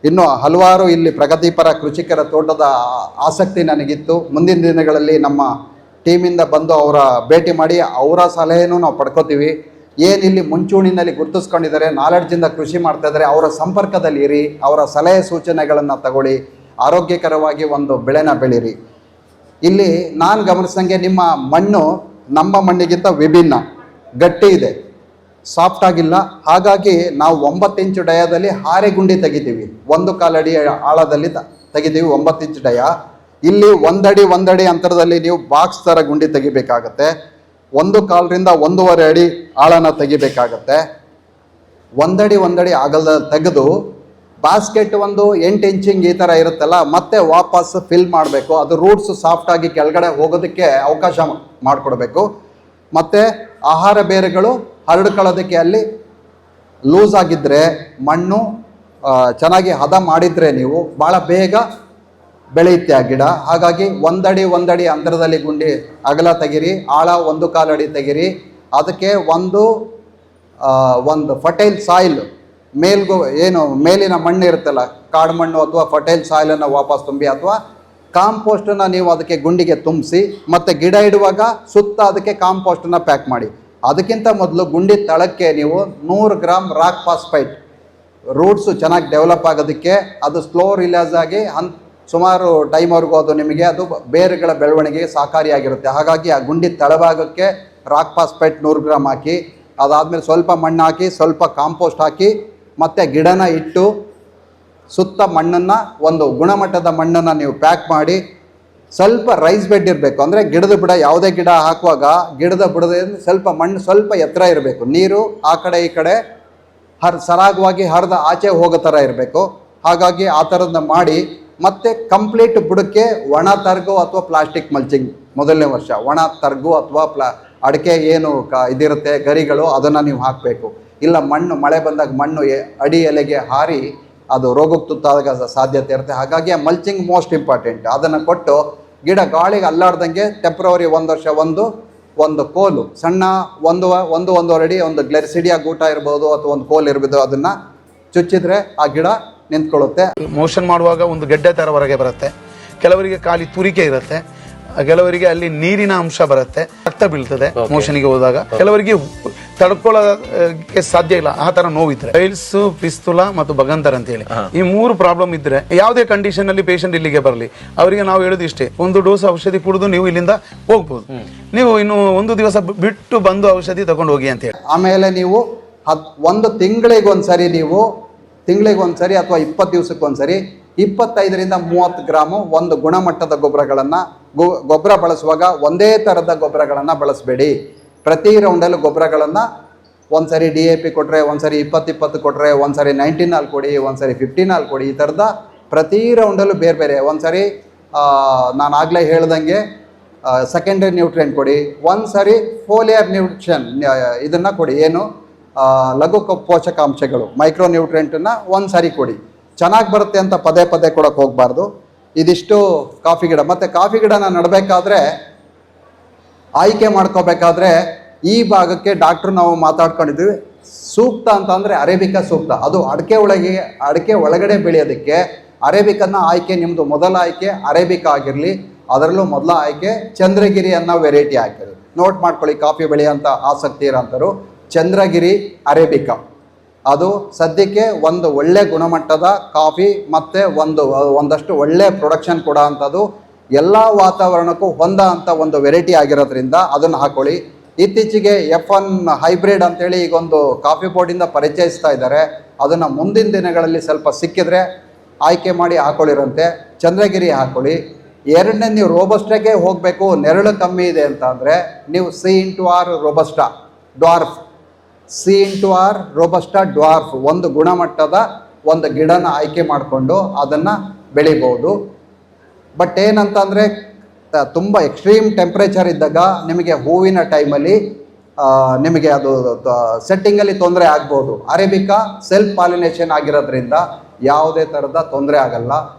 [SPEAKER 3] ಇನ್ನು ಹಲವಾರು ಇಲ್ಲಿ ಪ್ರಗತಿಪರ ಕೃಷಿಕರ ತೋಟದ ಆಸಕ್ತಿ ನನಗಿತ್ತು. ಮುಂದಿನ ದಿನಗಳಲ್ಲಿ ನಮ್ಮ ಟೀಮಿಂದ ಬಂದು ಅವರ ಭೇಟಿ ಮಾಡಿ ಅವರ ಸಲಹೆನೂ ನಾವು ಪಡ್ಕೋತೀವಿ. ಏನಿಲ್ಲಿ ಮುಂಚೂಣಿನಲ್ಲಿ ಗುರುತಿಸ್ಕೊಂಡಿದ್ದಾರೆ, ನಾಲೆಡ್ಜಿಂದ ಕೃಷಿ ಮಾಡ್ತಾಯಿದ್ದಾರೆ, ಅವರ ಸಂಪರ್ಕದಲ್ಲಿ ಇರಿ, ಅವರ ಸಲಹೆ ಸೂಚನೆಗಳನ್ನು ತಗೊಳ್ಳಿ, ಆರೋಗ್ಯಕರವಾಗಿ ಒಂದು ಬೆಳೆನ ಬೆಳೀರಿ. ಇಲ್ಲಿ ನಾನು ಗಮನಿಸ್ದಂಗೆ ನಿಮ್ಮ ಮಣ್ಣು ನಮ್ಮ ಮಣ್ಣಿಗಿಂತ ವಿಭಿನ್ನ, ಗಟ್ಟಿ ಇದೆ, ಸಾಫ್ಟ್ ಆಗಿಲ್ಲ. ಹಾಗಾಗಿ ನಾವು 9 ಇಂಚು ಡಯದಲ್ಲಿ ಹಾರೆ ಗುಂಡಿ ತೆಗಿತೀವಿ, 1/4 ಅಡಿ ಆಳದಲ್ಲಿ ತೆಗಿತೀವಿ 9 ಇಂಚು ಡಯ. ಇಲ್ಲಿ 1 ಅಡಿ ಅಂತರದಲ್ಲಿ ನೀವು ಬಾಕ್ಸ್ ಥರ ಗುಂಡಿ ತೆಗಿಬೇಕಾಗತ್ತೆ. 1/4 ರಿಂದ 1.5 ಅಡಿ ಆಳನ ತೆಗಿಬೇಕಾಗತ್ತೆ. 1 ಅಡಿ ಆಗಲ್ಲ ತೆಗೆದು ಬಾಸ್ಕೆಟ್ ಒಂದು 8 ಇಂಚಿಂಗ್ ಈ ಥರ ಇರುತ್ತಲ್ಲ, ಮತ್ತೆ ವಾಪಸ್ ಫಿಲ್ ಮಾಡಬೇಕು. ಅದು ರೂಟ್ಸ್ ಸಾಫ್ಟಾಗಿ ಕೆಳಗಡೆ ಹೋಗೋದಕ್ಕೆ ಅವಕಾಶ ಮಾಡಿಕೊಡ್ಬೇಕು. ಮತ್ತು ಆಹಾರ ಬೇರುಗಳು ಹರಡ್ಕೊಳ್ಳೋದಕ್ಕೆ ಅಲ್ಲಿ ಲೂಸ್ ಆಗಿದ್ದರೆ, ಮಣ್ಣು ಚೆನ್ನಾಗಿ ಹದ ಮಾಡಿದರೆ ನೀವು ಭಾಳ ಬೇಗ ಬೆಳೆಯುತ್ತೆ ಆ ಗಿಡ. ಹಾಗಾಗಿ 1 ಅಡಿ ಅಂತರದಲ್ಲಿ ಗುಂಡಿ ಅಗಲ ತೆಗಿರಿ, ಆಳ 1/4 ಅಡಿ ತೆಗಿರಿ. ಅದಕ್ಕೆ ಒಂದು ಫರ್ಟೈಲ್ ಸಾಯಿಲ್ ಮೇಲಿನ ಮಣ್ಣು ಇರುತ್ತಲ್ಲ, ಕಾಡು ಮಣ್ಣು ಅಥವಾ ಫರ್ಟೈಲ್ ಸಾಯಿಲನ್ನು ವಾಪಸ್ ತುಂಬಿ, ಅಥವಾ ಕಾಂಪೋಸ್ಟನ್ನು ನೀವು ಅದಕ್ಕೆ ಗುಂಡಿಗೆ ತುಂಬಿಸಿ, ಮತ್ತು ಗಿಡ ಇಡುವಾಗ ಸುತ್ತ ಅದಕ್ಕೆ ಕಾಂಪೋಸ್ಟನ್ನು ಪ್ಯಾಕ್ ಮಾಡಿ. ಅದಕ್ಕಿಂತ ಮೊದಲು ಗುಂಡಿ ತಳಕ್ಕೆ ನೀವು 100 ಗ್ರಾಮ್ ರಾಕ್ ಫಾಸ್ಫೈಟ್, ರೂಟ್ಸು ಚೆನ್ನಾಗಿ ಡೆವಲಪ್ ಆಗೋದಕ್ಕೆ, ಅದು ಸ್ಲೋ ರಿಲೀಸ್ ಆಗಿ ಸುಮಾರು ಟೈಮ್ವರೆಗೂ ಅದು ನಿಮಗೆ ಅದು ಬೇರುಗಳ ಬೆಳವಣಿಗೆಗೆ ಸಹಕಾರಿಯಾಗಿರುತ್ತೆ. ಹಾಗಾಗಿ ಆ ಗುಂಡಿ ತಳಭಾಗಕ್ಕೆ ರಾಕ್ ಫಾಸ್ಫೇಟ್ 100 ಗ್ರಾಮ್ ಹಾಕಿ, ಅದಾದಮೇಲೆ ಸ್ವಲ್ಪ ಮಣ್ಣು ಹಾಕಿ, ಸ್ವಲ್ಪ ಕಾಂಪೋಸ್ಟ್ ಹಾಕಿ, ಮತ್ತು ಗಿಡನ ಇಟ್ಟು ಸುತ್ತ ಮಣ್ಣನ್ನು, ಒಂದು ಗುಣಮಟ್ಟದ ಮಣ್ಣನ್ನು ನೀವು ಪ್ಯಾಕ್ ಮಾಡಿ ಸ್ವಲ್ಪ ರೈಸ್ ಬೆಡ್ ಇರಬೇಕು. ಅಂದರೆ ಗಿಡದ ಬುಡ, ಯಾವುದೇ ಗಿಡ ಹಾಕುವಾಗ ಗಿಡದ ಬುಡದಿಂದ ಸ್ವಲ್ಪ ಮಣ್ಣು ಸ್ವಲ್ಪ ಎತ್ತರ ಇರಬೇಕು. ನೀರು ಆ ಕಡೆ ಈ ಕಡೆ ಸರಾಗವಾಗಿ ಹರಿದ ಆಚೆ ಹೋಗೋ ಥರ ಇರಬೇಕು. ಹಾಗಾಗಿ ಆ ಥರದನ್ನ ಮಾಡಿ, ಮತ್ತು ಕಂಪ್ಲೀಟ್ ಬುಡಕ್ಕೆ ಒಣ ತರ್ಗು ಅಥವಾ ಪ್ಲಾಸ್ಟಿಕ್ ಮಲ್ಚಿಂಗ್ ಮೊದಲನೇ ವರ್ಷ. ಒಣ ತರ್ಗು ಅಥವಾ ಅಡಿಕೆ ಏನು ಇದಿರುತ್ತೆ ಗರಿಗಳು, ಅದನ್ನು ನೀವು ಹಾಕಬೇಕು. ಇಲ್ಲ ಮಳೆ ಬಂದಾಗ ಮಣ್ಣು ಅಡಿ ಎಲೆಗೆ ಹಾರಿ ಅದು ರೋಗಕ್ಕೆ ತುತ್ತಾದಾಗ ಸಾಧ್ಯತೆ ಇರುತ್ತೆ. ಹಾಗಾಗಿ ಆ ಮಲ್ಚಿಂಗ್ ಮೋಸ್ಟ್ ಇಂಪಾರ್ಟೆಂಟ್. ಅದನ್ನು ಕೊಟ್ಟು ಗಿಡ ಗಾಳಿಗೆ ಅಲ್ಲಾಡ್ದಂಗೆ ಟೆಂಪ್ರವರಿ 1 ವರ್ಷ ಒಂದು ಕೋಲು ಸಣ್ಣ ಒಂದೂವರೆ ಅಡಿ ಒಂದು ಗ್ಲೆರ್ಸಿಡಿಯಾ ಗೂಟ ಇರ್ಬೋದು ಅಥವಾ ಒಂದು ಕೋಲ್ ಇರ್ಬೋದು, ಅದನ್ನು ಚುಚ್ಚಿದ್ರೆ ಆ ಗಿಡ ನಿಂತ್ಕೊಳ್ಳುತ್ತೆ.
[SPEAKER 7] ಮೋಷನ್ ಮಾಡುವಾಗ ಒಂದು ಗೆಡ್ಡೆ ಥರ ಹೊರಗೆ ಬರುತ್ತೆ, ಕೆಲವರಿಗೆ ಖಾಲಿ ತುರಿಕೆ ಇರುತ್ತೆ, ಕೆಲವರಿಗೆ ಅಲ್ಲಿ ನೀರಿನ ಅಂಶ ಬರುತ್ತೆ, ರಕ್ತ ಬೀಳ್ತದೆ ಮೋಷನ್ಗೆ ಹೋದಾಗ, ಕೆಲವರಿಗೆ ತಡ್ಕೊಳ್ಳೋಕೆ ಸಾಧ್ಯ ಇಲ್ಲ, ಆ ತರ ನೋವಿದ್ರೆ. ಟೈಲ್ಸ್, ಪಿಸ್ತುಲಾ ಮತ್ತು ಬಗಂತರ್ ಅಂತ ಹೇಳಿ ಈ 3 ಪ್ರಾಬ್ಲಮ್ ಇದ್ರೆ ಯಾವುದೇ ಕಂಡೀಷನ್ ಅಲ್ಲಿ ಪೇಷಂಟ್ ಇಲ್ಲಿಗೆ ಬರಲಿ, ಅವರಿಗೆ ನಾವು ಹೇಳೋದು ಇಷ್ಟೇ, ಒಂದು ಡೋಸ್ ಔಷಧಿ ಕುಡಿದು ನೀವು ಇಲ್ಲಿಂದ ಹೋಗ್ಬೋದು. ನೀವು ಇನ್ನು 1 ದಿವಸ ಬಿಟ್ಟು ಬಂದು ಔಷಧಿ ತಗೊಂಡು ಹೋಗಿ ಅಂತ ಹೇಳಿ.
[SPEAKER 3] ಆಮೇಲೆ ನೀವು 1 ತಿಂಗಳಿಗೊಂದ್ಸರಿ ಅಥವಾ 20 ದಿವಸಕ್ಕೊಂದ್ಸರಿ 25ರಿಂದ 30 ಗ್ರಾಮು ಒಂದು ಗುಣಮಟ್ಟದ ಗೊಬ್ಬರ ಬಳಸುವಾಗ ಒಂದೇ ಥರದ ಗೊಬ್ಬರಗಳನ್ನು ಬಳಸಬೇಡಿ. ಪ್ರತಿ ರೌಂಡಲ್ಲೂ ಗೊಬ್ಬರಗಳನ್ನು ಒಂದ್ಸರಿ DAP ಕೊಟ್ಟರೆ, ಒಂದ್ಸರಿ 20-20 ಕೊಟ್ಟರೆ, ಒಂದ್ಸರಿ 19 ಕೊಡಿ, ಒಂದ್ಸರಿ 15 ಕೊಡಿ. ಈ ಥರದ ಪ್ರತಿ ರೌಂಡಲ್ಲೂ ಬೇರೆ ಬೇರೆ. ಒಂದ್ಸರಿ ನಾನು ಆಗಲೇ ಹೇಳ್ದಂಗೆ ಸೆಕೆಂಡರಿ ನ್ಯೂಟ್ರಿಯೆಂಟ್ ಕೊಡಿ, ಒಂದ್ಸರಿ ಫೋಲಿಯರ್ ನ್ಯೂಟ್ರಿಷನ್ ಇದನ್ನು ಕೊಡಿ, ಏನು ಲಘು ಪೋಷಕಾಂಶಗಳು ಮೈಕ್ರೋ ನ್ಯೂಟ್ರಿಯೆಂಟನ್ನು ಒಂದ್ಸರಿ ಕೊಡಿ. ಚೆನ್ನಾಗಿ ಬರುತ್ತೆ ಅಂತ ಪದೇ ಕೊಡೋಕೆ ಹೋಗಬಾರ್ದು. ಇದಿಷ್ಟು ಕಾಫಿ ಗಿಡ. ಮತ್ತು ಕಾಫಿ ಗಿಡನ ನಡಬೇಕಾದ್ರೆ, ಆಯ್ಕೆ ಮಾಡ್ಕೋಬೇಕಾದ್ರೆ ಈ ಭಾಗಕ್ಕೆ ಡಾಕ್ಟ್ರು ನಾವು ಮಾತಾಡ್ಕೊಂಡಿದ್ವಿ. ಸೂಕ್ತ ಅಂತ ಅಂದರೆ ಅರೇಬಿಕಾ ಸೂಕ್ತ. ಅದು ಅಡಿಕೆ ಒಳಗಡೆ ಬೆಳೆಯೋದಕ್ಕೆ ಅರೇಬಿಕನ್ನ ಆಯ್ಕೆ, ನಿಮ್ಮದು ಮೊದಲ ಆಯ್ಕೆ ಅರೇಬಿಕಾ ಆಗಿರಲಿ. ಅದರಲ್ಲೂ ಮೊದಲ ಆಯ್ಕೆ ಚಂದ್ರಗಿರಿ ಅನ್ನೋ ವೆರೈಟಿ ಹಾಕಿರಿ. ನೋಟ್ ಮಾಡ್ಕೊಳ್ಳಿ, ಕಾಫಿ ಬೆಳೆಯೋಂಥ ಆಸಕ್ತಿ ಇರೋಂಥವ್ರು ಚಂದ್ರಗಿರಿ ಅರೇಬಿಕಾ. ಅದು ಸದ್ಯಕ್ಕೆ ಒಂದು ಒಳ್ಳೆ ಗುಣಮಟ್ಟದ ಕಾಫಿ ಮತ್ತು ಒಂದಷ್ಟು ಒಳ್ಳೆ ಪ್ರೊಡಕ್ಷನ್ ಕೊಡೋ ಅಂಥದ್ದು, ಎಲ್ಲ ವಾತಾವರಣಕ್ಕೂ ಹೊಂದ ಅಂತ ಒಂದು ವೆರೈಟಿ ಆಗಿರೋದ್ರಿಂದ ಅದನ್ನು ಹಾಕೊಳ್ಳಿ. ಇತ್ತೀಚೆಗೆ F1 ಹೈಬ್ರಿಡ್ ಅಂತೇಳಿ ಈಗೊಂದು ಕಾಫಿ ಬೋರ್ಡಿಂದ ಪರಿಚಯಿಸ್ತಾ ಇದ್ದಾರೆ. ಅದನ್ನು ಮುಂದಿನ ದಿನಗಳಲ್ಲಿ ಸ್ವಲ್ಪ ಸಿಕ್ಕಿದ್ರೆ ಆಯ್ಕೆ ಮಾಡಿ ಹಾಕೊಳ್ಳಿರಂತೆ. ಚಂದ್ರಗಿರಿ ಹಾಕೊಳ್ಳಿ. ಎರಡನೇ, ನೀವು ರೋಬಸ್ಟಾಗೆ ಹೋಗಬೇಕು, ನೆರಳು ಕಮ್ಮಿ ಇದೆ ಅಂತ ಅಂದರೆ ನೀವು C/R robusta dwarf, C/R robusta dwarf ಒಂದು ಗುಣಮಟ್ಟದ ಒಂದು ಗಿಡನ ಆಯ್ಕೆ ಮಾಡಿಕೊಂಡು ಅದನ್ನು ಬೆಳಿಬೋದು. ಬಟ್ ಏನಂತಂದರೆ ತುಂಬ ಎಕ್ಸ್ಟ್ರೀಮ್ ಟೆಂಪ್ರೇಚರ್ ಇದ್ದಾಗ ನಿಮಗೆ ಹೂವಿನ ಟೈಮಲ್ಲಿ ನಿಮಗೆ ಅದು ಸೆಟ್ಟಿಂಗಲ್ಲಿ ತೊಂದರೆ ಆಗ್ಬೋದು. ಅರೇಬಿಕಾ ಸೆಲ್ಫ್ ಪಾಲಿನೇಷನ್ ಆಗಿರೋದ್ರಿಂದ ಯಾವುದೇ ಥರದ ತೊಂದರೆ ಆಗಲ್ಲ.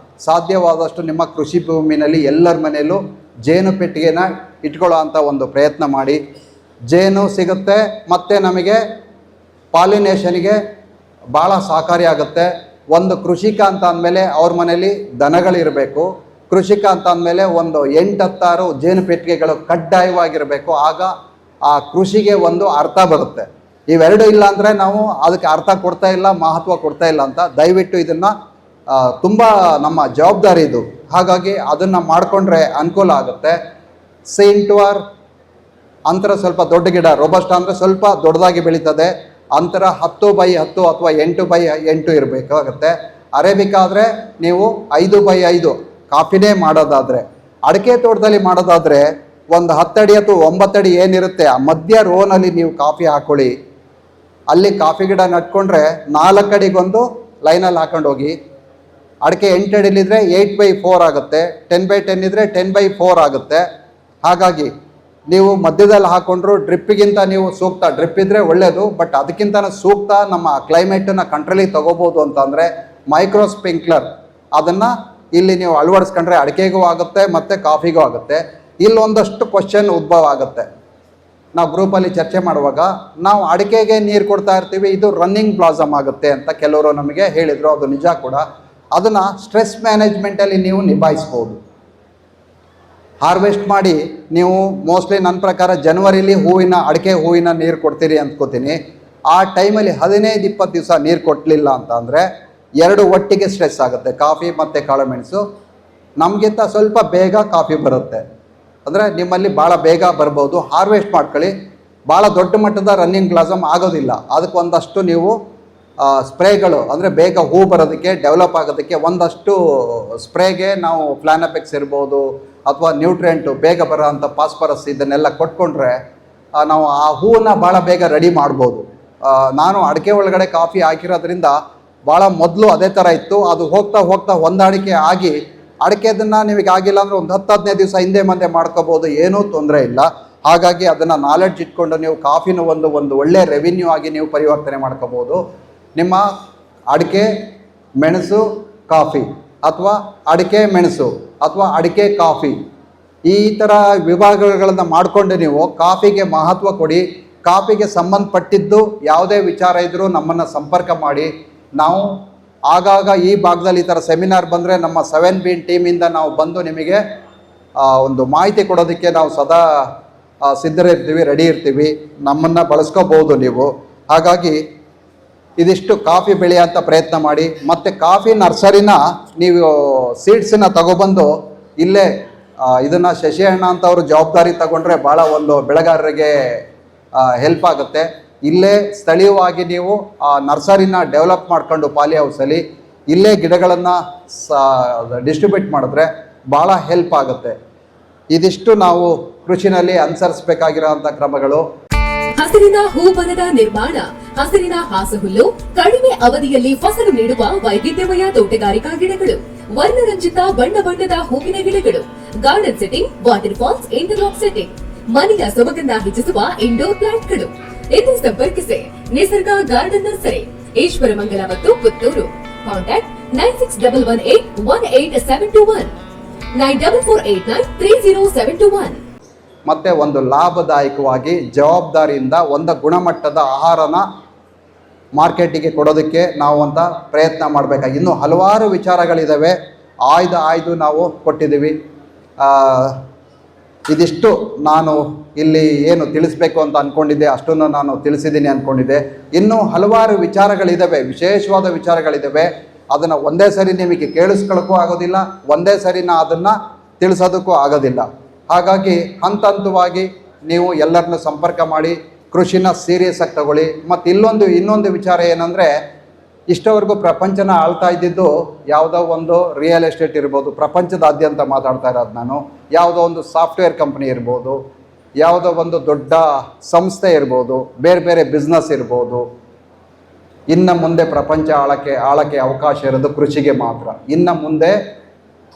[SPEAKER 3] ಸಾಧ್ಯವಾದಷ್ಟು ನಿಮ್ಮ ಕೃಷಿ ಭೂಮಿನಲ್ಲಿ ಎಲ್ಲರ ಮನೆಯಲ್ಲೂ ಜೇನು ಪೆಟ್ಟಿಗೆನ ಇಟ್ಕೊಳ್ಳೋ ಅಂಥ ಒಂದು ಪ್ರಯತ್ನ ಮಾಡಿ. ಜೇನು ಸಿಗುತ್ತೆ ಮತ್ತು ನಮಗೆ ಪಾಲಿನೇಷನ್ಗೆ ಭಾಳ ಸಹಕಾರಿಯಾಗುತ್ತೆ. ಒಂದು ಕೃಷಿಕ ಅಂತ ಅಂದಮೇಲೆ ಅವ್ರ ಮನೇಲಿ ದನಗಳಿರಬೇಕು. ಕೃಷಿಕ ಅಂತ ಅಂದಮೇಲೆ ಒಂದು 8-10 ಜೇನು ಪೆಟ್ಟಿಗೆಗಳು ಕಡ್ಡಾಯವಾಗಿರಬೇಕು. ಆಗ ಆ ಕೃಷಿಗೆ ಒಂದು ಅರ್ಥ ಬರುತ್ತೆ. ಇವೆರಡು ಇಲ್ಲ ಅಂದರೆ ನಾವು ಅದಕ್ಕೆ ಅರ್ಥ ಕೊಡ್ತಾ ಇಲ್ಲ, ಮಹತ್ವ ಕೊಡ್ತಾ ಇಲ್ಲ ಅಂತ. ದಯವಿಟ್ಟು ಇದನ್ನು ತುಂಬ ನಮ್ಮ ಜವಾಬ್ದಾರಿ ಇದು. ಹಾಗಾಗಿ ಅದನ್ನು ಮಾಡಿಕೊಂಡ್ರೆ ಅನುಕೂಲ ಆಗುತ್ತೆ. C/R ಅಂತರ ಸ್ವಲ್ಪ ದೊಡ್ಡ ಗಿಡ, ರೋಬಸ್ಟಾ ಅಂದರೆ ಸ್ವಲ್ಪ ದೊಡ್ಡದಾಗಿ ಬೆಳೀತದೆ. ಅಂತರ 10x10 ಅಥವಾ 8x8 ಇರಬೇಕಾಗುತ್ತೆ. ಅರೇಬಿಕಾ ಆದರೆ ನೀವು 5x5 ಕಾಫಿನೇ ಮಾಡೋದಾದರೆ, ಅಡಿಕೆ ತೋಟದಲ್ಲಿ ಮಾಡೋದಾದರೆ ಒಂದು 10 ಅಡಿ ಅಥವಾ 9 ಅಡಿ ಏನಿರುತ್ತೆ ಆ ಮಧ್ಯ ರೋನಲ್ಲಿ ನೀವು ಕಾಫಿ ಹಾಕ್ಕೊಳ್ಳಿ. ಅಲ್ಲಿ ಕಾಫಿ ಗಿಡ ನಟ್ಕೊಂಡ್ರೆ 4 ಅಡಿಗೊಂದು ಲೈನಲ್ಲಿ ಹಾಕೊಂಡು ಹೋಗಿ. ಅಡಿಕೆ 8 ಅಡಿಲಿದ್ರೆ 8x4 ಆಗುತ್ತೆ, 10x10 ಇದ್ದರೆ 10x4 ಆಗುತ್ತೆ. ಹಾಗಾಗಿ ನೀವು ಮಧ್ಯದಲ್ಲಿ ಹಾಕ್ಕೊಂಡ್ರು ಡ್ರಿಪ್ಪಿಗಿಂತ ನೀವು ಸೂಕ್ತ, ಡ್ರಿಪ್ ಇದ್ದರೆ ಒಳ್ಳೆಯದು. ಬಟ್ ಅದಕ್ಕಿಂತ ಸೂಕ್ತ ನಮ್ಮ ಕ್ಲೈಮೇಟನ್ನು ಕಂಟ್ರೋಲಿಗೆ ತೊಗೋಬೋದು ಅಂತಂದರೆ ಮೈಕ್ರೋ ಸ್ಪ್ರಿಂಕ್ಲರ್, ಅದನ್ನು ಇಲ್ಲಿ ನೀವು ಅಳವಡಿಸ್ಕೊಂಡ್ರೆ ಅಡಿಕೆಗೂ ಆಗುತ್ತೆ ಮತ್ತು ಕಾಫಿಗೂ ಆಗುತ್ತೆ. ಇಲ್ಲೊಂದಷ್ಟು ಕ್ವಶನ್ ಉದ್ಭವ ಆಗುತ್ತೆ. ನಾವು ಗ್ರೂಪಲ್ಲಿ ಚರ್ಚೆ ಮಾಡುವಾಗ ನಾವು ಅಡಿಕೆಗೆ ನೀರು ಕೊಡ್ತಾ ಇರ್ತೀವಿ, ಇದು ರನ್ನಿಂಗ್ ಬ್ಲಾಸಮ್ ಆಗುತ್ತೆ ಅಂತ ಕೆಲವರು ನಮಗೆ ಹೇಳಿದರು. ಅದು ನಿಜ ಕೂಡ. ಅದನ್ನು ಸ್ಟ್ರೆಸ್ ಮ್ಯಾನೇಜ್ಮೆಂಟಲ್ಲಿ ನೀವು ನಿಭಾಯಿಸ್ಬೋದು. ಹಾರ್ವೆಸ್ಟ್ ಮಾಡಿ ನೀವು ಮೋಸ್ಟ್ಲಿ ನನ್ನ ಪ್ರಕಾರ ಜನವರಿಲಿ ಅಡಿಕೆ ಹೂವಿನ ನೀರು ಕೊಡ್ತೀರಿ ಅಂದ್ಕೋತೀನಿ. ಆ ಟೈಮಲ್ಲಿ 15-20 ದಿವಸ ನೀರು ಕೊಡಲಿಲ್ಲ ಅಂತ ಅಂದರೆ 2 ಒಟ್ಟಿಗೆ ಸ್ಟ್ರೆಸ್ ಆಗುತ್ತೆ, ಕಾಫಿ ಮತ್ತು ಕಾಳುಮೆಣಸು. ನಮಗಿಂತ ಸ್ವಲ್ಪ ಬೇಗ ಕಾಫಿ ಬರುತ್ತೆ, ಅಂದರೆ ನಿಮ್ಮಲ್ಲಿ ಭಾಳ ಬೇಗ ಬರ್ಬೋದು. ಹಾರ್ವೆಸ್ಟ್ ಮಾಡ್ಕೊಳ್ಳಿ. ಭಾಳ ದೊಡ್ಡ ಮಟ್ಟದ ರನ್ನಿಂಗ್ ಬ್ಲಾಸಮ್ ಆಗೋದಿಲ್ಲ. ಅದಕ್ಕೆ ಒಂದಷ್ಟು ನೀವು ಸ್ಪ್ರೇಗಳು ಅಂದರೆ ಬೇಗ ಹೂ ಬರೋದಕ್ಕೆ, ಡೆವಲಪ್ ಆಗೋದಕ್ಕೆ ಒಂದಷ್ಟು ಸ್ಪ್ರೇಗೆ ನಾವು ಫ್ಲಾನಪೆಕ್ಸ್ ಇರ್ಬೋದು ಅಥವಾ ನ್ಯೂಟ್ರಿಯೆಂಟು ಬೇಗ ಬರೋ ಅಂಥ ಫಾಸ್ಫರಸ್ ಇದನ್ನೆಲ್ಲ ಕೊಟ್ಕೊಂಡ್ರೆ ನಾವು ಆ ಹೂವನ್ನು ಭಾಳ ಬೇಗ ರೆಡಿ ಮಾಡ್ಬೋದು. ನಾನು ಅಡಿಕೆ ಒಳಗಡೆ ಕಾಫಿ ಹಾಕಿರೋದ್ರಿಂದ ಭಾಳ ಮೊದಲು ಅದೇ ಥರ ಇತ್ತು. ಅದು ಹೋಗ್ತಾ ಹೋಗ್ತಾ ಹೊಂದಾಣಿಕೆ ಆಗಿ ಅಡಿಕೆದನ್ನು ನಿಮಗೆ ಆಗಿಲ್ಲ ಅಂದರೆ ಒಂದು 10-15 ದಿವಸ ಹಿಂದೆ ಮುಂದೆ ಮಾಡ್ಕೋಬೋದು, ಏನೂ ತೊಂದರೆ ಇಲ್ಲ. ಹಾಗಾಗಿ ಅದನ್ನು ನಾಲೆಡ್ಜ್ ಇಟ್ಕೊಂಡು ನೀವು ಕಾಫಿನ ಒಂದು ಒಳ್ಳೆಯ ರೆವಿನ್ಯೂ ಆಗಿ ನೀವು ಪರಿವರ್ತನೆ ಮಾಡ್ಕೋಬೋದು. ನಿಮ್ಮ ಅಡಿಕೆ ಮೆಣಸು ಕಾಫಿ ಅಥವಾ ಅಡಿಕೆ ಮೆಣಸು ಅಥವಾ ಅಡಿಕೆ ಕಾಫಿ ಈ ಥರ ವಿಭಾಗಗಳನ್ನು ಮಾಡಿಕೊಂಡು ನೀವು ಕಾಫಿಗೆ ಮಹತ್ವ ಕೊಡಿ. ಕಾಫಿಗೆ ಸಂಬಂಧಪಟ್ಟಿದ್ದು ಯಾವುದೇ ವಿಚಾರ ಇದ್ದರೂ ನಮ್ಮನ್ನು ಸಂಪರ್ಕ ಮಾಡಿ. ನಾವು ಆಗಾಗ ಈ ಭಾಗದಲ್ಲಿ ಈ ಥರ ಸೆಮಿನಾರ್ ಬಂದರೆ ನಮ್ಮ 7B ಟೀಮಿಂದ ನಾವು ಬಂದು ನಿಮಗೆ ಒಂದು ಮಾಹಿತಿ ಕೊಡೋದಕ್ಕೆ ನಾವು ಸದಾ ಸಿದ್ಧರಿರ್ತೀವಿ, ರೆಡಿ ಇರ್ತೀವಿ. ನಮ್ಮನ್ನು ಬಳಸ್ಕೋಬೋದು ನೀವು. ಹಾಗಾಗಿ ಇದಿಷ್ಟು ಕಾಫಿ ಬೆಳೆಯೋಂಥ ಪ್ರಯತ್ನ ಮಾಡಿ. ಮತ್ತು ಕಾಫಿ ನರ್ಸರಿನ ನೀವು ಸೀಡ್ಸನ್ನ ತಗೊಬಂದು ಇಲ್ಲೇ ಇದನ್ನು ಶಶಿಯಣ್ಣ ಅಂತವರು ಜವಾಬ್ದಾರಿ ತಗೊಂಡ್ರೆ ಭಾಳ ಒಂದು ಬೆಳೆಗಾರರಿಗೆ ಹೆಲ್ಪ್ ಆಗುತ್ತೆ. ಇಲ್ಲೇ ಸ್ಥಳೀಯವಾಗಿ ನೀವು ಆ ನರ್ಸರಿನ ಡೆವಲಪ್ ಮಾಡ್ಕೊಂಡು ಪಾಲಿ ಹೌಸಲ್ಲಿ ಇಲ್ಲೇ ಗಿಡಗಳನ್ನು ಡಿಸ್ಟ್ರಿಬ್ಯೂಟ್ ಮಾಡಿದ್ರೆ ಭಾಳ ಹೆಲ್ಪ್ ಆಗುತ್ತೆ. ಇದಿಷ್ಟು ನಾವು ಕೃಷಿನಲ್ಲಿ ಅನುಸರಿಸಬೇಕಾಗಿರೋಂಥ ಕ್ರಮಗಳು.
[SPEAKER 1] ಹಸಿರಿನ ಹೂವನದ ನಿರ್ಮಾಣ, ಹಸಿರಿನ ಹಾಸುಹುಲ್ಲು, ಕಡಿಮೆ ಅವಧಿಯಲ್ಲಿ ಫಸಲು ನೀಡುವ ವೈವಿಧ್ಯಮಯ ತೋಟಗಾರಿಕಾ ಗಿಡಗಳು, ವರ್ಣರಂಜಿತ ಬಣ್ಣ ಬಣ್ಣದ ಹೂವಿನ ಗಿಡಗಳು, garden setting, waterfalls, interlock setting, ಮನೆಯ ಸೊಬಗನ್ನ ಹೆಚ್ಚಿಸುವ ಇಂಡೋರ್ ಪ್ಲಾಂಟ್ಗಳು. ಎಂದು ಸಂಪರ್ಕಿಸಿ ನಿಸರ್ಗ ಗಾರ್ಡನ್ ನರ್ಸರಿ, ಈಶ್ವರಮಂಗಲ ಮತ್ತು ಪುತ್ತೂರು. ಕಾಂಟ್ಯಾಕ್ಟ್ 9688188721 9448930721.
[SPEAKER 3] ಮತ್ತು ಒಂದು ಲಾಭದಾಯಕವಾಗಿ ಜವಾಬ್ದಾರಿಯಿಂದ ಒಂದು ಗುಣಮಟ್ಟದ ಆಹಾರನ ಮಾರ್ಕೆಟಿಗೆ ಕೊಡೋದಕ್ಕೆ ನಾವು ಅಂತ ಪ್ರಯತ್ನ ಮಾಡಬೇಕಾಗಿ ಇನ್ನೂ ಹಲವಾರು ವಿಚಾರಗಳಿದ್ದಾವೆ. ಆಯ್ದು ನಾವು ಕೊಟ್ಟಿದ್ದೀವಿ. ಇದಿಷ್ಟು ನಾನು ಇಲ್ಲಿ ಏನು ತಿಳಿಸ್ಬೇಕು ಅಂತ ಅಂದ್ಕೊಂಡಿದ್ದೆ ಅಷ್ಟನ್ನು ನಾನು ತಿಳಿಸಿದ್ದೀನಿ ಅಂದ್ಕೊಂಡಿದ್ದೆ. ಇನ್ನೂ ಹಲವಾರು ವಿಚಾರಗಳಿದ್ದಾವೆ, ವಿಶೇಷವಾದ ವಿಚಾರಗಳಿದ್ದಾವೆ. ಅದನ್ನು ಒಂದೇ ಸರಿ ನಿಮಗೆ ಕೇಳಿಸ್ಕೊಳ್ಳೋಕ್ಕೂ ಆಗೋದಿಲ್ಲ, ಒಂದೇ ಸರಿ ಅದನ್ನು ತಿಳಿಸೋದಕ್ಕೂ ಆಗೋದಿಲ್ಲ. ಹಾಗಾಗಿ ಹಂತ ಹಂತವಾಗಿ ನೀವು ಎಲ್ಲರನ್ನೂ ಸಂಪರ್ಕ ಮಾಡಿ ಕೃಷಿನ ಸೀರಿಯಸ್ ಆಗಿ ತಗೊಳ್ಳಿ. ಮತ್ತು ಇನ್ನೊಂದು ವಿಚಾರ ಏನಂದರೆ, ಇಷ್ಟವರೆಗೂ ಪ್ರಪಂಚನ ಆಳ್ತಾ ಇದ್ದಿದ್ದು ಯಾವುದೋ ಒಂದು ರಿಯಲ್ ಎಸ್ಟೇಟ್ ಇರ್ಬೋದು, ಪ್ರಪಂಚದಾದ್ಯಂತ ಮಾತಾಡ್ತಾ ಇರೋದು ನಾನು, ಯಾವುದೋ ಒಂದು ಸಾಫ್ಟ್ವೇರ್ ಕಂಪ್ನಿ ಇರ್ಬೋದು, ಯಾವುದೋ ಒಂದು ದೊಡ್ಡ ಸಂಸ್ಥೆ ಇರ್ಬೋದು, ಬೇರೆ ಬೇರೆ ಬಿಸ್ನೆಸ್ ಇರ್ಬೋದು. ಇನ್ನು ಮುಂದೆ ಪ್ರಪಂಚ ಆಳಕ್ಕೆ ಅವಕಾಶ ಇರೋದು ಕೃಷಿಗೆ ಮಾತ್ರ. ಇನ್ನು ಮುಂದೆ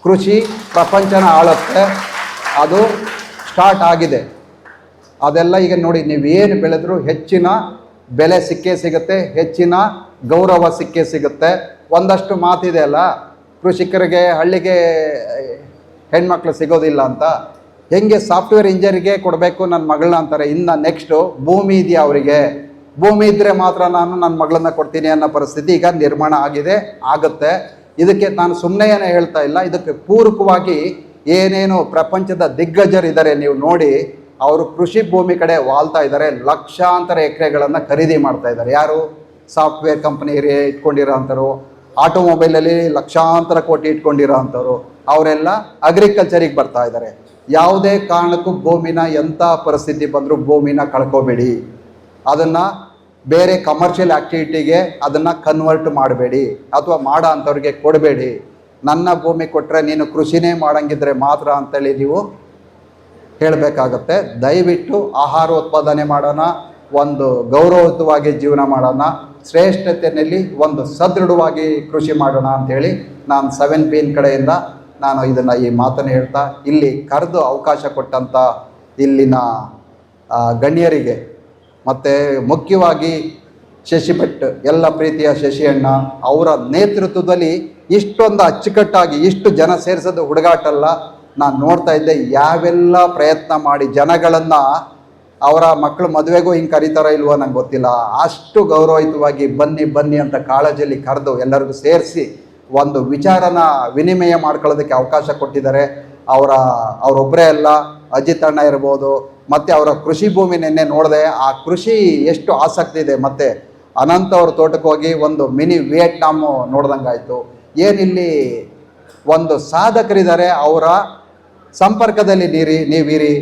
[SPEAKER 3] ಕೃಷಿ ಪ್ರಪಂಚನ ಆಳುತ್ತೆ, ಅದು ಸ್ಟಾರ್ಟ್ ಆಗಿದೆ. ಅದೆಲ್ಲ ಈಗ ನೋಡಿ, ನೀವೇನು ಬೆಳೆದ್ರೂ ಹೆಚ್ಚಿನ ಬೆಲೆ ಸಿಕ್ಕೇ ಸಿಗುತ್ತೆ, ಹೆಚ್ಚಿನ ಗೌರವ ಸಿಕ್ಕೇ ಸಿಗುತ್ತೆ. ಒಂದಷ್ಟು ಮಾತಿದೆ ಅಲ್ಲ, ಕೃಷಿಕರಿಗೆ ಹಳ್ಳಿಗೆ ಹೆಣ್ಮಕ್ಳು ಸಿಗೋದಿಲ್ಲ ಅಂತ. ಹೆಂಗೆ ಸಾಫ್ಟ್ವೇರ್ ಇಂಜಿನಿಯರಿಗೆ ಕೊಡಬೇಕು ನನ್ನ ಮಗಳನ್ನ ಅಂತಾರೆ, ಇನ್ನು ನೆಕ್ಸ್ಟು ಭೂಮಿ ಇದೆಯಾ ಅವರಿಗೆ, ಭೂಮಿ ಇದ್ದರೆ ಮಾತ್ರ ನಾನು ನನ್ನ ಮಗಳನ್ನ ಕೊಡ್ತೀನಿ ಅನ್ನೋ ಪರಿಸ್ಥಿತಿ ಈಗ ನಿರ್ಮಾಣ ಆಗುತ್ತೆ. ಇದಕ್ಕೆ ನಾನು ಸುಮ್ಮನೆ ಏನೋ ಹೇಳ್ತಾ ಇಲ್ಲ, ಇದಕ್ಕೆ ಪೂರಕವಾಗಿ ಏನೇನು ಪ್ರಪಂಚದ ದಿಗ್ಗಜರಿದ್ದಾರೆ ನೀವು ನೋಡಿ, ಅವರು ಕೃಷಿ ಭೂಮಿ ಕಡೆ ವಾಲ್ತಾ ಇದ್ದಾರೆ. ಲಕ್ಷಾಂತರ ಎಕರೆಗಳನ್ನು ಖರೀದಿ ಮಾಡ್ತಾ ಇದ್ದಾರೆ. ಯಾರು? ಸಾಫ್ಟ್ವೇರ್ ಕಂಪ್ನಿ ಇಟ್ಕೊಂಡಿರೋ ಅಂಥವ್ರು, ಆಟೋಮೊಬೈಲಲ್ಲಿ ಲಕ್ಷಾಂತರ ಕೋಟಿ ಇಟ್ಕೊಂಡಿರೋ ಅಂಥವ್ರು, ಅವರೆಲ್ಲ ಅಗ್ರಿಕಲ್ಚರಿಗೆ ಬರ್ತಾ ಇದ್ದಾರೆ. ಯಾವುದೇ ಕಾರಣಕ್ಕೂ ಭೂಮಿನ ಎಂಥ ಪರಿಸ್ಥಿತಿ ಬಂದರೂ ಭೂಮಿನ ಕಳ್ಕೊಬೇಡಿ. ಅದನ್ನು ಬೇರೆ ಕಮರ್ಷಿಯಲ್ ಆ್ಯಕ್ಟಿವಿಟಿಗೆ ಅದನ್ನು ಕನ್ವರ್ಟ್ ಮಾಡಬೇಡಿ ಅಥವಾ ಮಾಡೋ ಅಂಥವ್ರಿಗೆ ಕೊಡಬೇಡಿ. ನನ್ನ ಭೂಮಿ ಕೊಟ್ಟರೆ ನೀನು ಕೃಷಿನೇ ಮಾಡಂಗಿದ್ರೆ ಮಾತ್ರ ಅಂತೇಳಿ ನೀವು ಹೇಳಬೇಕಾಗತ್ತೆ. ದಯವಿಟ್ಟು ಆಹಾರ ಉತ್ಪಾದನೆ ಮಾಡೋಣ, ಒಂದು ಗೌರವಯುತವಾಗಿ ಜೀವನ ಮಾಡೋಣ, ಶ್ರೇಷ್ಠತೆಯಲ್ಲಿ ಒಂದು ಸದೃಢವಾಗಿ ಕೃಷಿ ಮಾಡೋಣ ಅಂಥೇಳಿ ನಾನು 7B ಕಡೆಯಿಂದ ನಾನು ಈ ಮಾತನ್ನು ಹೇಳ್ತಾ, ಇಲ್ಲಿ ಕರೆದು ಅವಕಾಶ ಕೊಟ್ಟಂಥ ಇಲ್ಲಿನ ಗಣ್ಯರಿಗೆ ಮತ್ತು ಮುಖ್ಯವಾಗಿ ಶಶಿ ಭಟ್, ಎಲ್ಲ ಪ್ರೀತಿಯ ಶಶಿ ಅಣ್ಣ ಅವರ ನೇತೃತ್ವದಲ್ಲಿ ಇಷ್ಟೊಂದು ಅಚ್ಚುಕಟ್ಟಾಗಿ ಇಷ್ಟು ಜನ ಸೇರಿಸೋದು ಹುಡುಗಾಟಲ್ಲ. ನಾನು ನೋಡ್ತಾ ಇದ್ದೆ ಯಾವೆಲ್ಲ ಪ್ರಯತ್ನ ಮಾಡಿ ಜನಗಳನ್ನು ಅವರ ಮಕ್ಕಳು ಮದುವೆಗೂ ಹಿಂಗೆ ಕರೀತಾರೋ ಇಲ್ವೋ ನಂಗೆ ಗೊತ್ತಿಲ್ಲ, ಅಷ್ಟು ಗೌರವಯುತವಾಗಿ ಬನ್ನಿ ಅಂತ ಕಾಳಜಿಯಲ್ಲಿ ಕರೆದು ಎಲ್ಲರಿಗೂ ಸೇರಿಸಿ ಒಂದು ವಿಚಾರನ ವಿನಿಮಯ ಮಾಡ್ಕೊಳ್ಳೋದಕ್ಕೆ ಅವಕಾಶ ಕೊಟ್ಟಿದ್ದಾರೆ. ಅವರೊಬ್ಬರೇ ಅಲ್ಲ, ಅಜಿತ್ ಅಣ್ಣ ಇರ್ಬೋದು, ಮತ್ತು ಅವರ ಕೃಷಿ ಭೂಮಿ ನಿನ್ನೆ ನೋಡಿದೆ, ಆ ಕೃಷಿ ಎಷ್ಟು ಆಸಕ್ತಿ ಇದೆ. ಮತ್ತು ಅನಂತ ಅವ್ರ ತೋಟಕ್ಕೆ ಹೋಗಿ ಒಂದು ಮಿನಿ ವಿಯೆಟ್ನಾಮು ನೋಡ್ದಂಗಾಯಿತು. ಏನಿಲ್ಲಿ ಒಂದು ಸಾಧಕರಿದ್ದಾರೆ, ಅವರ ಸಂಪರ್ಕದಲ್ಲಿ ನೀವಿರಿ.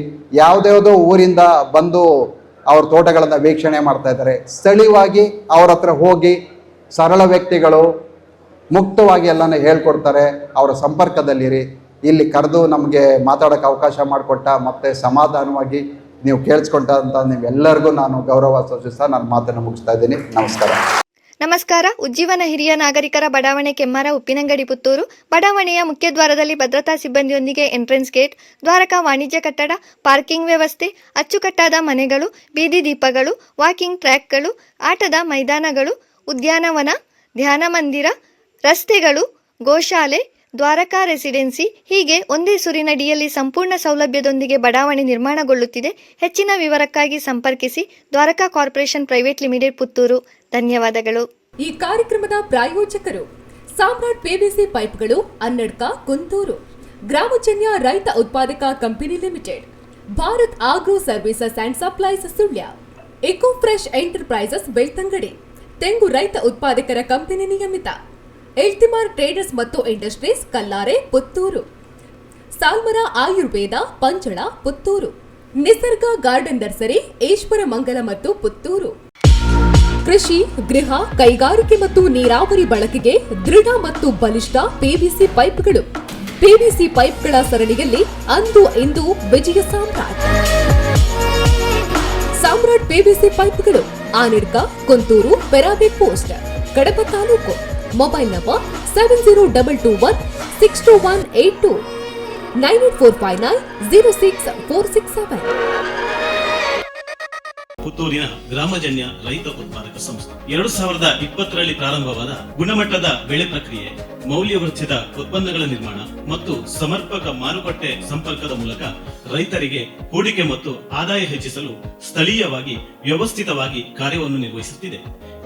[SPEAKER 3] ಯಾವುದ್ಯಾವುದೋ ಊರಿಂದ ಬಂದು ಅವ್ರ ತೋಟಗಳನ್ನು ವೀಕ್ಷಣೆ ಮಾಡ್ತಾ ಇದ್ದಾರೆ. ಸ್ಥಳೀಯವಾಗಿ ಅವ್ರ ಹತ್ರ ಹೋಗಿ ಸರಳ ವ್ಯಕ್ತಿಗಳು ಮುಕ್ತವಾಗಿ ಎಲ್ಲನೂ ಹೇಳ್ಕೊಡ್ತಾರೆ. ಅವರ ಸಂಪರ್ಕದಲ್ಲಿರಿ. ಇಲ್ಲಿ ಕರೆದು ನಮಗೆ ಮಾತಾಡೋಕ್ಕೆ ಅವಕಾಶ ಮಾಡಿಕೊಟ್ಟ ಮತ್ತು ಸಮಾಧಾನವಾಗಿ ನೀವು ಕೇಳಿಸ್ಕೊಂಡಂಥ ನೀವೆಲ್ಲರಿಗೂ ನಾನು ಗೌರವ ಸೂಚಿಸ್ತಾ ನನ್ನ ಮಾತನ್ನು ಮುಗಿಸ್ತಾ ಇದ್ದೀನಿ. ನಮಸ್ಕಾರ.
[SPEAKER 2] ನಮಸ್ಕಾರ. ಉಜ್ಜೀವನ ಹಿರಿಯ ನಾಗರಿಕರ ಬಡಾವಣೆ ಕೆಮ್ಮಾರ ಉಪ್ಪಿನಂಗಡಿ ಪುತ್ತೂರು. ಬಡಾವಣೆಯ ಮುಖ್ಯ ದ್ವಾರದಲ್ಲಿ ಭದ್ರತಾ ಸಿಬ್ಬಂದಿಯೊಂದಿಗೆ ಎಂಟ್ರೆನ್ಸ್ ಗೇಟ್, ದ್ವಾರಕ ವಾಣಿಜ್ಯ ಕಟ್ಟಡ, ಪಾರ್ಕಿಂಗ್ ವ್ಯವಸ್ಥೆ, ಅಚ್ಚುಕಟ್ಟಾದ ಮನೆಗಳು, ಬೀದಿ ದೀಪಗಳು, ವಾಕಿಂಗ್ ಟ್ರ್ಯಾಕ್ಗಳು, ಆಟದ ಮೈದಾನಗಳು, ಉದ್ಯಾನವನ, ಧ್ಯಾನ ಮಂದಿರ, ರಸ್ತೆಗಳು, ಗೋಶಾಲೆ, ದ್ವಾರಕಾ ರೆಸಿಡೆನ್ಸಿ ಹೀಗೆ ಒಂದೇ ಸೂರಿನಡಿಯಲ್ಲಿ ಸಂಪೂರ್ಣ ಸೌಲಭ್ಯದೊಂದಿಗೆ ಬಡಾವಣೆ ನಿರ್ಮಾಣಗೊಳ್ಳುತ್ತಿದೆ. ಹೆಚ್ಚಿನ ವಿವರಕ್ಕಾಗಿ ಸಂಪರ್ಕಿಸಿ Dwaraka corporation private limited Puttur. ಧನ್ಯವಾದಗಳು.
[SPEAKER 1] ಈ ಕಾರ್ಯಕ್ರಮದ ಪ್ರಾಯೋಜಕರು ಸಾಮ್ರಾಟ್ ಪಿವಿಸಿ ಪೈಪ್ಗಳು, ಅನ್ನಡ್ಕ, ಕುಂತೂರು. ಗ್ರಾಮಜನ್ಯ ರೈತ ಉತ್ಪಾದಕ company limited. Bharat agro services and supplies Sullia. Eco fresh enterprises Belthangady. ತೆಂಗು ರೈತ ಉತ್ಪಾದಕರ ಕಂಪನಿ ನಿಯಮಿತ. ಎಲ್ತಿಮಾರ್ ಟ್ರೇಡರ್ಸ್ ಮತ್ತು ಇಂಡಸ್ಟ್ರೀಸ್ ಕಲ್ಲಾರೆ ಪುತ್ತೂರು. ಸಾಲ್ಮರ ಆಯುರ್ವೇದ ಪಂಚಳ ಪುತ್ತೂರು. ನಿಸರ್ಗ ಗಾರ್ಡನ್ ನರ್ಸರಿ ಈಶ್ವರ ಮಂಗಲ ಮತ್ತು ಪುತ್ತೂರು. ಕೃಷಿ, ಗೃಹ, ಕೈಗಾರಿಕೆ ಮತ್ತು ನೀರಾವರಿ ಬಳಕೆಗೆ ದೃಢ ಮತ್ತು ಬಲಿಷ್ಠ ಪಿವಿಸಿ ಪೈಪ್ಗಳು. ಪಿವಿಸಿ ಪೈಪ್ಗಳ ಸರಣಿಯಲ್ಲಿ ಅಂದು ಇಂದು ವಿಜಯ ಸಾಮ್ರಾಟ್. ಸಾಮ್ರಾಟ್ ಪಿವಿಸಿ ಪೈಪ್ಗಳು, Anidka, Kunturu, Perave post, Kadaba taluk. Mobile number 7022162182 9845906467.
[SPEAKER 4] ಪುತ್ತೂರಿನ ಗ್ರಾಮಜನ್ಯ ರೈತ ಉತ್ಪಾದಕ ಸಂಸ್ಥೆ 2020ರಲ್ಲಿ ಪ್ರಾರಂಭವಾದ ಗುಣಮಟ್ಟದ ಬೆಳೆ ಪ್ರಕ್ರಿಯೆ, ಮೌಲ್ಯವರ್ಧಿತ ಉತ್ಪನ್ನಗಳ ನಿರ್ಮಾಣ ಮತ್ತು ಸಮರ್ಪಕ ಮಾರುಕಟ್ಟೆ ಸಂಪರ್ಕದ ಮೂಲಕ ರೈತರಿಗೆ ಹೂಡಿಕೆ ಮತ್ತು ಆದಾಯ ಹೆಚ್ಚಿಸಲು ಸ್ಥಳೀಯವಾಗಿ ವ್ಯವಸ್ಥಿತವಾಗಿ ಕಾರ್ಯವನ್ನು ನಿರ್ವಹಿಸುತ್ತಿದೆ.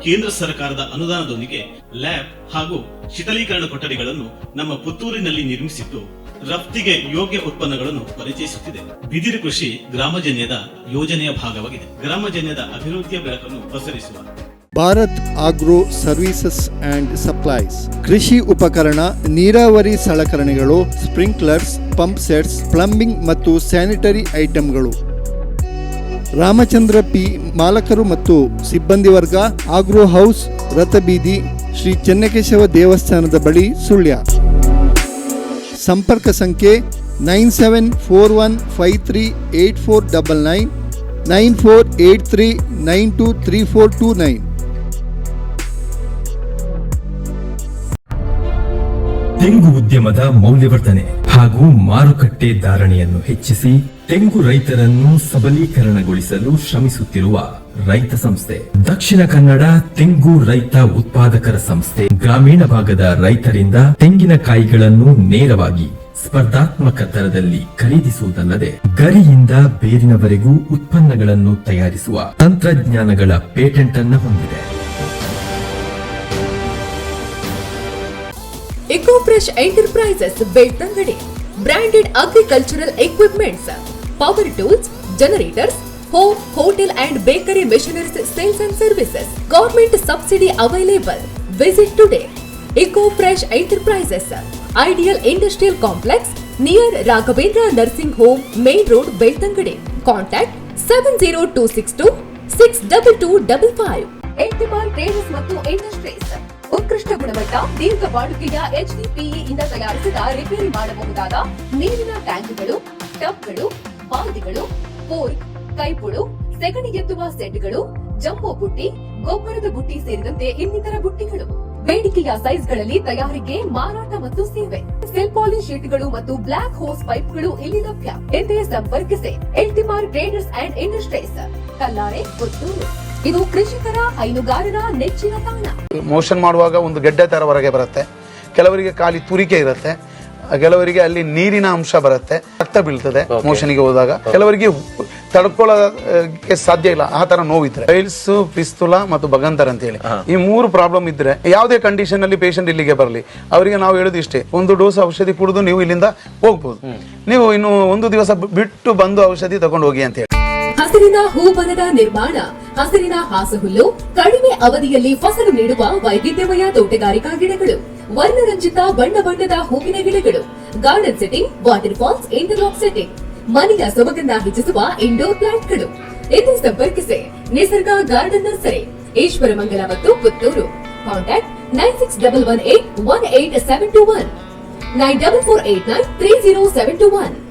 [SPEAKER 4] ಕೇಂದ್ರ ಸರ್ಕಾರದ ಅನುದಾನದೊಂದಿಗೆ ಲ್ಯಾಬ್ ಹಾಗೂ ಶೀತಲೀಕರಣ ಕೊಠಡಿಗಳನ್ನು ನಮ್ಮ ಪುತ್ತೂರಿನಲ್ಲಿ ನಿರ್ಮಿಸಿದ್ದು ರಫ್ತಿಗೆ ಯೋಗ್ಯ ಉತ್ಪನ್ನಗಳನ್ನು ಪರಿಚಯಿಸುತ್ತಿದೆ. ಬಿದಿರು ಕೃಷಿ ಗ್ರಾಮಜನ್ಯದ ಯೋಜನೆಯ ಭಾಗವಾಗಿದೆ. ಗ್ರಾಮಜನ್ಯದ ಅಭಿವೃದ್ಧಿಯ ಬೆಳಕನ್ನು ಪಸರಿಸುವ
[SPEAKER 5] Bharat agro services and supplies. ಕೃಷಿ ಉಪಕರಣ, ನೀರಾವರಿ ಸಲಕರಣೆಗಳು, ಸ್ಪ್ರಿಂಕ್ಲರ್ಸ್, ಪಂಪ್ ಸೆಟ್ಸ್, ಪ್ಲಂಬಿಂಗ್ ಮತ್ತು ಸ್ಯಾನಿಟರಿ ಐಟಂಗಳು. ರಾಮಚಂದ್ರ ಪಿ ಮಾಲಕರು ಮತ್ತು ಸಿಬ್ಬಂದಿ ವರ್ಗ, ಆಗ್ರೋ ಹೌಸ್, ರಥಬೀದಿ, ಶ್ರೀ ಚೆನ್ನಕೇಶವ ದೇವಸ್ಥಾನದ ಬಳಿ, ಸುಳ್ಯ. ಸಂಪರ್ಕ ಸಂಖ್ಯೆ 9741538499 9483923429.
[SPEAKER 6] ತೆಂಗು ಉದ್ಯಮದ ಮೌಲ್ಯವರ್ಧನೆ ಹಾಗೂ ಮಾರುಕಟ್ಟೆ ಧಾರಣೆಯನ್ನು ಹೆಚ್ಚಿಸಿ ತೆಂಗು ರೈತರನ್ನು ಸಬಲೀಕರಣಗೊಳಿಸಲು ಶ್ರಮಿಸುತ್ತಿರುವ ರೈತ ಸಂಸ್ಥೆ ದಕ್ಷಿಣ ಕನ್ನಡ ತೆಂಗು ರೈತ ಉತ್ಪಾದಕರ ಸಂಸ್ಥೆ. ಗ್ರಾಮೀಣ ಭಾಗದ ರೈತರಿಂದ ತೆಂಗಿನಕಾಯಿಗಳನ್ನು ನೇರವಾಗಿ ಸ್ಪರ್ಧಾತ್ಮಕ ದರದಲ್ಲಿ ಖರೀದಿಸುವುದಲ್ಲದೆ ಗರಿಯಿಂದ ಬೇರಿನವರೆಗೂ ಉತ್ಪನ್ನಗಳನ್ನು ತಯಾರಿಸುವ ತಂತ್ರಜ್ಞಾನಗಳ ಪೇಟೆಂಟ್ ಅನ್ನು ಹೊಂದಿದೆ.
[SPEAKER 1] Eco fresh enterprises Belthangady. Branded agricultural equipments, power tools, generators, home, hotel and bakery machineries sales and services. Government subsidy available. Visit today. Eco Fresh Enterprises, Ideal Industrial Complex near Raghavendra Nursing Home, Main Road, Beltangade. Contact 70262 62255. Eltimal Traders ಮತ್ತು Industries. ಉತ್ಕೃಷ್ಟ ಗುಣಮಟ್ಟ, ದೀರ್ಘ ಬಾಳಿಕೆಯ HDPE ಇಂದ ತಯಾರಿಸಿದ repair ಮಾಡಬಹುದಾದ ನೀರಿನ ಟ್ಯಾಂಕ್ಗಳು, ಟಬ್ಗಳು, ಬಾಲ್ದಿಗಳು, fork, ಕೈಪುಳು, ಸೆಗಣಿ ಎತ್ತುವ ಸೆಟ್ಗಳು, ಜಂಬೋ ಬುಟ್ಟಿ, ಗೊಬ್ಬರದ ಬುಟ್ಟಿ ಸೇರಿದಂತೆ ಇನ್ನಿತರ ಬುಟ್ಟಿಗಳು. ಬೇಡಿಕೆಯ ಸೈಜ್ಗಳಲ್ಲಿ ತಯಾರಿಕೆ, ಮಾರಾಟ ಮತ್ತು ಸೇವೆ. ಸೆಲ್ ಪಾಲಿಶ್ ಶೀಟ್ಗಳು ಮತ್ತು ಬ್ಲಾಕ್ ಹೋಸ್ ಪೈಪ್ಗಳು ಇಲ್ಲಿ ಲಭ್ಯ. ಎಂದೇ ಸಂಪರ್ಕಿಸಿ. ಎಲ್ಟಿಮಾರ್ traders and industries, Kallare, Puttur. ಇದು ಕೃಷಿಕರ, ಹೈನುಗಾರರ ನೆಚ್ಚಿನ ತಾಣ.
[SPEAKER 7] ಮೋಷನ್ ಮಾಡುವಾಗ ಒಂದು ಗೆಡ್ಡೆ ತರ ಹೊರಗೆ ಬರುತ್ತೆ, ಕೆಲವರಿಗೆ ಖಾಲಿ ತುರಿಕೆ ಇರುತ್ತೆ, ಕೆಲವರಿಗೆ ಅಲ್ಲಿ ನೀರಿನ ಅಂಶ ಬರುತ್ತೆ, ರಕ್ತ ಬೀಳ್ತದೆ ಮೋಷನ್ಗೆ ಹೋದಾಗ, ಕೆಲವರಿಗೆ ತಡ್ಕೊಳ್ಳೋಕೆ ಸಾಧ್ಯ ಇಲ್ಲ, ಆ ತರ ನೋವಿದ್ರೆ ಪೈಲ್ಸ್, ಪಿಸ್ತುಲ ಮತ್ತು ಬಗಂತರ್ ಅಂತ ಹೇಳಿ ಈ 3 ಪ್ರಾಬ್ಲಮ್ ಇದ್ರೆ ಯಾವುದೇ ಕಂಡೀಷನ್ ಅಲ್ಲಿ ಪೇಷಂಟ್ ಇಲ್ಲಿಗೆ ಬರಲಿ, ಅವರಿಗೆ ನಾವು ಹೇಳೋದು ಇಷ್ಟೇ, ಒಂದು ಡೋಸ್ ಔಷಧಿ ಕುಡಿದು ನೀವು ಇಲ್ಲಿಂದ ಹೋಗ್ಬೋದು, ನೀವು ಇನ್ನು 1 ದಿವಸ ಬಿಟ್ಟು ಬಂದು ಔಷಧಿ ತಗೊಂಡು ಹೋಗಿ ಅಂತ ಹೇಳಿ.
[SPEAKER 1] ಹಸಿರಿನ ಹೂವನದ ನಿರ್ಮಾಣ, ಹಸಿರಿನ ಹಾಸುಹುಲ್ಲು, ಕಡಿಮೆ ಅವಧಿಯಲ್ಲಿ ಫಸಲು ನೀಡುವ ವೈವಿಧ್ಯಮಯ ತೋಟಗಾರಿಕಾ ಗಿಡಗಳು, ವರ್ಣರಂಜಿತ ಬಣ್ಣ ಬಣ್ಣದ ಹೂವಿನ ಗಿಡಗಳು, garden setting, waterfalls, interlock setting, ಮನೆಯ ಸೊಬಗನ್ನ ಹೆಚ್ಚಿಸುವ ಇಂಡೋರ್ ಪ್ಲಾಂಟ್ಗಳು. ಎಂದು ಸಂಪರ್ಕಿಸಿ. ನಿಸರ್ಗ ಗಾರ್ಡನ್ ನರ್ಸರಿ, ಈಶ್ವರ ಮಂಗಲ ಮತ್ತು ಪುತ್ತೂರು. Contact 9611818721 944893071.